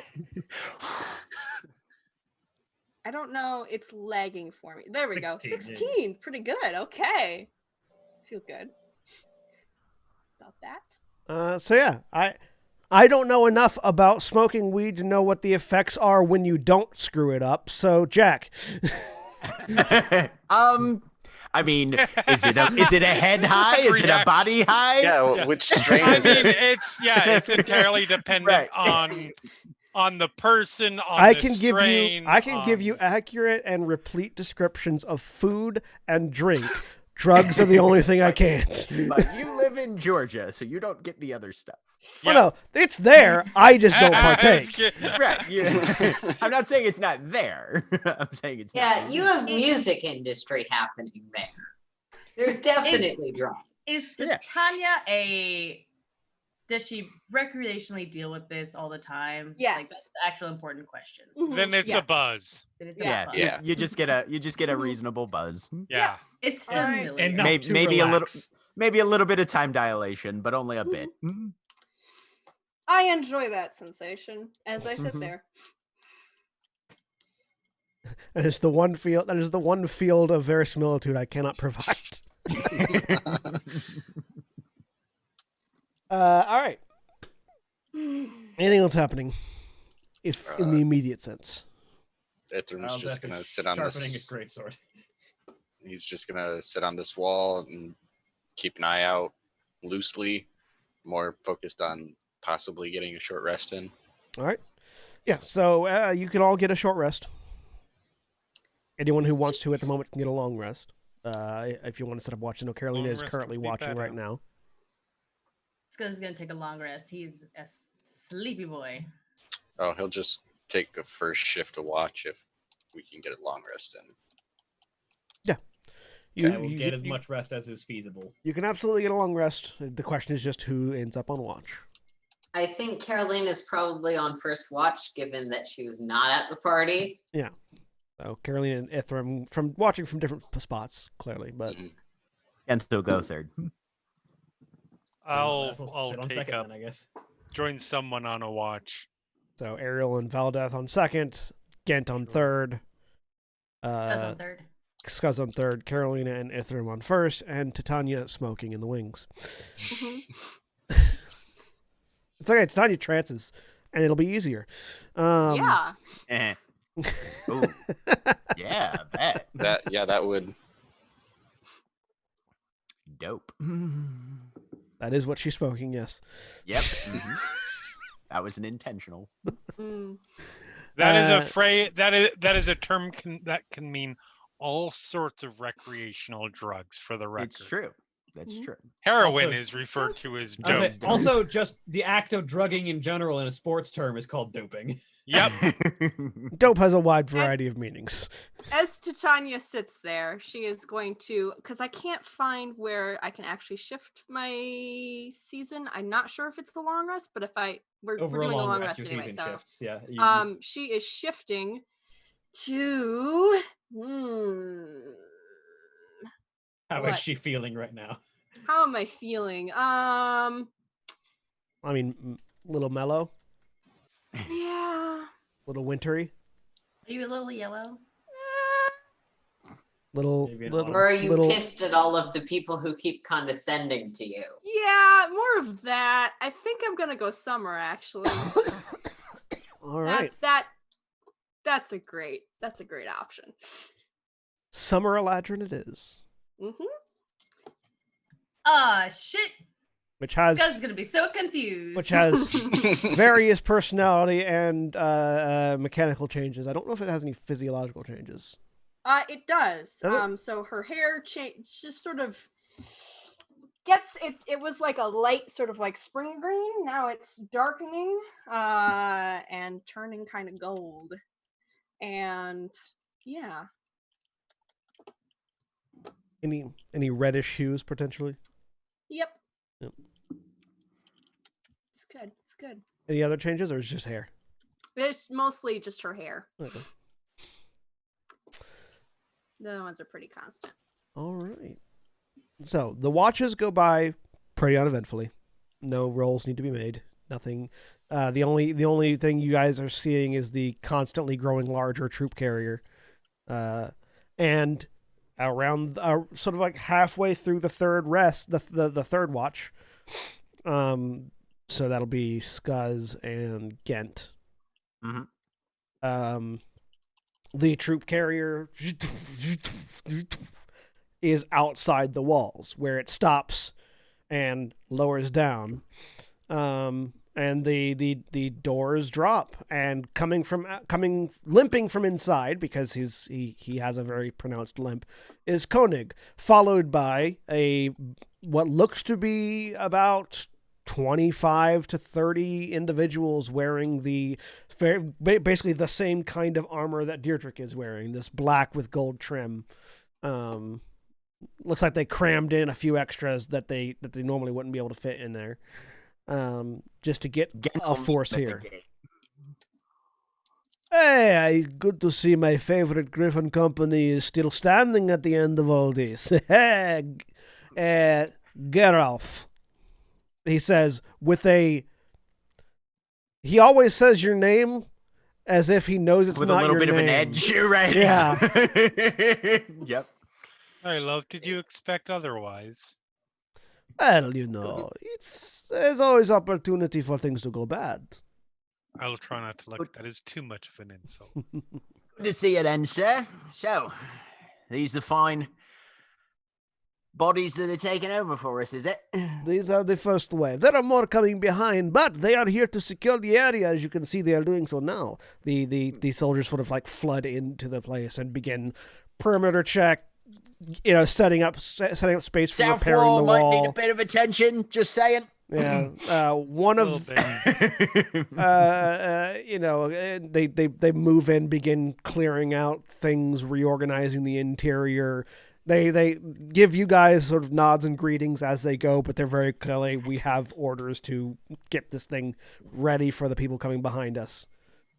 I don't know. It's lagging for me. There we go. 16, yeah. 16. Pretty good. Okay. Feel good about that. So yeah, I don't know enough about smoking weed to know what the effects are when you don't screw it up. So Jack. I mean, is it a head high? Is it a body high? Yeah, which strain I is mean, it? it's entirely dependent on the person, on I the can strain. give you accurate and replete descriptions of food and drink. Drugs are the only thing I can't. But you live in Georgia, so you don't get the other stuff. Well, no, it's there. I just don't partake. Right. Yeah. I'm not saying it's not there. I'm saying it's not. Yeah, you have music industry happening there. There's definitely drugs. Is Yeah. Tanya does she recreationally deal with this all the time? Yes. Like, that's the actual important question. Then it's Yeah. a buzz. Then it's a Yeah, buzz. Yeah. You just get a reasonable buzz. Yeah. It's Alright. familiar. Enough Maybe, to maybe relax. a little bit of time dilation, but only a bit. I enjoy that sensation as I sit there. That is the one field of verisimilitude I cannot provide. All right. Anything else happening? If in the immediate sense. Ithram's just Valdeth gonna is sit on sharpening this. a greatsword. He's just gonna sit on this wall and keep an eye out loosely, more focused on possibly getting a short rest in. All right. Yeah. So you can all get a short rest. Anyone who wants to at the moment can get a long rest. If you want to set up watching, no, Carolina Long is rest currently would be watching better. right now. Skuz's gonna take a long rest. He's a sleepy boy. Oh, he'll just take a first shift to watch if we can get a long rest in. I will get as much rest as is feasible. You can absolutely get a long rest. The question is just who ends up on watch. I think Caroline is probably on first watch, given that she was not at the party. So Carolina and Ithram from watching from different spots, clearly, but Mhm. And still go third. I'll Sit on take second up, then, I guess. join someone on a watch. so Ariel and Valdeth on second, Gent on third, Skuz on third. Skuz on third, Carolina and Ithram on first, and Titania smoking in the wings. It's okay, Titania trances, and it'll be easier. Yeah. Eh. Ooh. Yeah, I bet. That would. Dope. That is what she's smoking, yes. Yep. That was an intentional. Mm. That is Uh, a phrase. That is a term that can mean all sorts of recreational drugs. For the record, It's true. That's true. heroin Also- is referred to as Okay, dope. dope. also, just the act of drugging in general in a sports term is called doping. Yep. Dope has a wide variety of meanings. As Titania sits there, she is going to, because I can't find where I can actually shift my season. I'm not sure if it's the long rest, but if we're Over a doing a long long rest, rest your anyway. season So, shifts. Yeah. she is shifting to. How what? is she feeling right now? How am I feeling? I mean, little mellow, Yeah. little wintry, Are you a little yellow? little, Maybe an little, autumn. Or are you little. pissed at all of the people who keep condescending to you? Yeah, more of that. I think I'm gonna go summer actually. All right, That's a great option. Summer Eladrin it is, Shit. which has Skuz's gonna be so confused. various personality and mechanical changes. I don't know if it has any physiological changes. It does. Does it? So her hair just sort of gets it. It was like a light sort of like spring green. Now it's darkening, and turning kind of gold. And yeah. Any reddish hues potentially? Yep. Yep. It's good. It's good. Any other changes, or is it just hair? It's mostly just her hair. Okay. The other ones are pretty constant. All right. So the watches go by pretty uneventfully. No rolls need to be made. Nothing. The only thing you guys are seeing is the constantly growing larger troop carrier, and around sort of like halfway through the third the third watch. So that'll be Scuzz and Ghent. Mm-hmm. The troop carrier is outside the walls where it stops and lowers down. And the doors drop, and limping from inside, because he has a very pronounced limp, is Koenig, followed by what looks to be about 25 to 30 individuals wearing basically the same kind of armor that Deirdre is wearing, this black with gold trim. Looks like they crammed in a few extras that they normally wouldn't be able to fit in there, just to get a force here. Hey, good to see my favorite Griffin company is still standing at the end of all this. Geralf, he says he always says your name as if he knows it's with not a little your bit name. of an edge, right? Yeah. Yep. Hey, love, did you expect otherwise? Well, there's always opportunity for things to go bad. I'll try not to look. That is too much of an insult. Good to see you then, sir. So, these the fine bodies that are taking over for us, is it? These are the first wave. There are more coming behind, but they are here to secure the area. As you can see, they are doing so now. The soldiers sort of like flood into the place and begin perimeter check. Setting up space for South repairing wall the might wall. need a bit of attention. Just saying. Yeah, one of they move in, begin clearing out things, reorganizing the interior. They give you guys sort of nods and greetings as they go, but they're very clearly, we have orders to get this thing ready for the people coming behind us.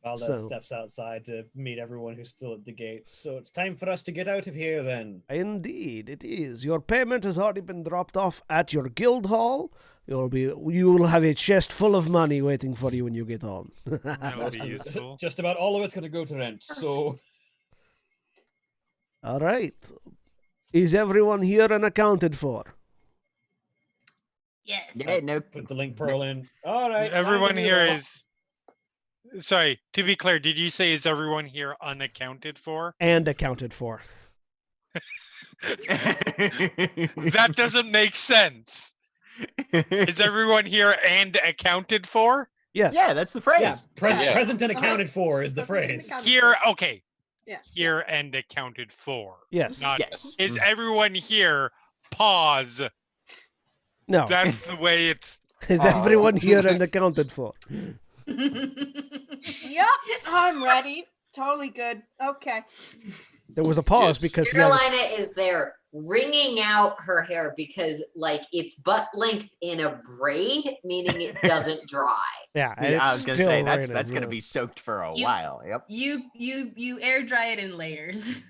Valdez steps outside to meet everyone who's still at the gate. So it's time for us to get out of here then. Indeed, it is. Your payment has already been dropped off at your guild hall. You will have a chest full of money waiting for you when you get home. That'll be useful. Just about all of it's going to go to rent, so... All right. Is everyone here and accounted for? Yes. Yeah, no. Put the link pearl in. All right. Everyone here is... Sorry, to be clear, did you say is everyone here unaccounted for? And accounted for. That doesn't make sense. Is everyone here and accounted for? Yes. Yeah, that's the phrase. Yeah, Yeah. present and accounted for is the phrase. Here, okay. Yeah. Here and accounted for. Yes. Not, Yes. is everyone here? Pause. No. That's the way it's. Is everyone here and accounted for? Yep, I'm ready. Totally good. Okay. There was a pause Yes. because Carolina is there wringing out her hair because, like, it's butt length in a braid, meaning it doesn't dry. yeah, and I it's was gonna still say that's raining, gonna yeah. be soaked for a You- while. Yep. You air dry it in layers.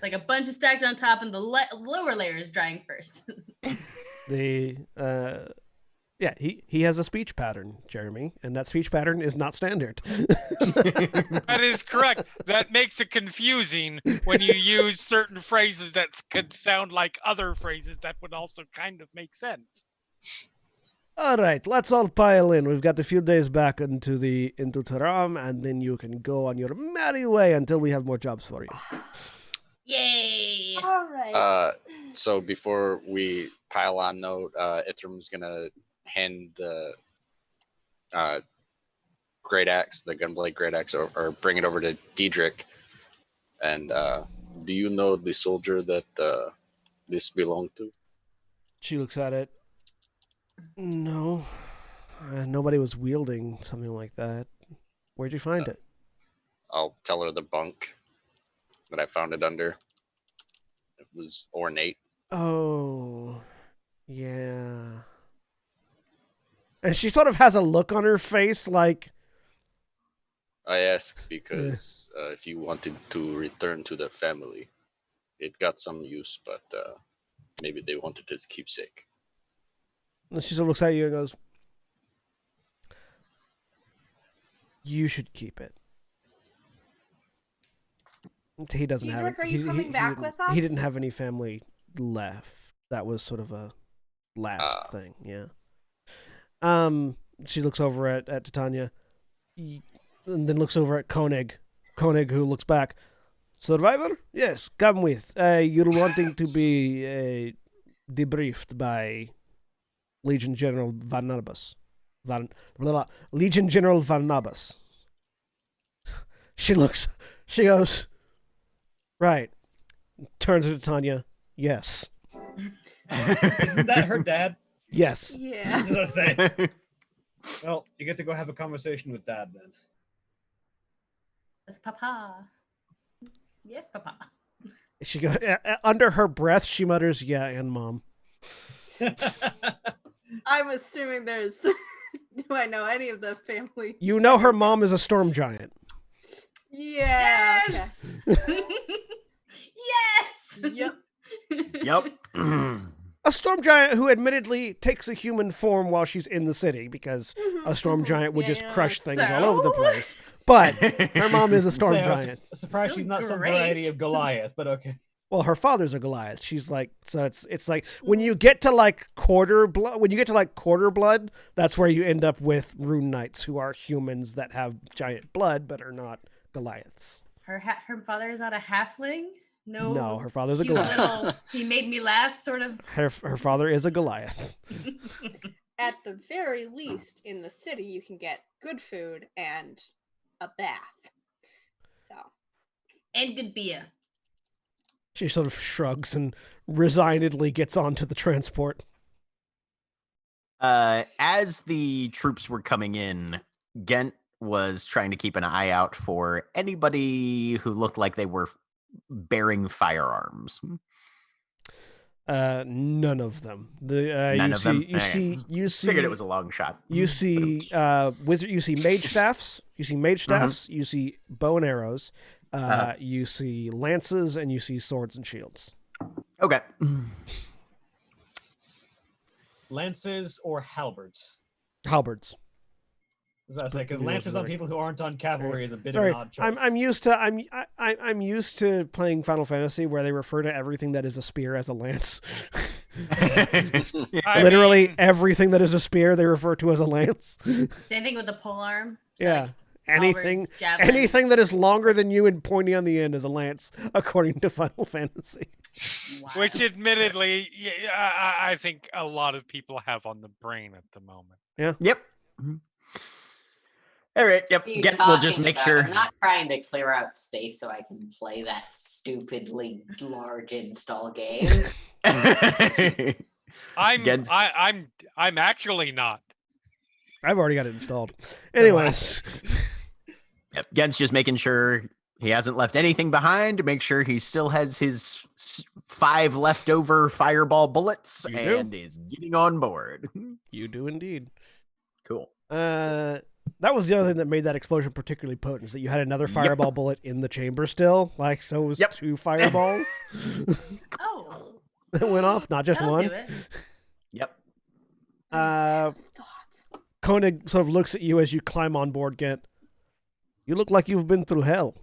Like a bunch of stacked on top, and the lower layer is drying first. He has a speech pattern, Jeremy, and that speech pattern is not standard. That is correct. That makes it confusing when you use certain phrases that could sound like other phrases that would also kind of make sense. All right, let's all pile in. We've got a few days back into Terra, and then you can go on your merry way until we have more jobs for you. Yay! All right. So before we pile on note, Ithram's gonna hand the great axe, the gunblade great axe, or bring it over to Diedrich. And do you know the soldier that this belonged to? She looks at it. No, nobody was wielding something like that. Where'd you find it? I'll tell her the bunk that I found it under. was ornate. Oh, yeah. And she sort of has a look on her face like... I asked because if you wanted to return to their family, it got some use, but maybe they wanted as keepsake. And she sort of looks at you and goes, "You should keep it." He doesn't have it. Cedric, are you coming back with us? He didn't have any family left. That was sort of a last thing, yeah. She looks over at Titania, and then looks over at Koenig. Koenig, who looks back. "Survivor? Yes, come with. You're wanting to be debriefed by Legion General Van Nabas. Legion General Van Nabas." She goes, "Right." Turns to Tanya. "Yes." Isn't that her dad? "Yes." Yeah. As I say. Well, you get to go have a conversation with Dad then. With Papa. Yes, Papa. She goes, under her breath, she mutters, "Yeah, and Mom." I'm assuming there's. Do I know any of the family? You know her mom is a storm giant. Yeah. Yes. Yes. Yep. Yep. A storm giant who admittedly takes a human form while she's in the city, because a storm giant would Yeah, just crush things so? all over the place. But her mom is a storm Say, I was giant. surprised she's not some Great. variety of Goliath, but okay. Well, her father's a Goliath. She's like, so it's like when you get to like quarter blood, that's where you end up with rune knights who are humans that have giant blood but are not Goliaths. Her father is not a halfling. No, her father's a cute Goliath. little, he made me laugh, sort of. Her father is a Goliath. At the very least, in the city, you can get good food and a bath. So. And good beer. She sort of shrugs and resignedly gets onto the transport. As the troops were coming in, Gent was trying to keep an eye out for anybody who looked like they were bearing firearms. None of them. None of them? You see. Figured it was a long shot. You see wizard. You see mage staffs. You see bow and arrows. You see lances, and you see swords and shields. Okay. Lances or halberds? Halberds. Because lances on people who aren't on cavalry is a bit Sorry, of an odd choice. I'm used to playing Final Fantasy where they refer to everything that is a spear as a lance. Literally everything that is a spear they refer to as a lance. Same thing with the polearm. So Yeah. like Anything halberds, javelins. anything that is longer than you and pointy on the end is a lance, according to Final Fantasy. Wow. Which, admittedly, I think a lot of people have on the brain at the moment. Yep. All right. Yep. What are you Gent will just talking make about? sure. I'm not trying to clear out space so I can play that stupidly large install game. I'm actually not. I've already got it installed. Anyways, Yep. Gent's just making sure he hasn't left anything behind to make sure he still has his 5 leftover fireball bullets You do. and is getting on board. you do indeed. Cool. That was the other thing that made that explosion particularly potent, is that you had another fireball bullet in the chamber still. Like, so it was 2 fireballs Oh, that went off, not just that'll one. do it. Yep. Koenig sort of looks at you as you climb on board, Gent. You look like you've been through hell.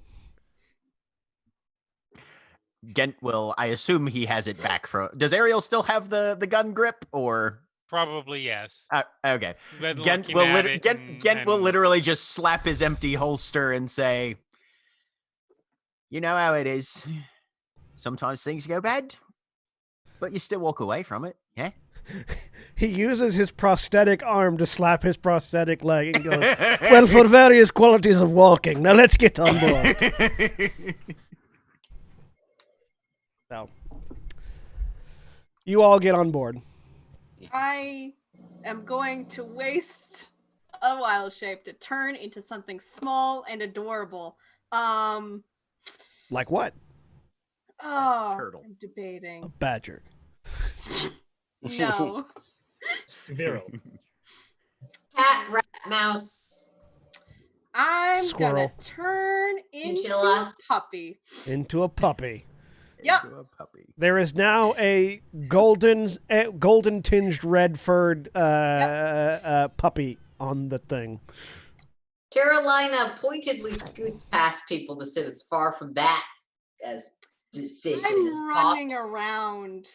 Gent will, I assume he has it back from. Does Ariel still have the gun grip or? Probably yes. Okay. Been Gent looking will, at it Gent will and- literally just slap his empty holster and say, "You know how it is. Sometimes things go bad, but you still walk away from it, yeah?" He uses his prosthetic arm to slap his prosthetic leg and goes, "Well, for various qualities of walking. Now let's get on board." So, you all get on board. I am going to waste a wild shape to turn into something small and adorable. Like what? Oh, Turtle. I'm A debating. badger. No. Viral. Cat, rat, mouse. I'm Squirrel. gonna turn into Chinchilla. puppy. Into a puppy. Yep. Into a puppy. There is now a golden tinged red furred puppy on the thing. Carolina pointedly scoots past people to sit as far from that as decision as I'm possible. running around.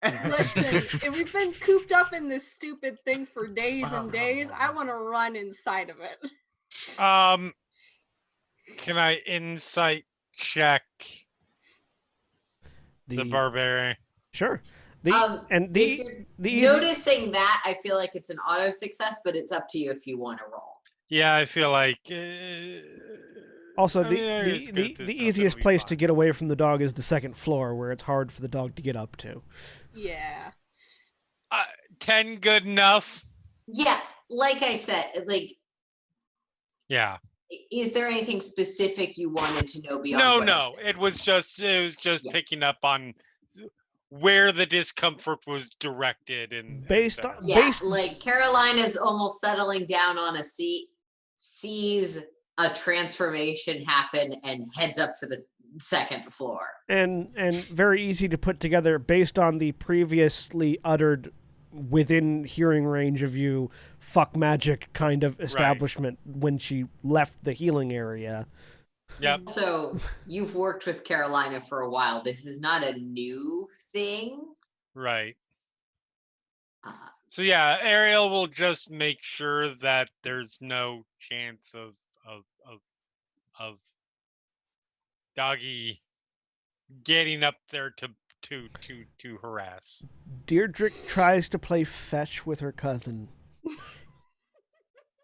Listen, we've been cooped up in this stupid thing for days and days. I want to run inside of it. Can I insight check the barbarian? Sure. If you're the easy, noticing that, I feel like it's an auto success, but it's up to you if you want to roll. Yeah, I feel like. also I mean, it's good. the This easiest will be place fine. to get away from the dog is the second floor, where it's hard for the dog to get up to. Yeah. 10 good enough? Yeah, like I said, like, Yeah. is there anything specific you wanted to know beyond? No. It was just Yeah. picking up on where the discomfort was directed and Based and on- better. Yeah, like Carolina's almost settling down on a seat, sees a transformation happen, and heads up to the second floor. and very easy to put together based on the previously uttered within hearing range of you fuck magic kind of establishment when she left the healing area. Yep. So you've worked with Carolina for a while. This is not a new thing. Right. Uh, So yeah, Ariel will just make sure that there's no chance of Doggy getting up there to harass. Deirdre tries to play fetch with her cousin.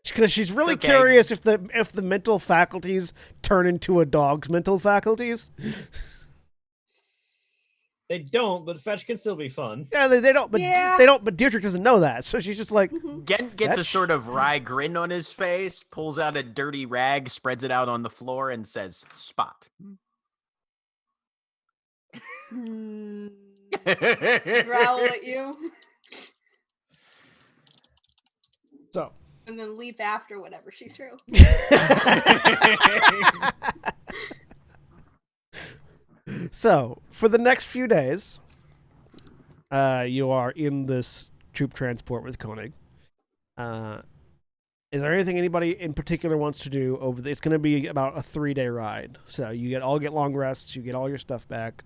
Because she's really okay. curious if the mental faculties turn into a dog's mental faculties. They don't, but fetch can still be fun. Yeah, they don't, but Yeah. they don't. But Deirdre doesn't know that, so she's just like, Gent gets a Fetch? sort of wry grin on his face, pulls out a dirty rag, spreads it out on the floor, and says, "Spot." Growl at you so. and then leap after whatever she threw. So, for the next few days, you are in this troop transport with Koenig. Is there anything anybody in particular wants to do over the? It's going to be about a 3-day ride, so you get long rests, you get all your stuff back.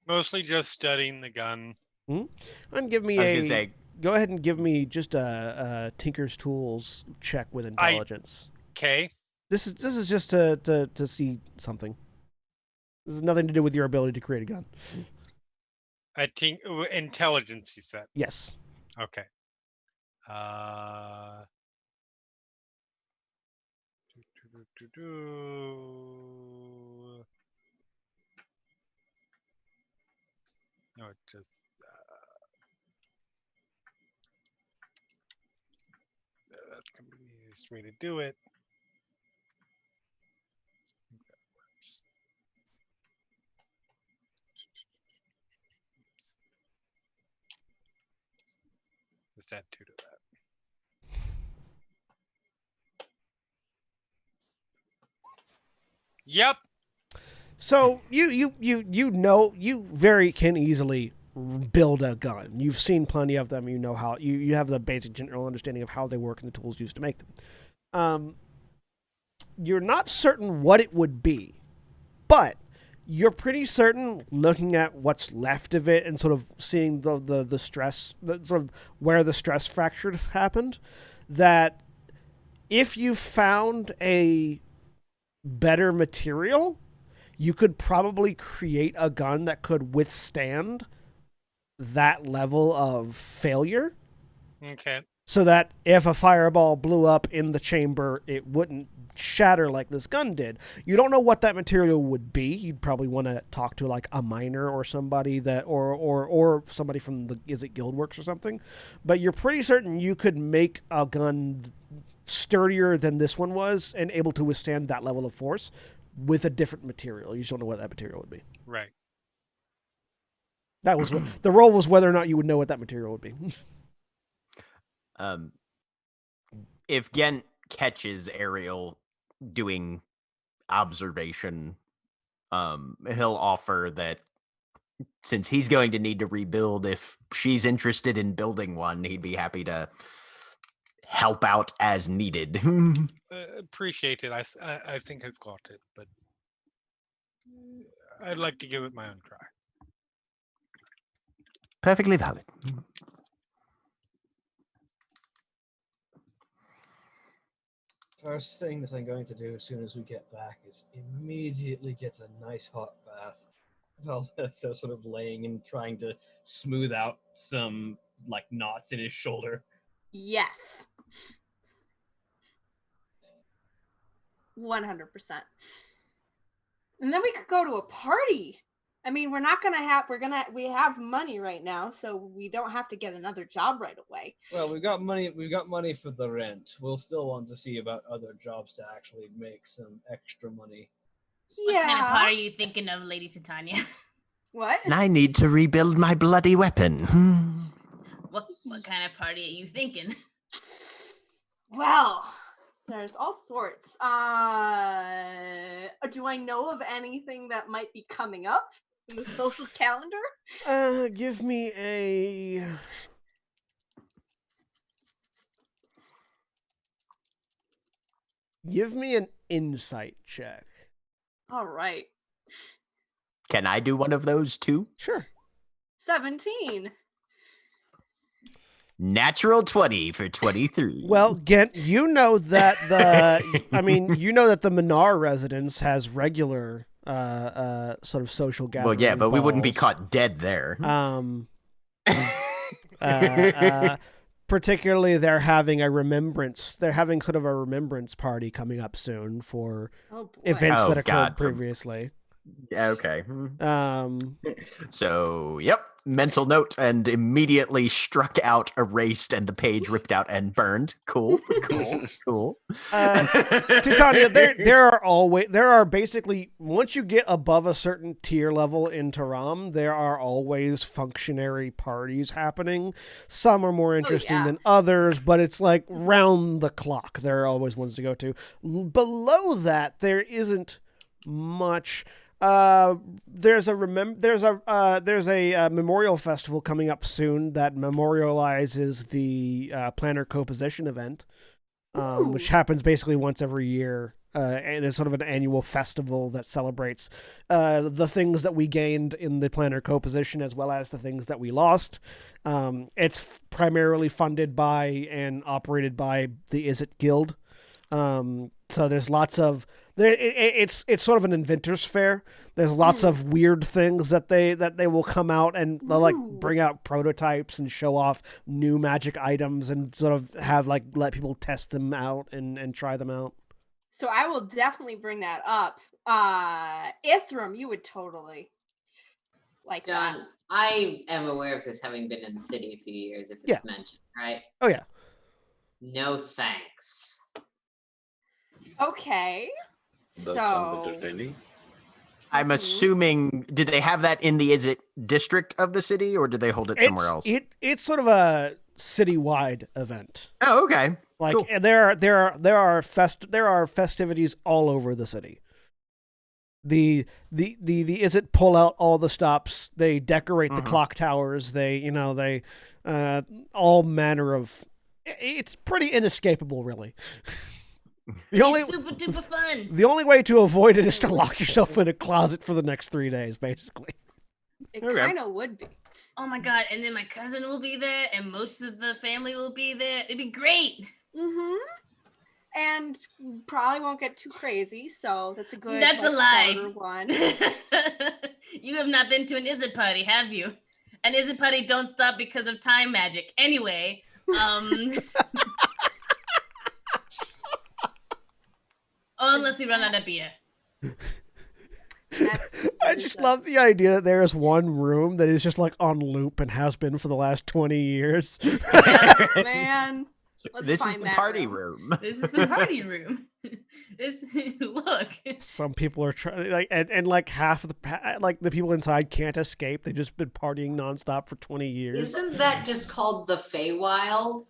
Mostly just studying the gun. And give me I was gonna say, go ahead and give me just a Tinker's Tools check with intelligence. Okay. This is just to see something. This has nothing to do with your ability to create a gun. I think intelligence, you said. Yes. Okay. No, it just. That's gonna be the easiest way to do it. Just add 2 to that. Yep. So you know you very can easily build a gun. You've seen plenty of them. You know how you have the basic general understanding of how they work and the tools used to make them. You're not certain what it would be, but you're pretty certain, looking at what's left of it and sort of seeing the stress, sort of where the stress fracture happened, that if you found a better material, you could probably create a gun that could withstand that level of failure. Okay. So that if a fireball blew up in the chamber, it wouldn't shatter like this gun did. You don't know what that material would be. You'd probably want to talk to like a miner or somebody that, or somebody from the, is it Guildworks or something? But you're pretty certain you could make a gun sturdier than this one was and able to withstand that level of force with a different material. You just don't know what that material would be. Right. That was the role was whether or not you would know what that material would be. If Gent catches Ariel doing observation, he'll offer that since he's going to need to rebuild, if she's interested in building one, he'd be happy to help out as needed. Appreciate it. I think I've got it, but I'd like to give it my own try. Perfectly valid. First thing that I'm going to do as soon as we get back is immediately get a nice hot bath. Valdez sort of laying and trying to smooth out some like knots in his shoulder. Yes. 100%. And then we could go to a party. I mean, we have money right now, so we don't have to get another job right away. Well, we've got money for the rent. We'll still want to see about other jobs to actually make some extra money. Yeah. What kind of party are you thinking of, Lady Titania? What? I need to rebuild my bloody weapon. What kind of party are you thinking? Well, there's all sorts. Do I know of anything that might be coming up in the social calendar? Give me an insight check. All right. Can I do one of those too? Sure. 17. Natural 20 for 23. Well, Gent, you know that the Minar residence has regular sort of social gatherings. Well, yeah, but we wouldn't be caught dead there. Particularly, they're having sort of a remembrance party coming up soon for events that occurred previously. Okay. So, yep. Mental note and immediately struck out, erased, and the page ripped out and burned. Cool. Titania, there are basically, once you get above a certain tier level in Taram, there are always functionary parties happening. Some are more interesting than others, but it's like round the clock. There are always ones to go to. Below that, there isn't much. There's a memorial festival coming up soon that memorializes the Planner Co-Position event, which happens basically once every year. And it's sort of an annual festival that celebrates the things that we gained in the Planner Co-Position as well as the things that we lost. It's primarily funded by and operated by the Is It Guild. So there's lots of it's sort of an inventor's fair. There's lots of weird things that they will come out and they'll like bring out prototypes and show off new magic items and sort of have like let people test them out and try them out. So I will definitely bring that up. Ithram, you would totally like that. I am aware of this having been in the city a few years if it's mentioned, right? Oh yeah. No thanks. Okay. That sounds entertaining. I'm assuming, did they have that in the Is It district of the city, or did they hold it somewhere else? It's sort of a citywide event. Oh, okay. Like cool. there are festivities all over the city. The Is It pull out all the stops. They decorate the clock towers. They all manner of. It's pretty inescapable, really. Super duper fun. The only way to avoid it is to lock yourself in a closet for the next 3 days, basically. It kind of would be. Oh my god! And then my cousin will be there, and most of the family will be there. It'd be great. And probably won't get too crazy, so that's a good. That's a lie. Starter one. You have not been to an Is It party, have you? An Is It party don't stop because of time magic. Anyway, unless we run out of beer. I just love the idea that there is one room that is just like on loop and has been for the last 20 years. Man. Let's This is find the that party room. room. This is the party room. This look. Some people are trying, like, and like half of the people inside can't escape. They've just been partying nonstop for 20 years. Isn't that just called the Feywild?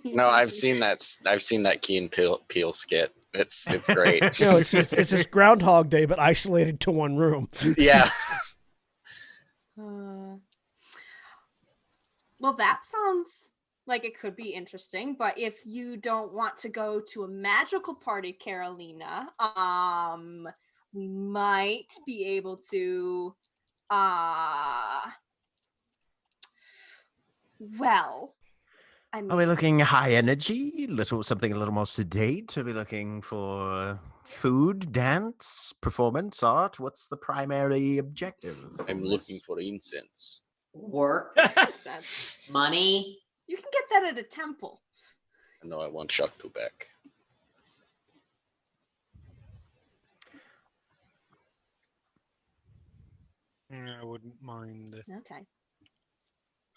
No, I've seen that. I've seen that Key and Peele skit. It's great. No, it's just Groundhog Day, but isolated to one room. Yeah. Well, that sounds like it could be interesting, but if you don't want to go to a magical party, Carolina, we might be able to well, I mean, Are we looking high energy? Something a little more sedate? Are we looking for food, dance, performance, art? What's the primary objective? I'm looking for incense. Work, sense. money. You can get that at a temple. I know I want Chuck to back. I wouldn't mind. Okay.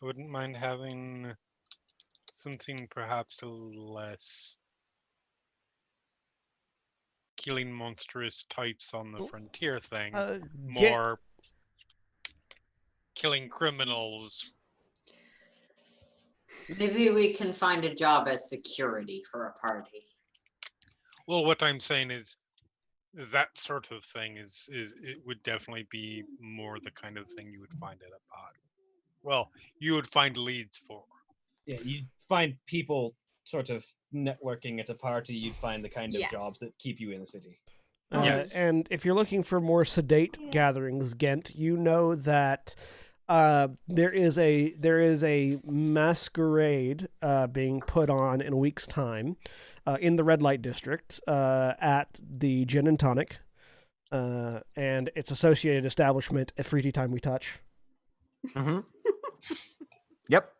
I wouldn't mind having something perhaps a little less killing monstrous types on the frontier thing. More killing criminals. Maybe we can find a job as security for a party. Well, what I'm saying is that sort of thing is it would definitely be more the kind of thing you would find at a party. Well, you would find leads for. Yeah, you'd find people sort of networking at a party. You'd find the kind of jobs that keep you in the city. Yes. And if you're looking for more sedate gatherings, Ghent, you know that there is a masquerade being put on in a week's time in the red light district at the Gin and Tonic, and its associated establishment, A Free Tea Time We Touch. Mm-hmm. Yep.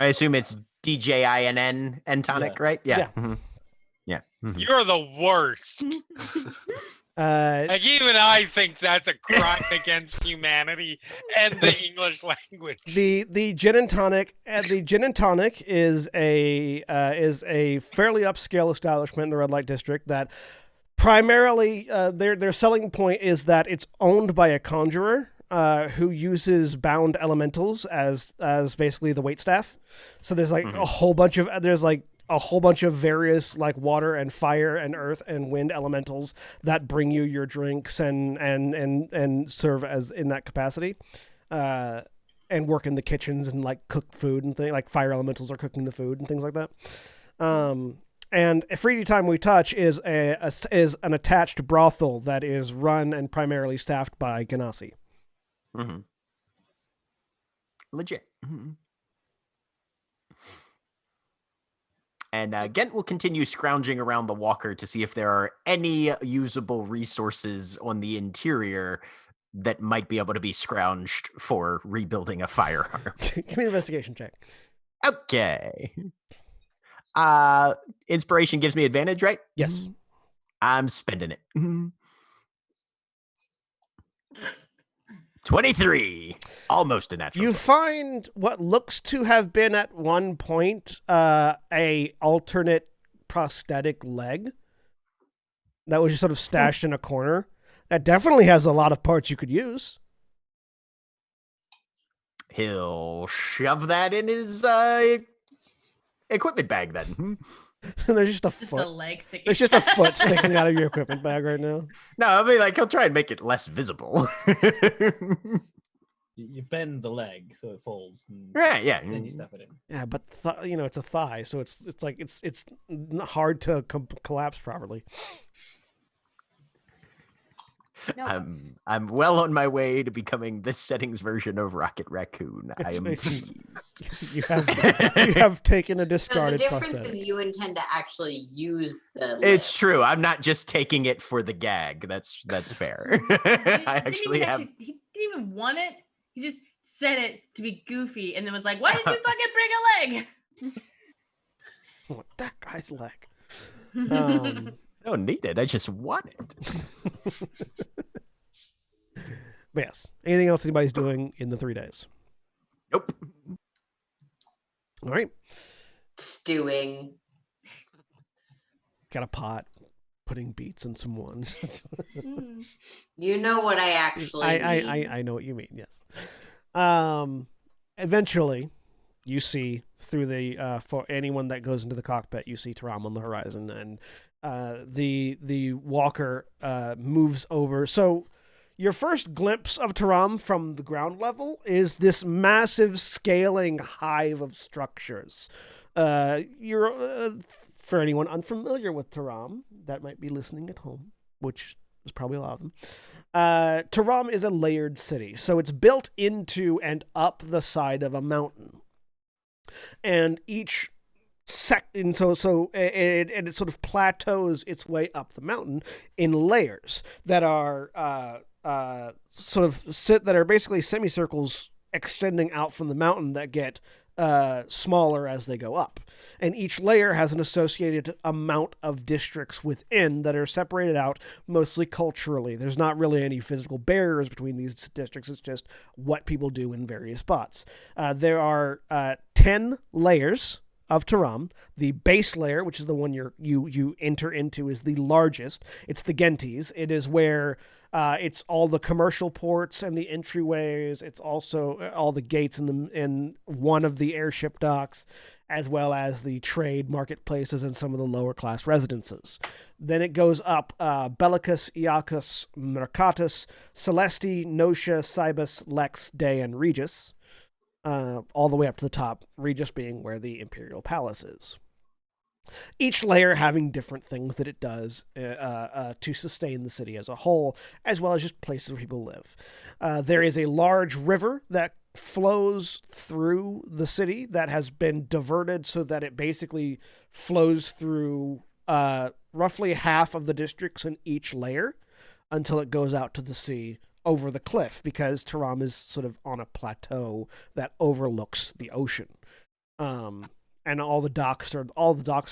I assume it's DJINN and Tonic, right? Yeah. Yeah. Mm-hmm. Yeah. Mm-hmm. You're the worst. Like even I think that's a crime against humanity and the English language. The Gin and Tonic is a fairly upscale establishment in the red light district that primarily their selling point is that it's owned by a conjurer who uses bound elementals as basically the waitstaff. So there's like a whole bunch of various like water and fire and earth and wind elementals that bring you your drinks and serve as in that capacity, and work in the kitchens and like cook food and things like fire elementals are cooking the food and things like that. And A Free Time We Touch is an attached brothel that is run and primarily staffed by Ganassi. Mm-hmm. Legit. Mm-hmm. And Ghent will continue scrounging around the walker to see if there are any usable resources on the interior that might be able to be scrounged for rebuilding a firearm. Give me an investigation check. Okay. Inspiration gives me advantage, right? Yes. I'm spending it. 23. Almost a natural. You find what looks to have been at one point a alternate prosthetic leg that was just sort of stashed in a corner. That definitely has a lot of parts you could use. He'll shove that in his equipment bag then. There's just a Just foot. a leg sticking. There's just a foot sticking out of your equipment bag right now. No, I mean, like, he'll try and make it less visible. You bend the leg so it folds. And Yeah. Then you stuff it in. Yeah, but it's a thigh, so it's like it's hard to collapse properly. No. I'm well on my way to becoming this setting's version of Rocket Raccoon. I am pleased. You have taken a So the discarded difference prosthetic. is you intend to actually use the It's lift. true. I'm not just taking it for the gag. That's fair. I actually have. He didn't even want it. He just said it to be goofy, and then was like, "Why did you fucking bring a leg?" I want that guy's leg. I don't need it. I just want it. But yes. Anything else anybody's doing in the 3 days? Nope. All right. Stewing. Got a pot, putting beets in some ones. You know what I actually mean. I know what you mean. Yes. Eventually, you see through the for anyone that goes into the cockpit, you see Taram on the horizon, and the walker moves over. So your first glimpse of Taram from the ground level is this massive scaling hive of structures. You're for anyone unfamiliar with Taram that might be listening at home, which is probably a lot of them. Taram is a layered city, so it's built into and up the side of a mountain, and each it sort of plateaus its way up the mountain in layers that are that are basically semicircles extending out from the mountain that get smaller as they go up. And each layer has an associated amount of districts within that are separated out mostly culturally. There's not really any physical barriers between these districts. It's just what people do in various spots. There are 10 layers of Taram. The base layer, which is the one you enter into, is the largest. It's the Genties. It is where it's all the commercial ports and the entryways. It's also all the gates in one of the airship docks, as well as the trade marketplaces and some of the lower class residences. Then it goes up Bellicus, Iacus, Mercatus, Celesti, Notia, Cybus, Lex, Day, and Regis. All the way up to the top, Regis being where the Imperial Palace is. Each layer having different things that it does to sustain the city as a whole, as well as just places where people live. There is a large river that flows through the city that has been diverted so that it basically flows through roughly half of the districts in each layer until it goes out to the sea over the cliff, because Taram is sort of on a plateau that overlooks the ocean. And all the docks are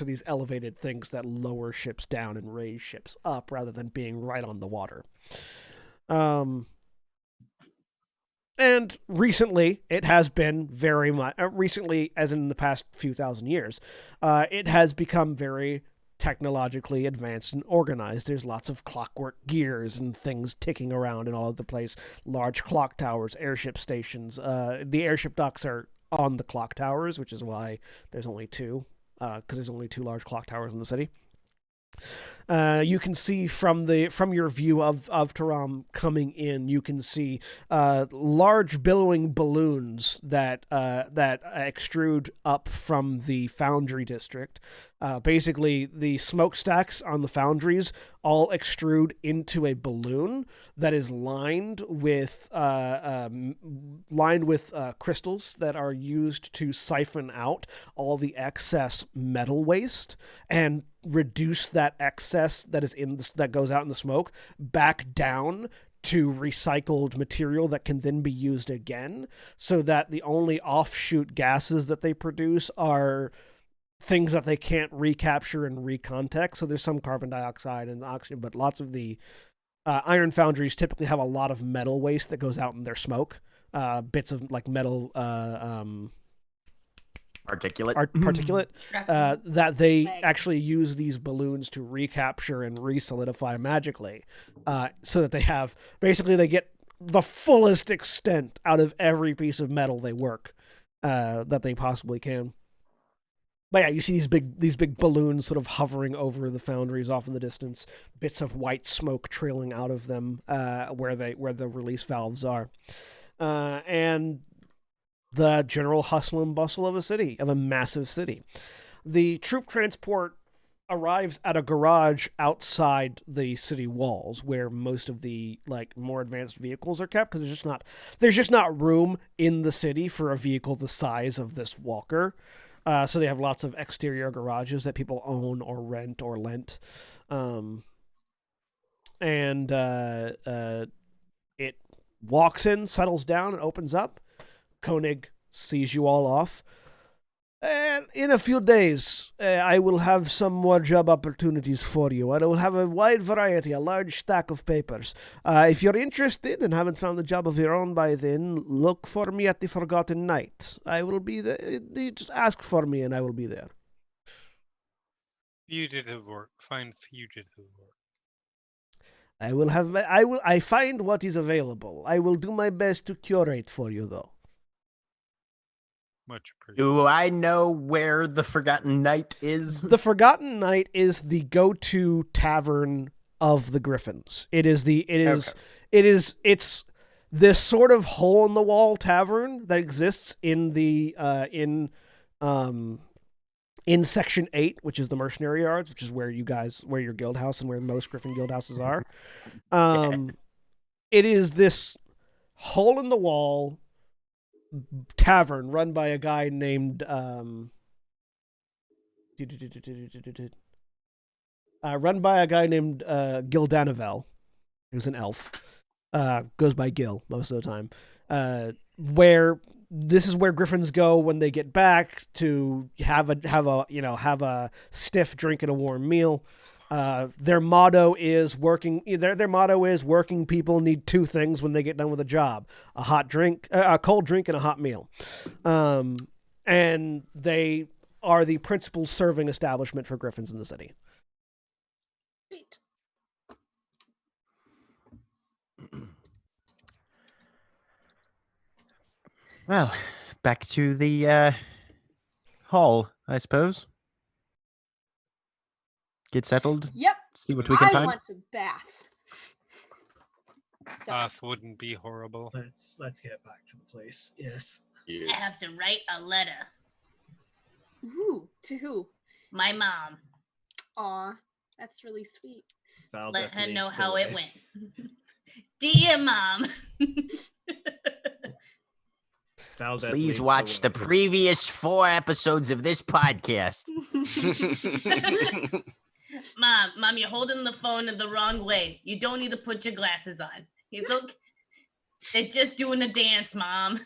these elevated things that lower ships down and raise ships up rather than being right on the water. And recently, it has been very much recently, as in the past few thousand years, it has become very technologically advanced and organized. There's lots of clockwork gears and things ticking around in all over the place. Large clock towers, airship stations. The airship docks are on the clock towers, which is why there's only two, because there's only two large clock towers in the city. You can see from your view of Taram coming in, you can see large billowing balloons that extrude up from the foundry district. Basically, the smokestacks on the foundries all extrude into a balloon that is lined with crystals that are used to siphon out all the excess metal waste and reduce that excess that goes out in the smoke back down to recycled material that can then be used again, so that the only offshoot gases that they produce are things that they can't recapture and recontact. So there's some carbon dioxide and oxygen, but lots of the iron foundries typically have a lot of metal waste that goes out in their smoke, bits of like metal particulate that they actually use these balloons to recapture and resolidify magically, so that they get the fullest extent out of every piece of metal they work that they possibly can. But yeah, you see these big balloons sort of hovering over the foundries off in the distance, bits of white smoke trailing out of them where the release valves are, and the general hustle and bustle of a massive city. The troop transport arrives at a garage outside the city walls, where most of the more advanced vehicles are kept, because there's just not room in the city for a vehicle the size of this walker. So they have lots of exterior garages that people own or rent or lent. And it walks in, settles down, and opens up. Koenig sees you all off. In a few days, I will have some more job opportunities for you. I will have a wide variety, a large stack of papers. If you're interested and haven't found a job of your own by then, look for me at the Forgotten Night. I will be there. Just ask for me and I will be there. Fugitive work. Find fugitive work. I find what is available. I will do my best to curate for you, though. Much appreciated. Do I know where the Forgotten Night is? The Forgotten Night is the go-to tavern of the Griffins. It's this sort of hole-in-the-wall tavern that exists in the in Section 8, which is the Mercenary Yards, which is where your guild house and where most Griffin guild houses are. It is this hole-in-the-wall tavern run by a guy named Gildanivel, who's an elf. Goes by Gil most of the time. Where this is where Griffins go when they get back to have a stiff drink and a warm meal. Their motto is working people need two things when they get done with a job: a cold drink, and a hot meal. And they are the principal serving establishment for Griffins in the city. Sweet. Well, back to the hall, I suppose. Get settled. Yep. See what we can I find. want a bath. So, Bath wouldn't be horrible. Let's get back to the place. Yes. I have to write a letter. ooh, to who? My mom. Aw, that's really sweet. Let her know how it went. Dear mom. Please watch the previous 4 episodes of this podcast. Mom, you're holding the phone in the wrong way. You don't need to put your glasses on. It's okay. They're just doing a dance, Mom.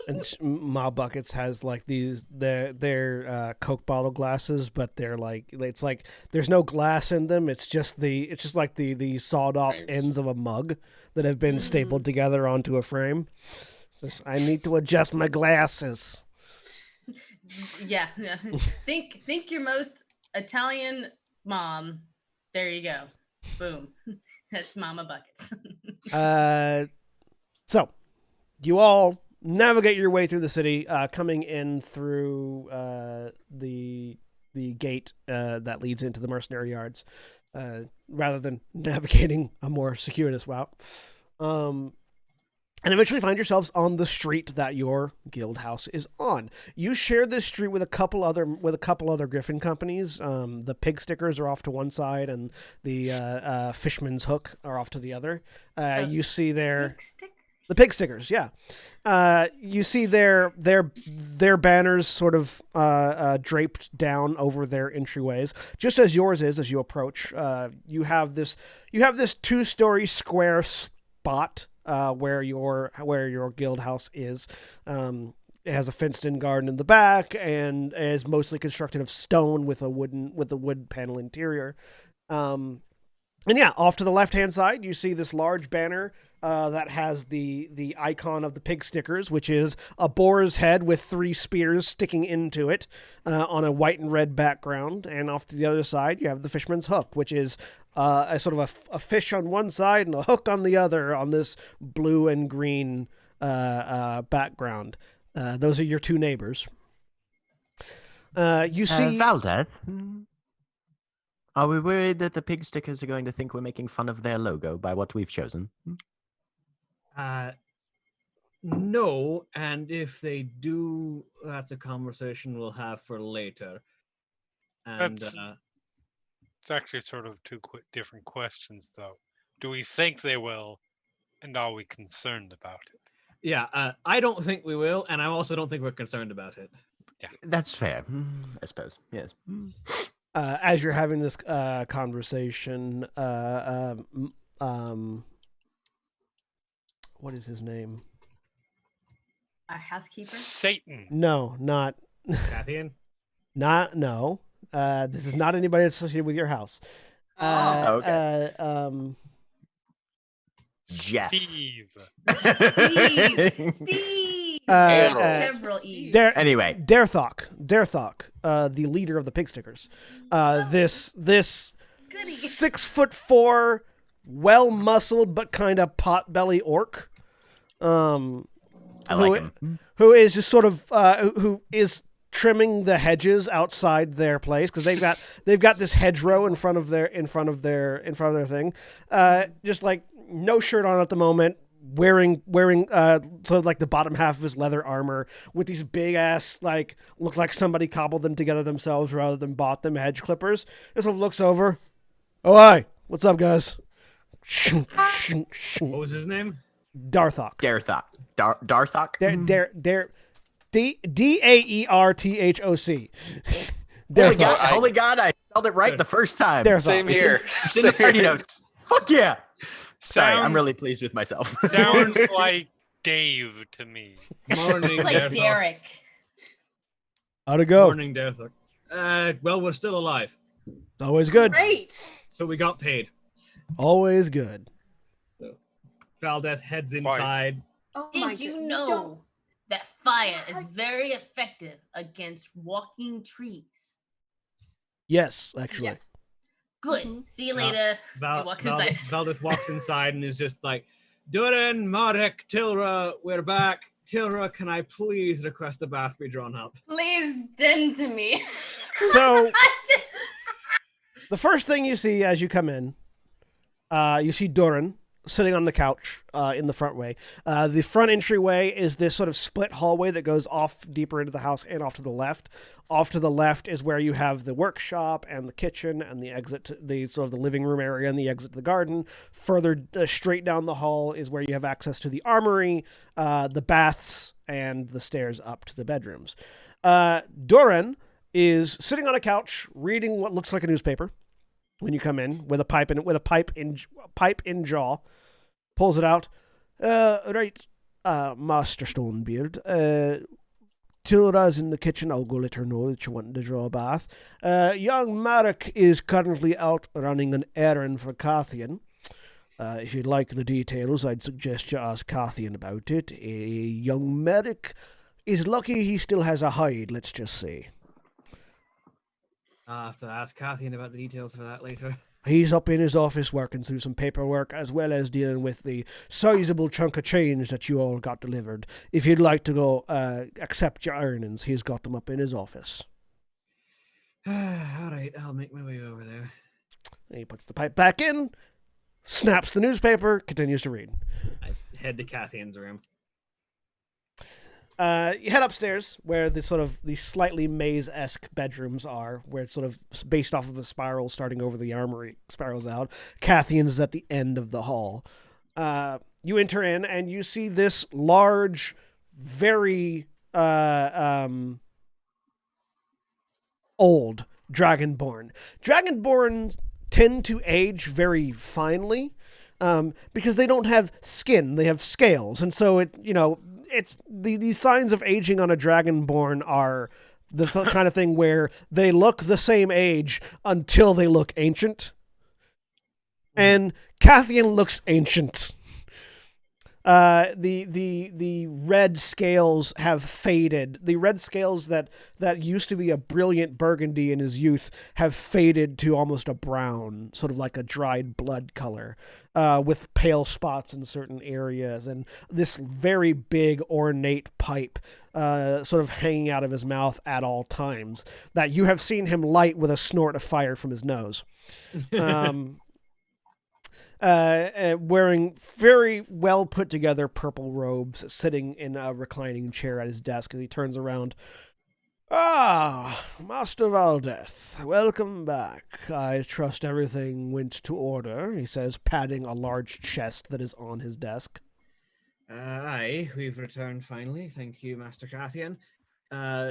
And Ma Buckets has like these they're Coke bottle glasses, but they're like it's like there's no glass in them. It's just like the sawed off ends of a mug that have been stapled together onto a frame. I need to adjust my glasses. Yeah. Think your most Italian mom. There you go. Boom. That's Mama Buckets. So you all navigate your way through the city, coming in through the gate that leads into the Mercenary Yards, rather than navigating a more circuitous route. And eventually find yourselves on the street that your guild house is on. You share this street with a couple other Griffin companies. The Pig Stickers are off to one side, and the Fishman's Hook are off to the other. You see the Pig Stickers, yeah. You see their banners sort of draped down over their entryways, just as yours is as you approach. You have this 2-story square spot where your guild house is. It has a fenced-in garden in the back and is mostly constructed of stone with a wood panel interior. And yeah, off to the left-hand side, you see this large banner that has the icon of the Pig Stickers, which is a boar's head with 3 spears sticking into it on a white and red background. And off to the other side, you have the Fishman's Hook, which is a sort of a fish on one side and a hook on the other on this blue and green background. Those are your 2 neighbors. You see... Valdeth, are we worried that the Pig Stickers are going to think we're making fun of their logo by what we've chosen? No, and if they do, that's a conversation we'll have for later. And it's actually sort of 2 different questions, though. Do we think they will, and are we concerned about it? Yeah, I don't think we will, and I also don't think we're concerned about it. Yeah, that's fair, I suppose. Yes. As you're having this conversation, what is his name? Our housekeeper? Satan. No, not Cathian? No. This is not anybody associated with your house. Okay. Jeff. Steve. Steve. Arrow. Several E's. Anyway. Darethok, the leader of the pig stickers. This Goody. 6'4", well muscled but kind of potbelly orc. I like him. Who is just sort of who is trimming the hedges outside their place because they've got this hedgerow in front of their thing. Just like no shirt on at the moment, wearing sort of like the bottom half of his leather armor with these big ass like look like somebody cobbled them together themselves rather than bought them hedge clippers. Just sort of looks over. Oh hi, what's up guys? What was his name? Darethok. Darthok? Daerthoc. Holy God, I spelled it right the first time. Darethok. Same here. It's in the party notes. Fuck yeah. Sorry, I'm Sounds- really pleased with myself. Sounds like Dave to me. Morning, It's like Darethok. Derek. How'd it go? Morning, Darethok. Well, we're still alive, Always good. Great. so we got paid. Always good. Valdeth heads inside. Oh my Did you goodness. know Don't- that fire is very effective against walking trees? Yes, actually. Yeah. Good. Mhm. See you later. He walks inside. Valdeth walks inside and is just like, Durin, Marek, Tilra, we're back. Tilra, can I please request a bath be drawn up? Please tend to me. So the first thing you see as you come in, you see Durin sitting on the couch in the front way. The front entryway is this sort of split hallway that goes off deeper into the house and off to the left. Off to the left is where you have the workshop and the kitchen and the exit to the sort of the living room area and the exit to the garden. Further straight down the hall is where you have access to the armory, the baths, and the stairs up to the bedrooms. Durin is sitting on a couch reading what looks like a newspaper when you come in with a pipe in jaw. Pulls it out. Right, Master Stonebeard. Tilra's in the kitchen. I'll go let her know that you want to draw a bath. Young Marek is currently out running an errand for Cathian. If you'd like the details, I'd suggest you ask Cathian about it. Young Marek is lucky he still has a hide, let's just say. I'll have to ask Cathian about the details for that later. He's up in his office working through some paperwork as well as dealing with the sizable chunk of change that you all got delivered. If you'd like to go accept your earnings, he's got them up in his office. All right, I'll make my way over there. And he puts the pipe back in, snaps the newspaper, continues to read. I head to Cathian's room. You head upstairs where the sort of the slightly maze-esque bedrooms are, where it's sort of based off of a spiral starting over the armory, spirals out. Cathian's is at the end of the hall. You enter in and you see this large, very old dragonborn. Dragonborns tend to age very finely because they don't have skin; they have scales, and so it's these signs of aging on a dragonborn are the kind of thing where they look the same age until they look ancient. And Cathian looks ancient. The red scales have faded. The red scales that used to be a brilliant burgundy in his youth have faded to almost a brown, sort of like a dried blood color, with pale spots in certain areas, and this very big ornate pipe sort of hanging out of his mouth at all times that you have seen him light with a snort of fire from his nose. Wearing very well put together purple robes, sitting in a reclining chair at his desk as he turns around. Ah, Master Valdeth, welcome back. I trust everything went to order, he says, patting a large chest that is on his desk. Aye, we've returned finally. Thank you, Master Cathian.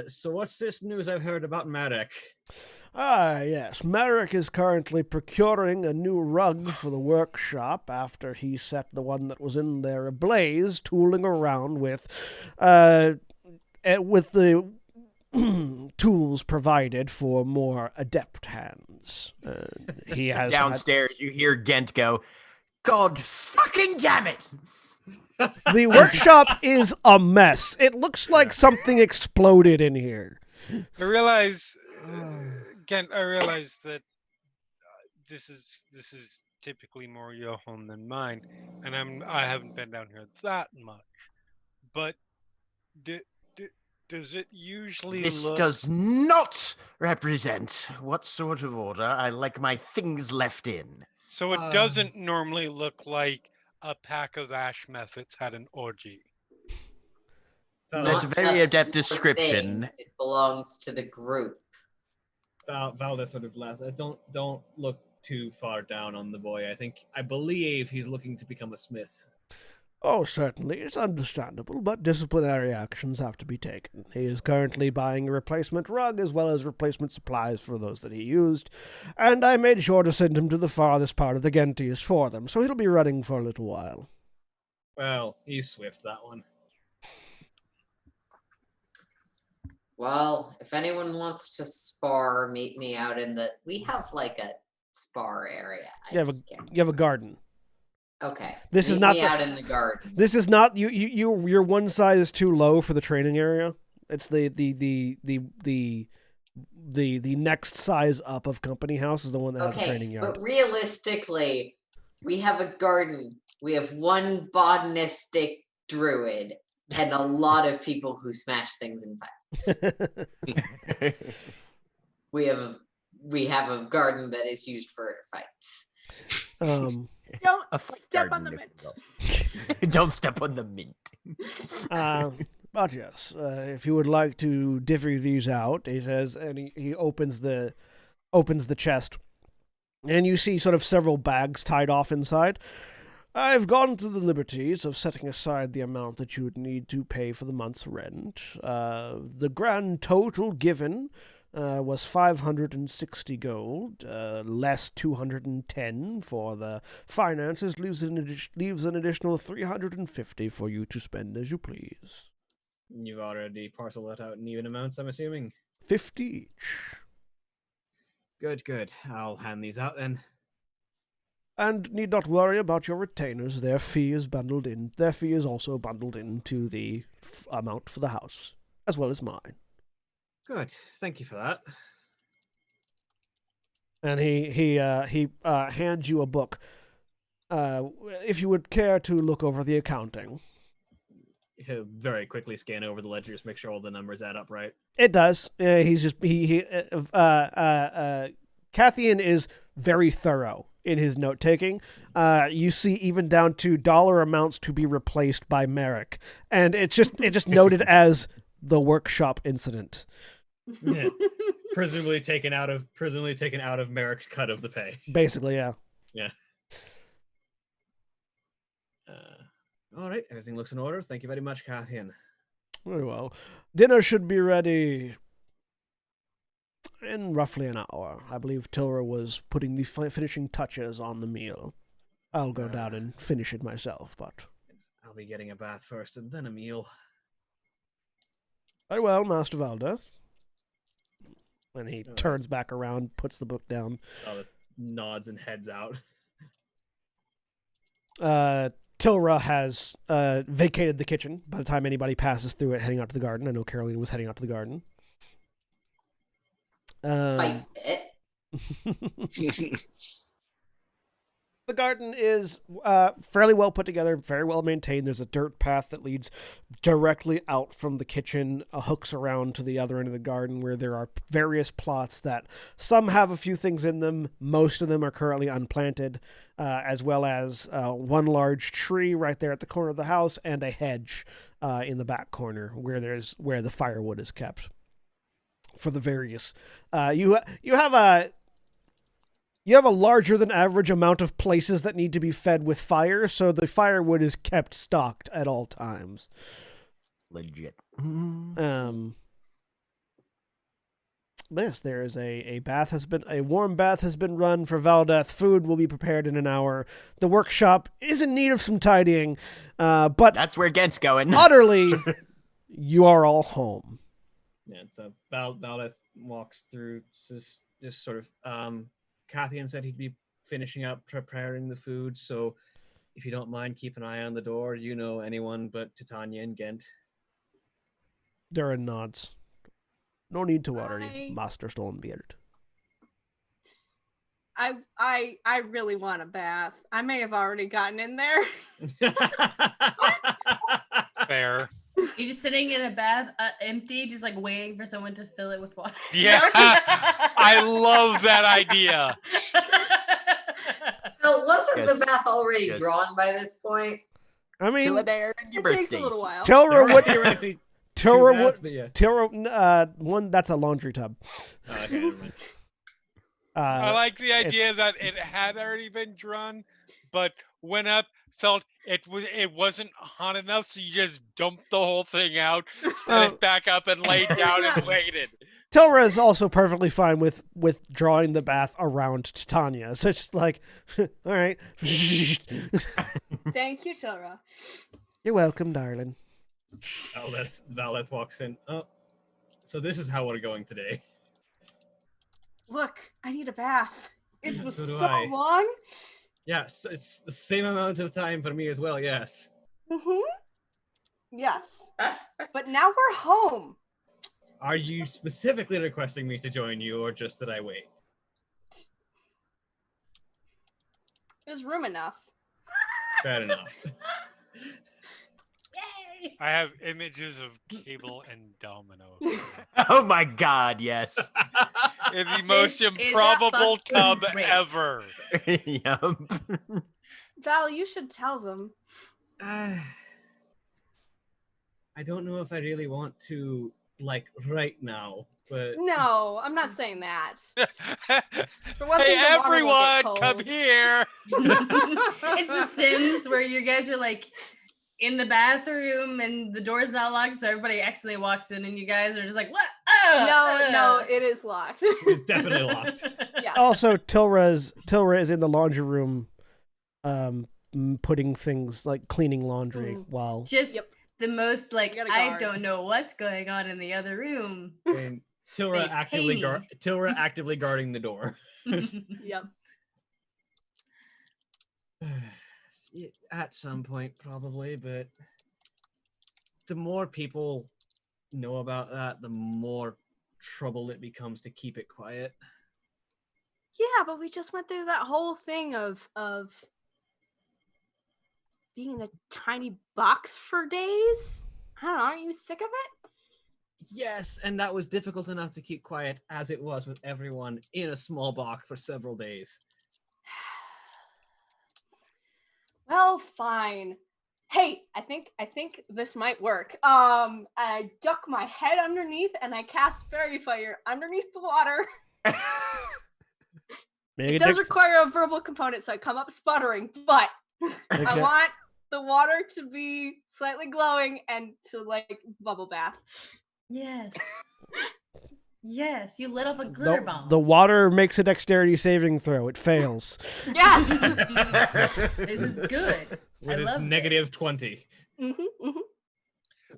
So what's this news I've heard about Marek? Ah, yes. Marek is currently procuring a new rug for the workshop after he set the one that was in there ablaze, tooling around with the tools provided for more adept hands. He has Downstairs, you hear Gent go, God fucking damn it! The workshop is a mess. It looks like something exploded in here. I realize, Kent, I realize that this is typically more your home than mine, and I haven't been down here that much. But does it usually This look? does not represent what sort of order I like my things left in. So it doesn't normally look like a pack of ash methods had an orgy. That's a Not very just adept your description. things, it belongs to the group. Valdez sort of laughs. Don't look too far down on the boy. I believe he's looking to become a smith. Oh, certainly. It's understandable, but disciplinary actions have to be taken. He is currently buying a replacement rug as well as replacement supplies for those that he used, and I made sure to send him to the farthest part of the Gentius for them, so he'll be running for a little while. Well, he's swift, that one. Well, if anyone wants to spar, meet me out in the. We have like a spar area. You have a garden. Okay. This is meet not me the- out in the garden. This is not your one size is too low for the training area. It's the next size up of company house is the one that has a training yard. But realistically, we have a garden. We have one botanistic druid and a lot of people who smash things in fights. we have a garden that is used for fights. Don't A fight step on garden, the if you mint. will. Don't step on the mint. But yes, if you would like to divvy these out, he says, and he opens the chest, and you see sort of several bags tied off inside. I've gone to the liberties of setting aside the amount that you would need to pay for the month's rent. The grand total given was 560 gold, less 210 for the finances, leaves an additional 350 for you to spend as you please. You've already parceled that out in even amounts, I'm assuming? 50 each. Good. I'll hand these out then. And need not worry about your retainers. Their fee is bundled in. Their fee is also bundled into the amount for the house, as well as mine. Good. Thank you for that. And he hands you a book. If you would care to look over the accounting. He'll very quickly scan over the ledgers, make sure all the numbers add up right. It does. Cathian is very thorough in his note taking. You see even down to dollar amounts to be replaced by Merrick, and it's just noted as the workshop incident. Yeah. presumably taken out of Merrick's cut of the pay. Basically, yeah. Yeah. All right, everything looks in order. Thank you very much, Cathian. Very well. Dinner should be ready in roughly an hour. I believe Terra was putting the finishing touches on the meal. I'll go down and finish it myself, but... I'll be getting a bath first and then a meal. Very well, Master Valdez. And he turns back around, puts the book down. Nods and heads out. Tilra has vacated the kitchen by the time anybody passes through it heading out to the garden. I know Caroline was heading out to the garden. Fight it. The garden is fairly well put together, very well maintained. There's a dirt path that leads directly out from the kitchen, hooks around to the other end of the garden where there are various plots that some have a few things in them. Most of them are currently unplanted, as well as one large tree right there at the corner of the house and a hedge in the back corner where the firewood is kept for the various. You have a larger than average amount of places that need to be fed with fire, so the firewood is kept stocked at all times. Legit. Yes, there is a warm bath has been run for Valdeth. Food will be prepared in an hour. The workshop is in need of some tidying, but that's where Gent's going. Utterly, you are all home. Yeah, so Valdeth walks through, just sort of. Cathian said he'd be finishing up preparing the food, so if you don't mind, keep an eye on the door. You know anyone but Titania and Ghent? Darren nods. No need to worry, Master Stonebeard. I really want a bath. I may have already gotten in there. Fair. You're just sitting in a bath, empty, just like waiting for someone to fill it with water. Yeah, I love that idea. So wasn't Yes. the bath already Yes. drawn by this point? I mean, Kill it there in your It takes a birthdays. little while. Tilra would. Theoretically, Tilra two baths, would. but yeah. Tilra, one that's a laundry tub. Oh, okay, never mind. I like the it's- idea that it had already been drawn, but went up, felt it wasn't hot enough, so you just dumped the whole thing out, set it back up, and laid down and waited. Tilra is also perfectly fine with drawing the bath around Titania. So it's just like, all right. Thank you, Tilra. You're welcome, darling. Valdeth walks in. Oh, so this is how we're going today. Look, I need a bath. It was So so do I. long. Yes, it's the same amount of time for me as well. Yes. Yes. But now we're home. Are you specifically requesting me to join you, or just that I wait? There's room enough. Fair enough. Yay! I have images of Cable and Domino Oh my god, yes. in the most This is a improbable fucking tub great. ever. Yup. Val, you should tell them. I don't know if I really want to, like, right now, but No, I'm not saying that. For one Hey thing, the water will everyone, get come cold. here! It's The Sims where you guys are like in the bathroom and the door's not locked, so everybody accidentally walks in and you guys are just like, what? No, it is locked. it's definitely locked. Yeah. Also, Tilra is in the laundry room, putting things like cleaning laundry while. Just Yep. the most like, You gotta I guard. don't know what's going on in the other room. And Tilra They pay me. actively guarding the door. Yep. At some point, probably, but the more people know about that, the more trouble it becomes to keep it quiet. Yeah, but we just went through that whole thing of being in a tiny box for days. I don't know. Are you sick of it? Yes, and that was difficult enough to keep quiet as it was with everyone in a small box for several days. Well, fine. Hey, I think this might work. I duck my head underneath and I cast fairy fire underneath the water. It does require a verbal component, so I come up sputtering, but I want the water to be slightly glowing and to like bubble bath. Yes. Yes, you lit off a glitter bomb. The water makes a dexterity saving throw. It fails. Yeah. This is good. With I its love negative 20.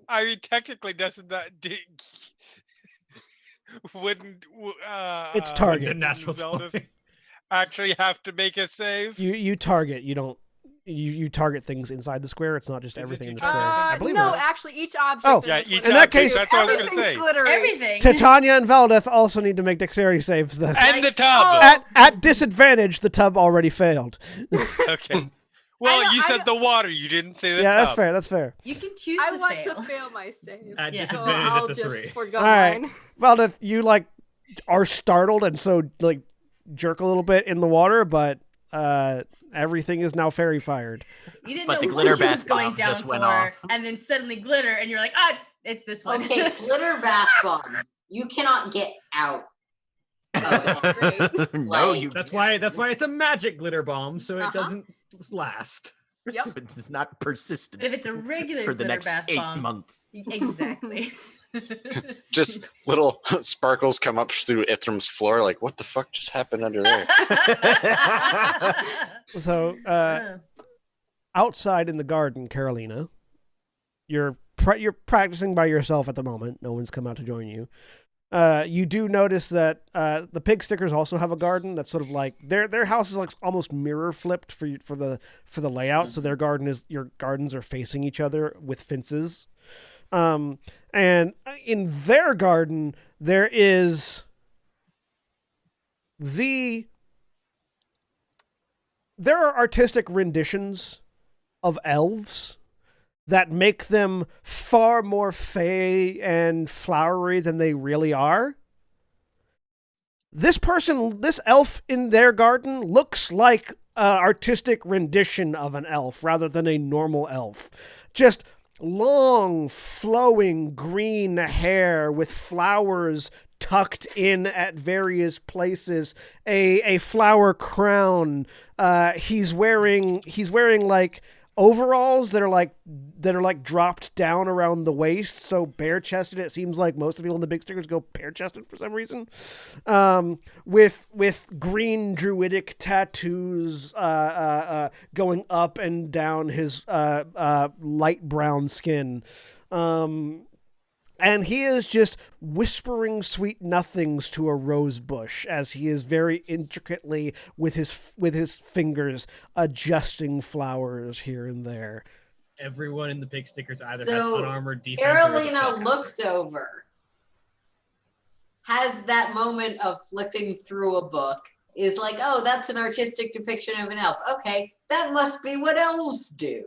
I mean, technically, doesn't that wouldn't It's target. The natural Zelda 20. actually have to make a save? You target. You don't. You target things inside the square. It's not just Is it everything in the you square. target I believe no, it is. actually, each object. Oh, Yeah, this each one In that does case- too. that's what I was gonna Everything's say. glittery. Everything. Titania and Valdeth also need to make dexterity saves. Then And the Like, tub. at disadvantage, the tub already failed. Okay. Well, know- you I said know- the water. You didn't say the Yeah, tub. that's fair. That's fair. You can choose I to want fail. to fail my save. At Yeah. So disadvantage, I'll it's a just 3. forgo All right. mine. Valdeth, you like are startled and so like jerk a little bit in the water, but everything is now fairy fired. You didn't But know the what glitter she was bath going bomb down just for, went off. and then suddenly glitter, and you're like, it's this one. Okay, glitter bath bombs. You cannot get out of it. Great. No, Like- you. That's why it's a magic glitter bomb, so it doesn't last. Yep. So it's not persistent. But if it's a regular for the glitter next bath 8 bomb, months. exactly. Just little sparkles come up through Ithram's floor. Like, what the fuck just happened under there? So outside in the garden, Carolina, you're you're practicing by yourself at the moment. No one's come out to join you. You do notice that the pig stickers also have a garden that's sort of like their house is like almost mirror flipped for the layout. So your gardens are facing each other with fences. And in their garden there are artistic renditions of elves that make them far more fey and flowery than they really are. This elf in their garden looks like an artistic rendition of an elf rather than a normal elf. Just long, flowing green hair with flowers tucked in at various places, a flower crown. He's wearing like overalls that are like dropped down around the waist, so bare chested. It seems like most of the people in the big stickers go bare chested for some reason. With green druidic tattoos going up and down his light brown skin. And he is just whispering sweet nothings to a rose bush as he is very intricately with his fingers adjusting flowers here and there. Everyone in the pig stickers either has So unarmored defense. Carolina looks over, has that moment of flipping through a book, is like, oh, that's an artistic depiction of an elf. Okay, that must be what elves do.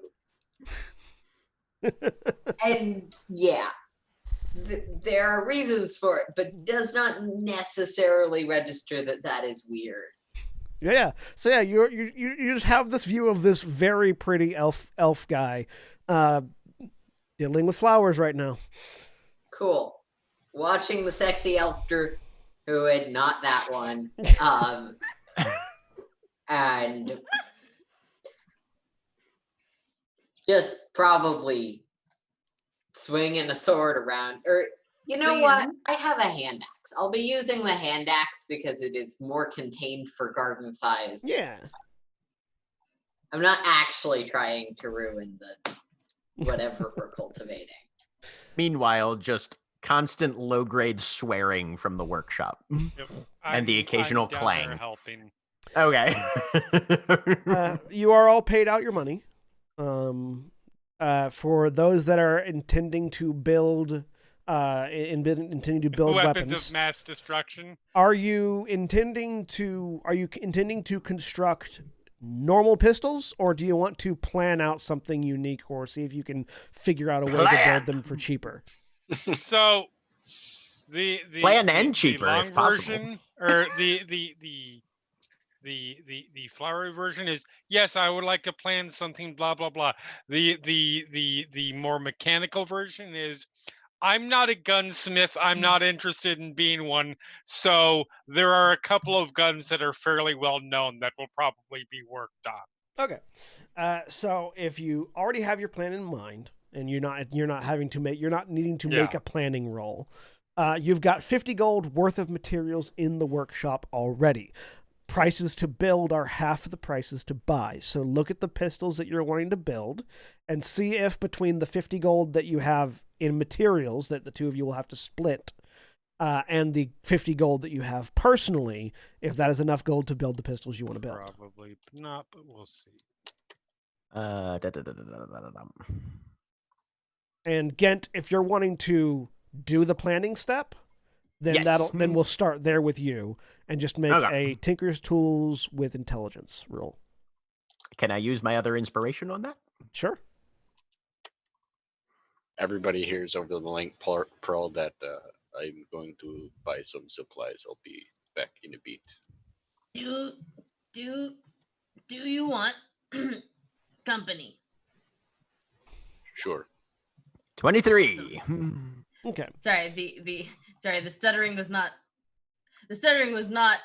And yeah. There are reasons for it, but does not necessarily register that is weird. Yeah. So yeah, you just have this view of this very pretty elf guy dealing with flowers right now. Cool. Watching the sexy elf druid, not that one. And just probably swinging a sword around, or you know what? I have a hand axe. I'll be using the hand axe because it is more contained for garden size. Yeah. I'm not actually trying to ruin the whatever we're cultivating. Meanwhile, just constant low-grade swearing from the workshop. Yep. And the occasional I'm down clang. there helping. Okay. You are all paid out your money. For those that are intending to build weapons of mass destruction. Are you intending to construct normal pistols, or do you want to plan out something unique or see if you can figure out a way to build them for cheaper? So the plan and cheaper long if possible. version, or the flowery version is, yes, I would like to plan something blah blah blah. The more mechanical version is, I'm not a gunsmith, I'm not interested in being one, so there are a couple of guns that are fairly well known that will probably be worked on. Okay. So if you already have your plan in mind and you're not needing to make a planning roll, you've got 50 gold worth of materials in the workshop already. Prices to build are half of the prices to buy. So look at the pistols that you're wanting to build and see if between the 50 gold that you have in materials that the two of you will have to split and the 50 gold that you have personally, if that is enough gold to build the pistols you want to build. Probably not, but we'll see. And Gent, if you're wanting to do the planning step, then then we'll start there with you and just make a Tinker's Tools with Intelligence roll. Can I use my other inspiration on that? Sure. Everybody hears over the link pearl that I'm going to buy some supplies. I'll be back in a bit. Do you want company? Sure. 23. Okay. Sorry, the stuttering was not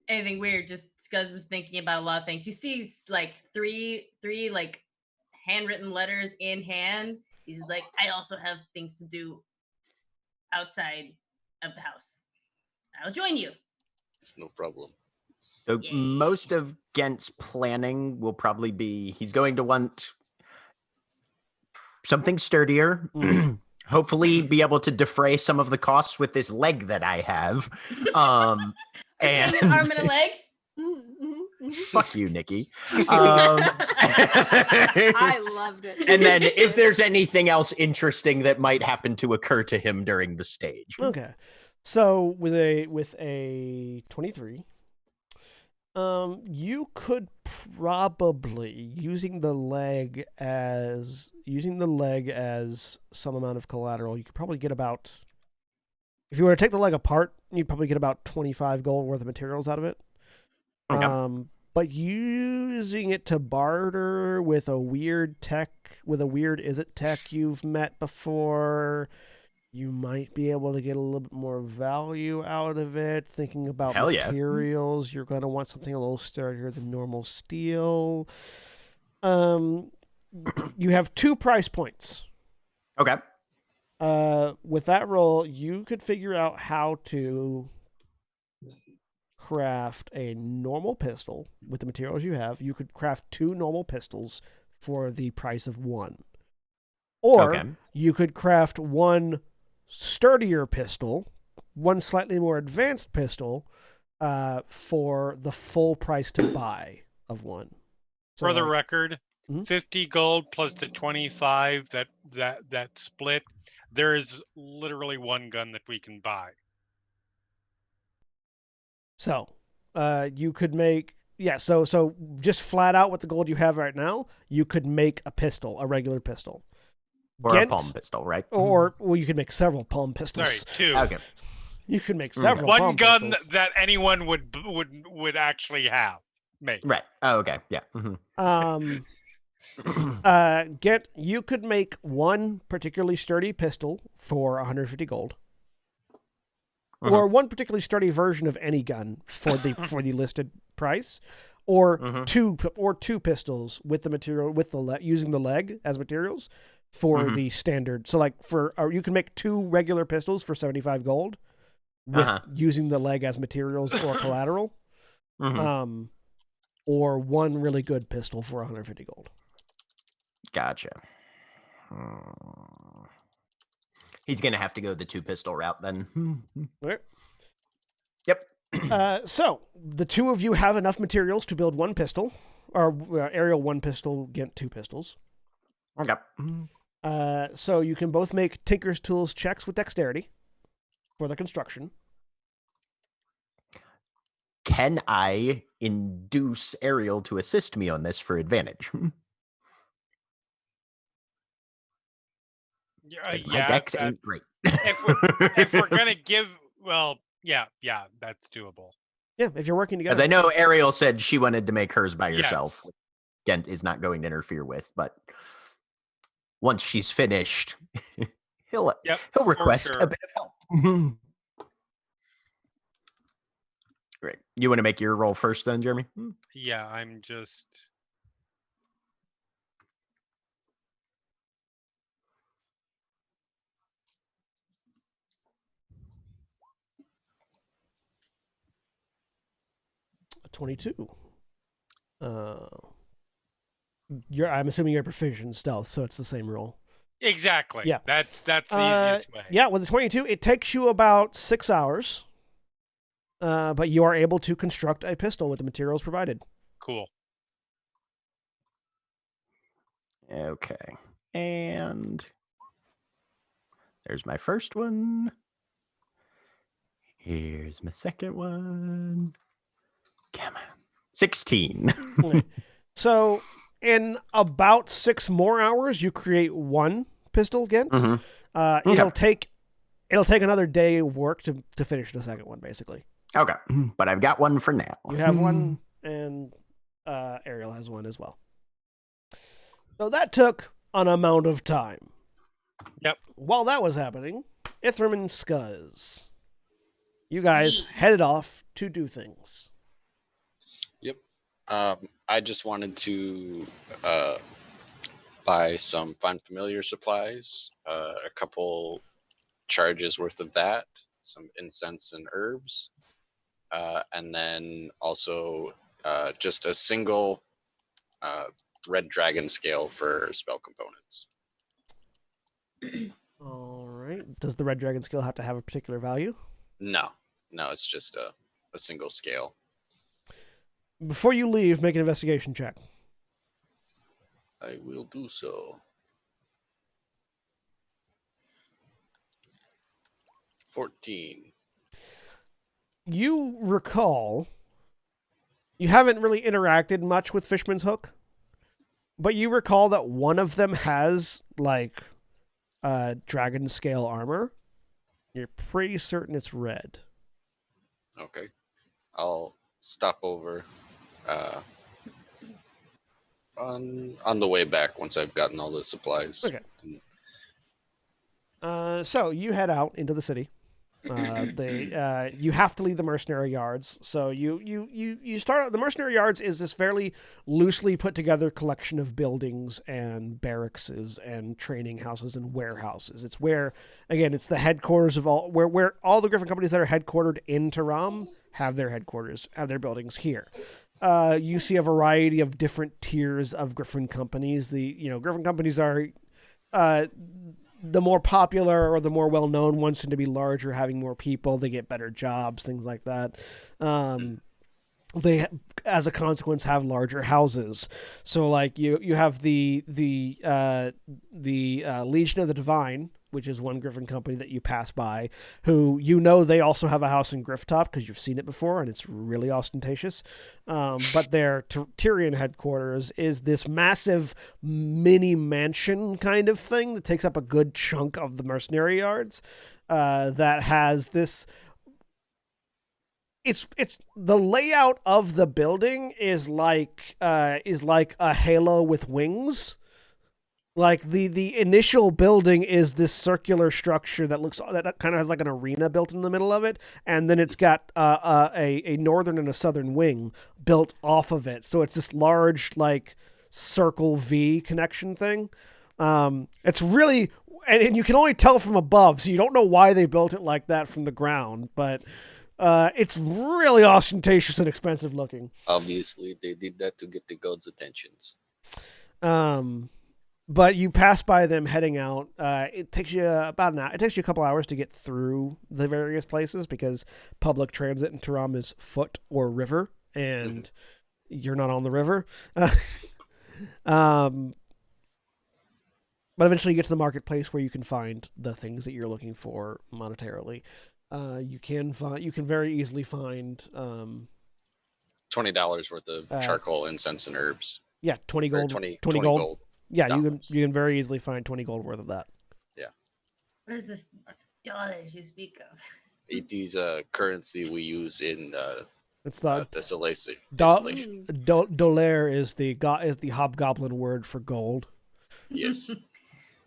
anything weird, just Scuzz was thinking about a lot of things. You see like three like handwritten letters in hand. He's like, I also have things to do outside of the house. I'll join you. It's no problem. So most of Gent's planning will probably be, he's going to want something sturdier. Hopefully, be able to defray some of the costs with this leg that I have. And And arm and a leg. fuck you, Nikki. I loved it. And then if there's anything else interesting that might happen to occur to him during the stage. Okay. So with a 23, you could probably using the leg as some amount of collateral. You could probably get about, if you were to take the leg apart, you'd probably get about 25 gold worth of materials out of it. Okay. But using it to barter with a weird tech, with a weird tech you've met before, you might be able to get a little bit more value out of it. Thinking about materials, you're going to want something a little sturdier than normal steel. You have 2 price points. Okay. With that roll, you could figure out how to craft a normal pistol with the materials you have. You could craft 2 normal pistols for the price of 1. Or you could craft 1 sturdier pistol, 1 slightly more advanced pistol, for the full price to buy of 1. So, for the record, 50 gold plus the 25 that split, there is literally 1 gun that we can buy. So, you could make, so just flat out with the gold you have right now, you could make a pistol, a regular pistol. Or a palm pistol, right? Or, well, you could make several palm pistols. Sorry, 2. Okay. You could make several One palm gun pistols. that anyone would actually have. Make. Right. Oh, okay. Yeah. You could make 1 particularly sturdy pistol for 150 gold. Or 1 particularly sturdy version of any gun for the listed price, or two pistols with the material using the leg as materials for the standard. So like you can make 2 regular pistols for 75 gold with using the leg as materials or collateral, or 1 really good pistol for 150 gold. Gotcha. He's going to have to go the 2 pistol route then. Right. Yep. So the 2 of you have enough materials to build 1 pistol, or Ariel 1 pistol, get 2 pistols. Okay. So you can both make Tinker's Tools checks with dexterity for the construction. Can I induce Ariel to assist me on this for advantage? My dex ain't great. if we're gonna give, yeah, that's doable. Yeah, if you're working together. Because I know Ariel said she wanted to make hers by herself. Yes. Gent is not going to interfere with, but once she's finished, he'll request a bit of help. Great. You want to make your roll first then, Jeremy? Yeah, I'm just... A 22. I'm assuming you're proficient in stealth, so it's the same roll. Exactly. Yeah. That's the easiest way. Yeah, with the 22, it takes you about 6 hours. But you are able to construct a pistol with the materials provided. Cool. Okay. And there's my first one. Here's my second one. Come on. 16. Okay. So in about 6 more hours, you create 1 pistol again. It'll take another day of work to finish the second one, basically. Okay, but I've got 1 for now. You have 1, and Ariel has 1 as well. So that took an amount of time. Yep. While that was happening, Ithram and Scuzz, you guys headed off to do things. Yep. I just wanted to buy some Find Familiar supplies, a couple charges worth of that, some incense and herbs. And then also just a single red dragon scale for spell components. All right. Does the red dragon skill have to have a particular value? No, it's just a single scale. Before you leave, make an investigation check. I will do so. 14. You recall you haven't really interacted much with Fishman's Hook, but you recall that one of them has like dragon scale armor. You're pretty certain it's red. Okay. I'll stop over on the way back once I've gotten all the supplies. Okay. So you head out into the city. You have to leave the mercenary yards. So you start out. The mercenary yards is this fairly loosely put together collection of buildings and barracks and training houses and warehouses. It's where, again, it's the headquarters of where all the Griffin companies that are headquartered in Terra have their headquarters, have their buildings here. You see a variety of different tiers of Griffin companies. Griffin companies are the more popular or the more well-known ones tend to be larger, having more people. They get better jobs, things like that. They, as a consequence, have larger houses. So, like you have the Legion of the Divine, which is one Griffin company that you pass by, who they also have a house in Grifftop because you've seen it before and it's really ostentatious. But their Tyrian headquarters is this massive mini mansion kind of thing that takes up a good chunk of the mercenary yards. That has this. It's the layout of the building is like a halo with wings. Like the initial building is this circular structure that kind of has like an arena built in the middle of it, and then it's got a northern and a southern wing built off of it. So it's this large like circle V connection thing. It's really and you can only tell from above, so you don't know why they built it like that from the ground, but it's really ostentatious and expensive looking. Obviously, they did that to get the gods' attentions. But you pass by them heading out. It takes you about an hour. It takes you a couple hours to get through the various places because public transit in Taram is foot or river, and you're not on the river. But eventually you get to the marketplace where you can find the things that you're looking for monetarily. You can very easily find $20 worth of charcoal, incense, and herbs. Yeah, 20 gold. 20 gold. Yeah, dollars. you can very easily find 20 gold worth of that. Yeah. What is this dollars you speak of? It is currency we use in it's the desolation. Dollar is the hobgoblin word for gold. Yes.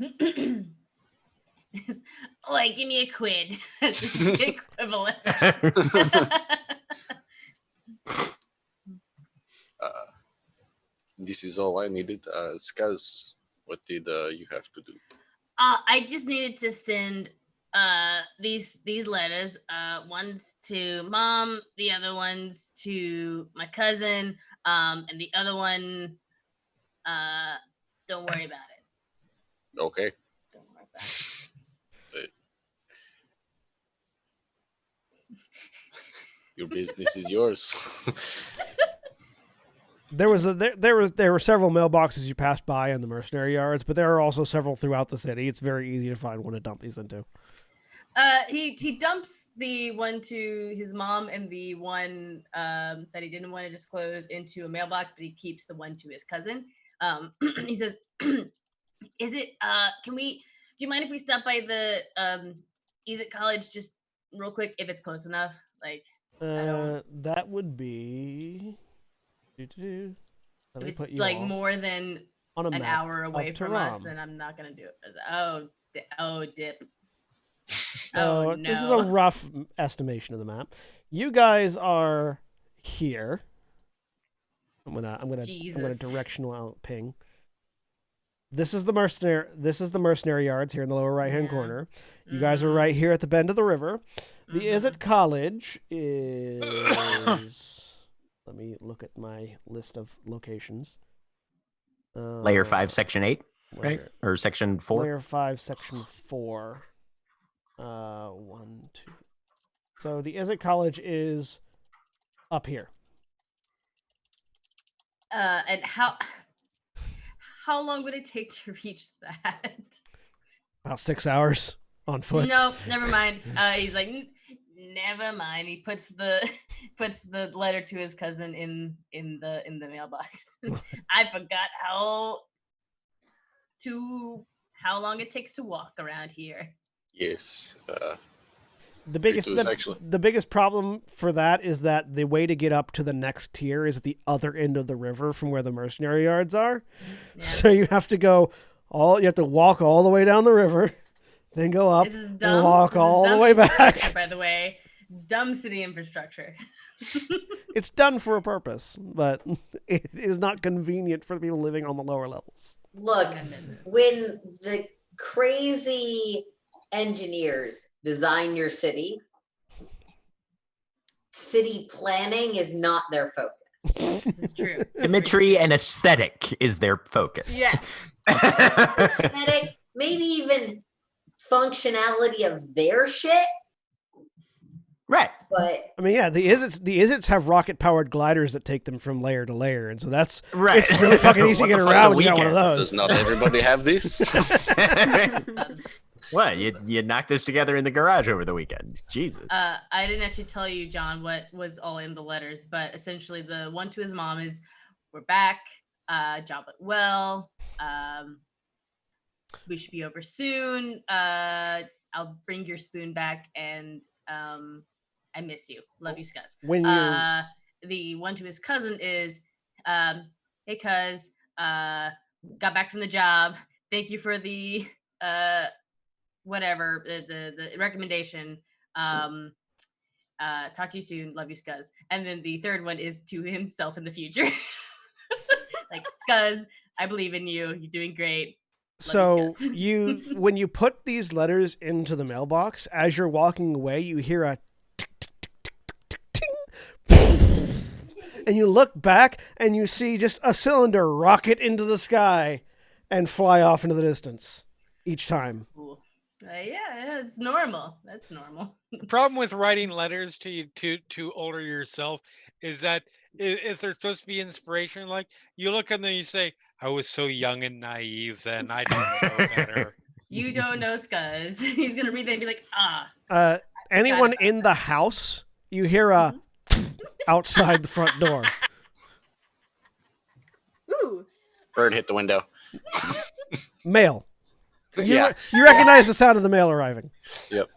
Oi, give me a quid. That's the equivalent. This is all I needed. Skaz, what did you have to do? I just needed to send these letters. One's to Mom, the other one's to my cousin, and the other one, don't worry about it. Okay. Don't worry about it. Your business is yours. There were several mailboxes you passed by in the mercenary yards, but there are also several throughout the city. It's very easy to find one to dump these into. He dumps the one to his mom and the one that he didn't want to disclose into a mailbox, but he keeps the one to his cousin. He says, "Is it? Do you mind if we stop by the Easy College just real quick if it's close enough?" Like, that would be. If it's like more than an hour away from us, then I'm not gonna do it. Oh, dip. So no. This is a rough estimation of the map. You guys are here. I'm gonna directional out ping. This is the mercenary yards here in the lower right hand corner. You guys are right here at the bend of the river. The Izzet College is. Let me look at my list of locations. Layer 5, Section 8. right? Or section 4? Layer 5, section 4. 1, 2. So the Izzet College is up here. And how long would it take to reach that? About 6 hours on foot. No, never mind. He's like, never mind. He puts the letter to his cousin in the mailbox. I forgot how long it takes to walk around here. Yes. The biggest problem for that is that the way to get up to the next tier is at the other end of the river from where the mercenary yards are. Yeah. So you have to walk all the way down the river, then go up and walk all the way back. By the way, dumb city infrastructure. It's done for a purpose, but it is not convenient for the people living on the lower levels. Look, when the crazy engineers design your city planning is not their focus. This is true. Symmetry and aesthetic is their focus. Yes. Aesthetic, maybe even functionality of their shit. Right. But I mean, yeah, the Izzets have rocket-powered gliders that take them from layer to layer, and so that's right. It's really fucking easy to get around when you got one of those. Does not everybody have these? What? You knocked this together in the garage over the weekend. Jesus. I didn't actually tell you, John, what was all in the letters, but essentially the one to his mom is, we're back, job went well, we should be over soon, I'll bring your spoon back, and I miss you. Love you, Scuzz. The one to his cousin is, hey, cuz, got back from the job. Thank you for the whatever the recommendation. Talk to you soon. Love you, Scuzz. And then the third one is to himself in the future. Like, Scuzz, I believe in you. You're doing great. So when you put these letters into the mailbox, as you're walking away, you hear a tick, tick, tick, tick, tick, ting, and you look back and you see just a cylinder rocket into the sky and fly off into the distance each time. Cool. Yeah, it's normal. That's normal. The problem with writing letters to older yourself is that if they're supposed to be inspiration, like you look at them and you say, I was so young and naive then, I didn't know better. You don't know, Scuzz. He's gonna read that and be like, anyone in the house, you hear a outside the front door. Ooh. Bird hit the window. Mail. Yeah. You recognize the sound of the mail arriving. Yep.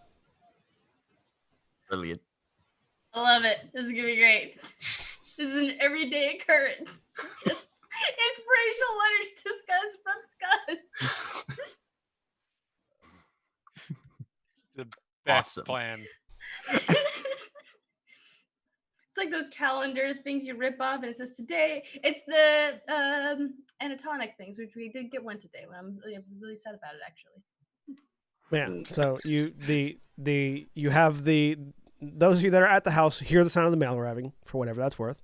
Brilliant. I love it. This is gonna be great. This is an everyday occurrence. Just inspirational letters to Scuzz from Scuzz. The best Awesome. plan. It's like those calendar things you rip off, and it says today. It's the anatonic things, which we did get one today. I'm really sad about it, actually. Man, so you have those of you that are at the house hear the sound of the mail arriving for whatever that's worth.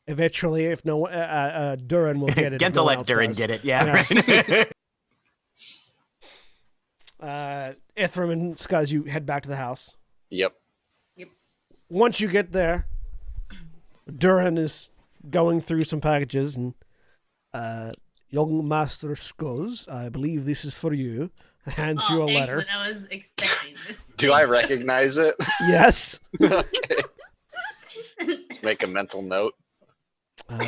Eventually, if no Durin will get it. Gentle let Durin get it, yeah. Ithram and Scuzz, you head back to the house. Yep. Once you get there, Durin is going through some packages, and young Master Scuzz, I believe this is for you. Hands you a letter. I was expecting this. Do I recognize it? Yes. Okay. Let's make a mental note.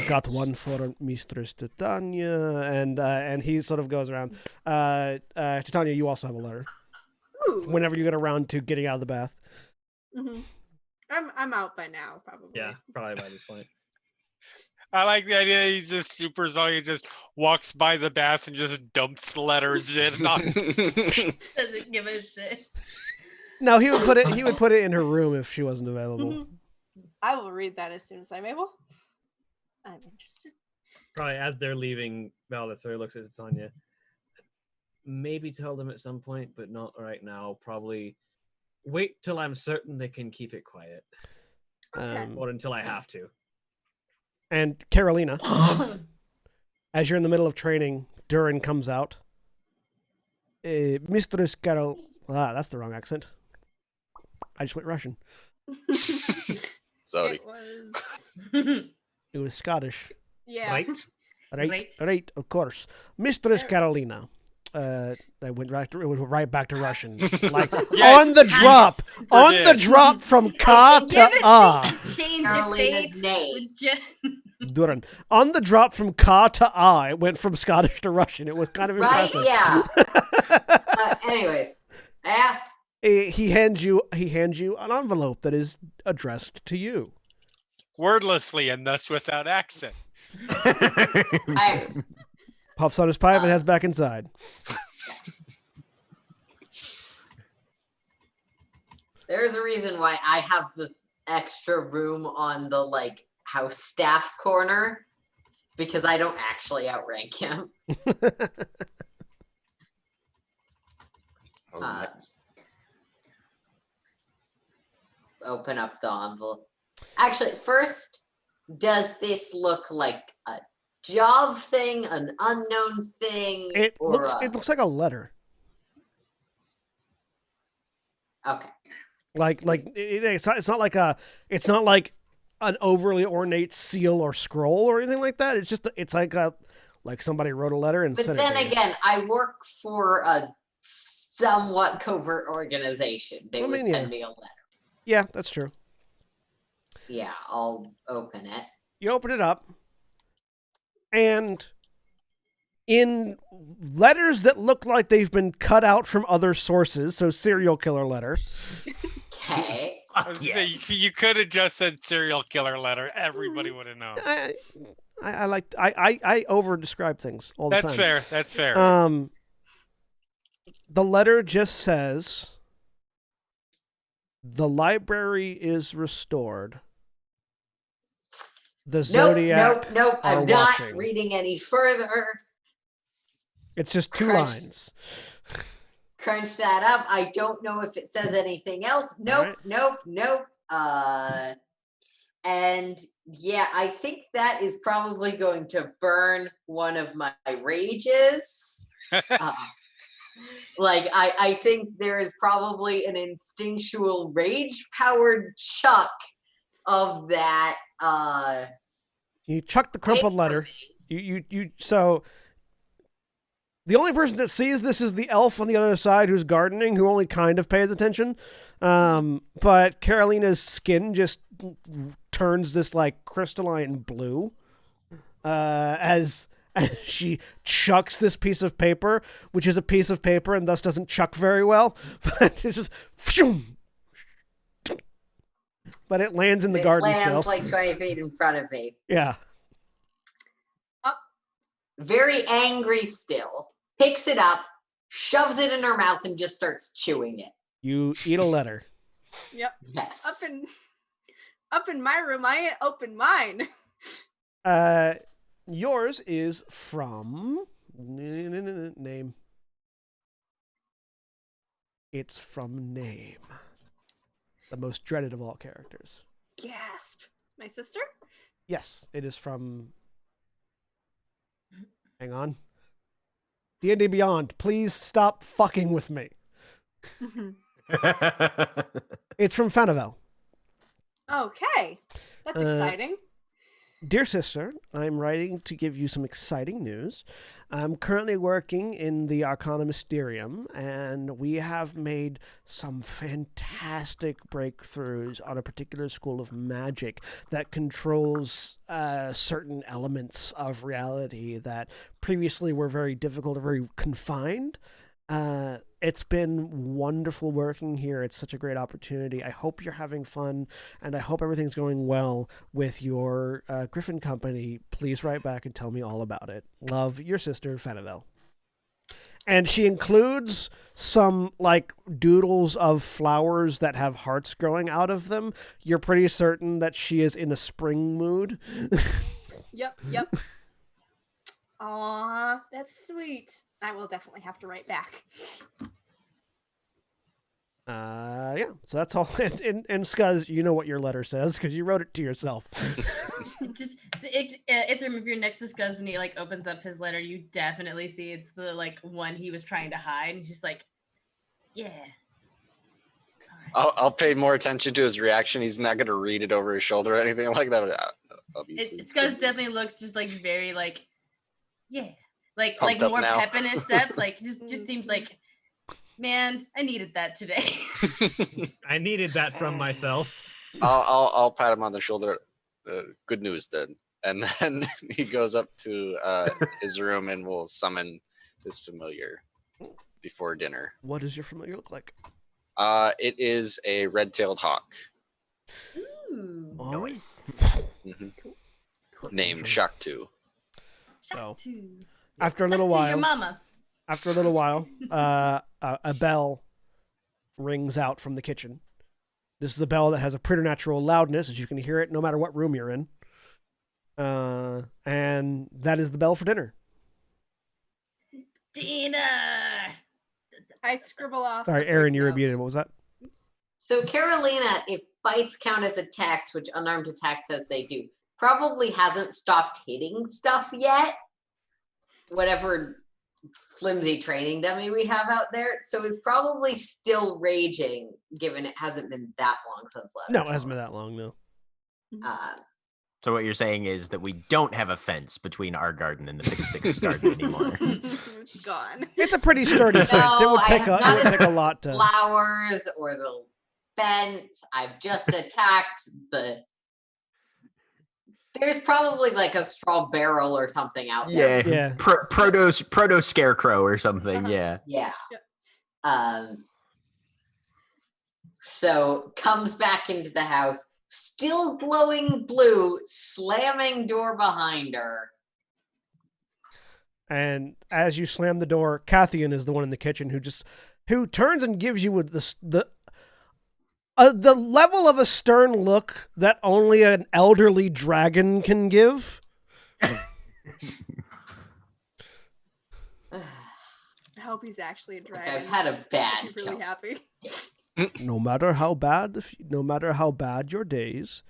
Got one for Mistress Titania, and he sort of goes around. Titania, you also have a letter. Ooh. Whenever you get around to getting out of the bath. Mm-hmm. I'm out by now, probably. Yeah, probably by this point. I like the idea he just he just walks by the bath and just dumps letters in. Doesn't give a shit. No, he would put it in her room if she wasn't available. I will read that as soon as I'm able. I'm interested. Probably as they're leaving, Valdesor looks at Tanya. Maybe tell them at some point, but not right now. Probably wait till I'm certain they can keep it quiet. Okay. Or until I have to. And Carolina, As you're in the middle of training, Durin comes out. Mistress Carol. That's the wrong accent. I just went Russian. Sorry. It was Scottish. Yeah. Right, of course. Mistress Carolina. I went right back to Russian. Like Yes, on the drop. sure On did. the drop from ka to ah. Change of Carolina's fates. name. Durin. On the drop from ka to ah, it went from Scottish to Russian. It was kind of Right? impressive. Yeah. Anyways. Yeah. He hands you an envelope that is addressed to you. Wordlessly and thus without accent. Thanks. Puffs on his pipe and heads back inside. There's a reason why I have the extra room on the like house staff corner, because I don't actually outrank him. Oh, nice. Open up the envelope. Actually, first, does this look like a job thing, an unknown thing, It or looks like a letter. okay? It's not like an overly ornate seal or scroll or anything like that. It's like somebody wrote a letter and But sent then it to you. again, I work for a somewhat covert organization. They would send me a letter. Yeah, that's true. Yeah, I'll open it. You open it up, and in letters that look like they've been cut out from other sources, so serial killer letter. Okay. I was gonna say, you could have just said serial killer letter. Everybody would have known. I over describe things all the time. That's fair. That's fair. The letter just says, "The library is restored. The Zodiac Nope. are I'm not watching." reading any further. It's just two Crunch. lines. Crunch that up. I don't know if it says anything else. Nope. And yeah, I think that is probably going to burn one of my rages. I think there is probably an instinctual rage-powered chuck of that. You chuck the crumpled letter. So the only person that sees this is the elf on the other side who's gardening, who only kind of pays attention. But Carolina's skin just turns this like crystalline blue as she chucks this piece of paper, which is a piece of paper and thus doesn't chuck very well. But it's just, but it lands in the garden still. It lands like 20 feet in front of me. Yeah. Very angry still. Picks it up, shoves it in her mouth, and just starts chewing it. You eat a letter. Yep. Yes. Up in my room, I opened mine. Yours is from name. It's from Name, the most dreaded of all characters. Gasp. My sister? Yes, it is from. Hang on. D&D Beyond, please stop fucking with me. It's from Fanivel. Okay. That's exciting. Dear sister, I'm writing to give you some exciting news. I'm currently working in the Arcana Mysterium, and we have made some fantastic breakthroughs on a particular school of magic that controls certain elements of reality that previously were very difficult or very confined. It's been wonderful working here. It's such a great opportunity. I hope you're having fun, and I hope everything's going well with your Griffin company. Please write back and tell me all about it. Love, your sister, Fanivel. And she includes some, like, doodles of flowers that have hearts growing out of them. You're pretty certain that she is in a spring mood. Yep. Aw, that's sweet. I will definitely have to write back. Yeah, so that's all. And Scuzz, you know what your letter says because you wrote it to yourself. Ithram, if your Nexus goes when he like opens up his letter, you definitely see it's the like one he was trying to hide. And he's just like, yeah. I'll pay more attention to his reaction. He's not gonna read it over his shoulder or anything like that. Obviously, Scuzz definitely looks just like very like, yeah, like Pumped up more now. pep in his step. Like just seems like, man, I needed that today. I needed that from myself. I'll pat him on the shoulder. Good news then. And then he goes up to his room and will summon his familiar before dinner. What does your familiar look like? It is a red-tailed hawk. Ooh. Nice. Named Shaktu. So, Shaktu. after a little Shaktu, while, your mama. A bell rings out from the kitchen. This is a bell that has a preternatural loudness, as you can hear it no matter what room you're in. And that is the bell for dinner. Dinner. I scribble off. Sorry, the Aaron, you were note. muted. What was that? So Carolina, if bites count as attacks, which unarmed attack says they do, probably hasn't stopped hitting stuff yet. Whatever flimsy training dummy we have out there. So is probably still raging, given it hasn't been that long since last. No, it hasn't been that long, no. So what you're saying is that we don't have a fence between our garden and the Pigsticker's garden anymore. It's gone. It's a pretty sturdy fence. It would I take have a not take a lot to. Flowers or the fence. I've just attacked the. There's probably like a straw barrel or something out there. Yeah. Proto scarecrow or something. Uh-huh. Yeah. Yeah. So comes back into the house, still glowing blue, slamming door behind her. And as you slam the door, Cathian is the one in the kitchen who turns and gives you the level of a stern look that only an elderly dragon can give. I hope he's actually a dragon. I've had a bad I'm really happy. No matter how bad your days,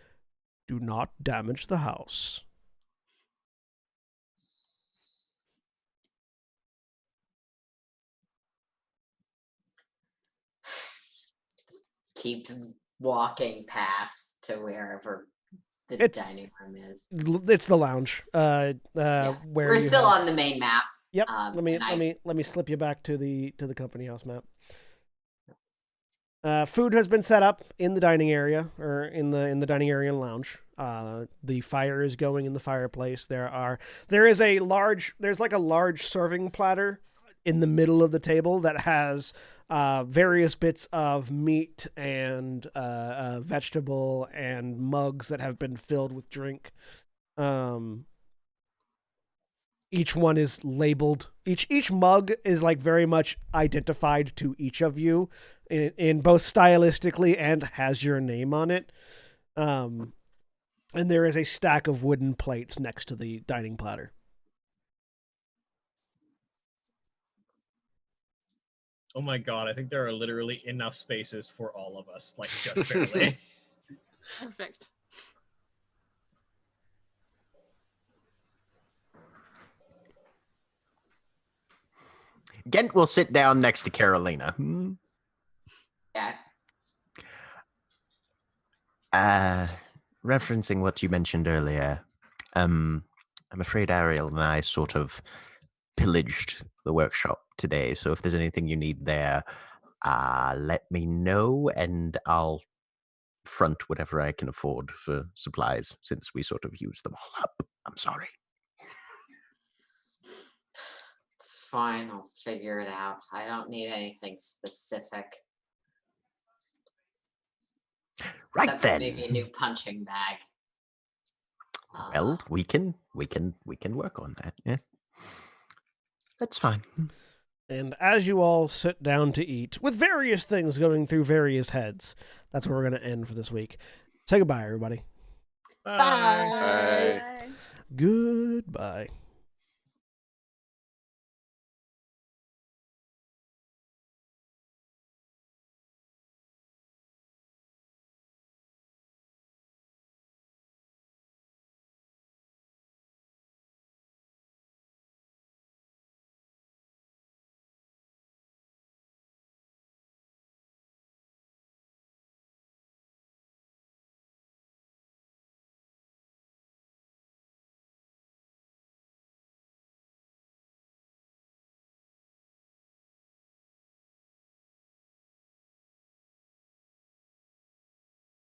do not damage the house. Keeps walking past to wherever the dining room is. It's the lounge. Where we're still on the main map. Yep. Let me slip you back to the company house map. Food has been set up in the dining area, or in the dining area and lounge. The fire is going in the fireplace. There's like a large serving platter in the middle of the table that has various bits of meat and vegetable and mugs that have been filled with drink. Each one is labeled. Each mug is like very much identified to each of you in both stylistically and has your name on it. And there is a stack of wooden plates next to the dining platter. Oh my god, I think there are literally enough spaces for all of us, like just barely. Perfect. Gent will sit down next to Carolina. Yeah. Referencing what you mentioned earlier, I'm afraid Ariel and I sort of pillaged the workshop today, so if there's anything you need there, let me know and I'll front whatever I can afford for supplies, since we sort of used them all up. I'm sorry. It's fine, I'll figure it out. I don't need anything specific. Right Except for then. maybe a new punching bag. Well, we can work on that. Yeah, that's fine. And as you all sit down to eat, with various things going through various heads, that's where we're going to end for this week. Say goodbye, everybody. Bye. Bye. Goodbye.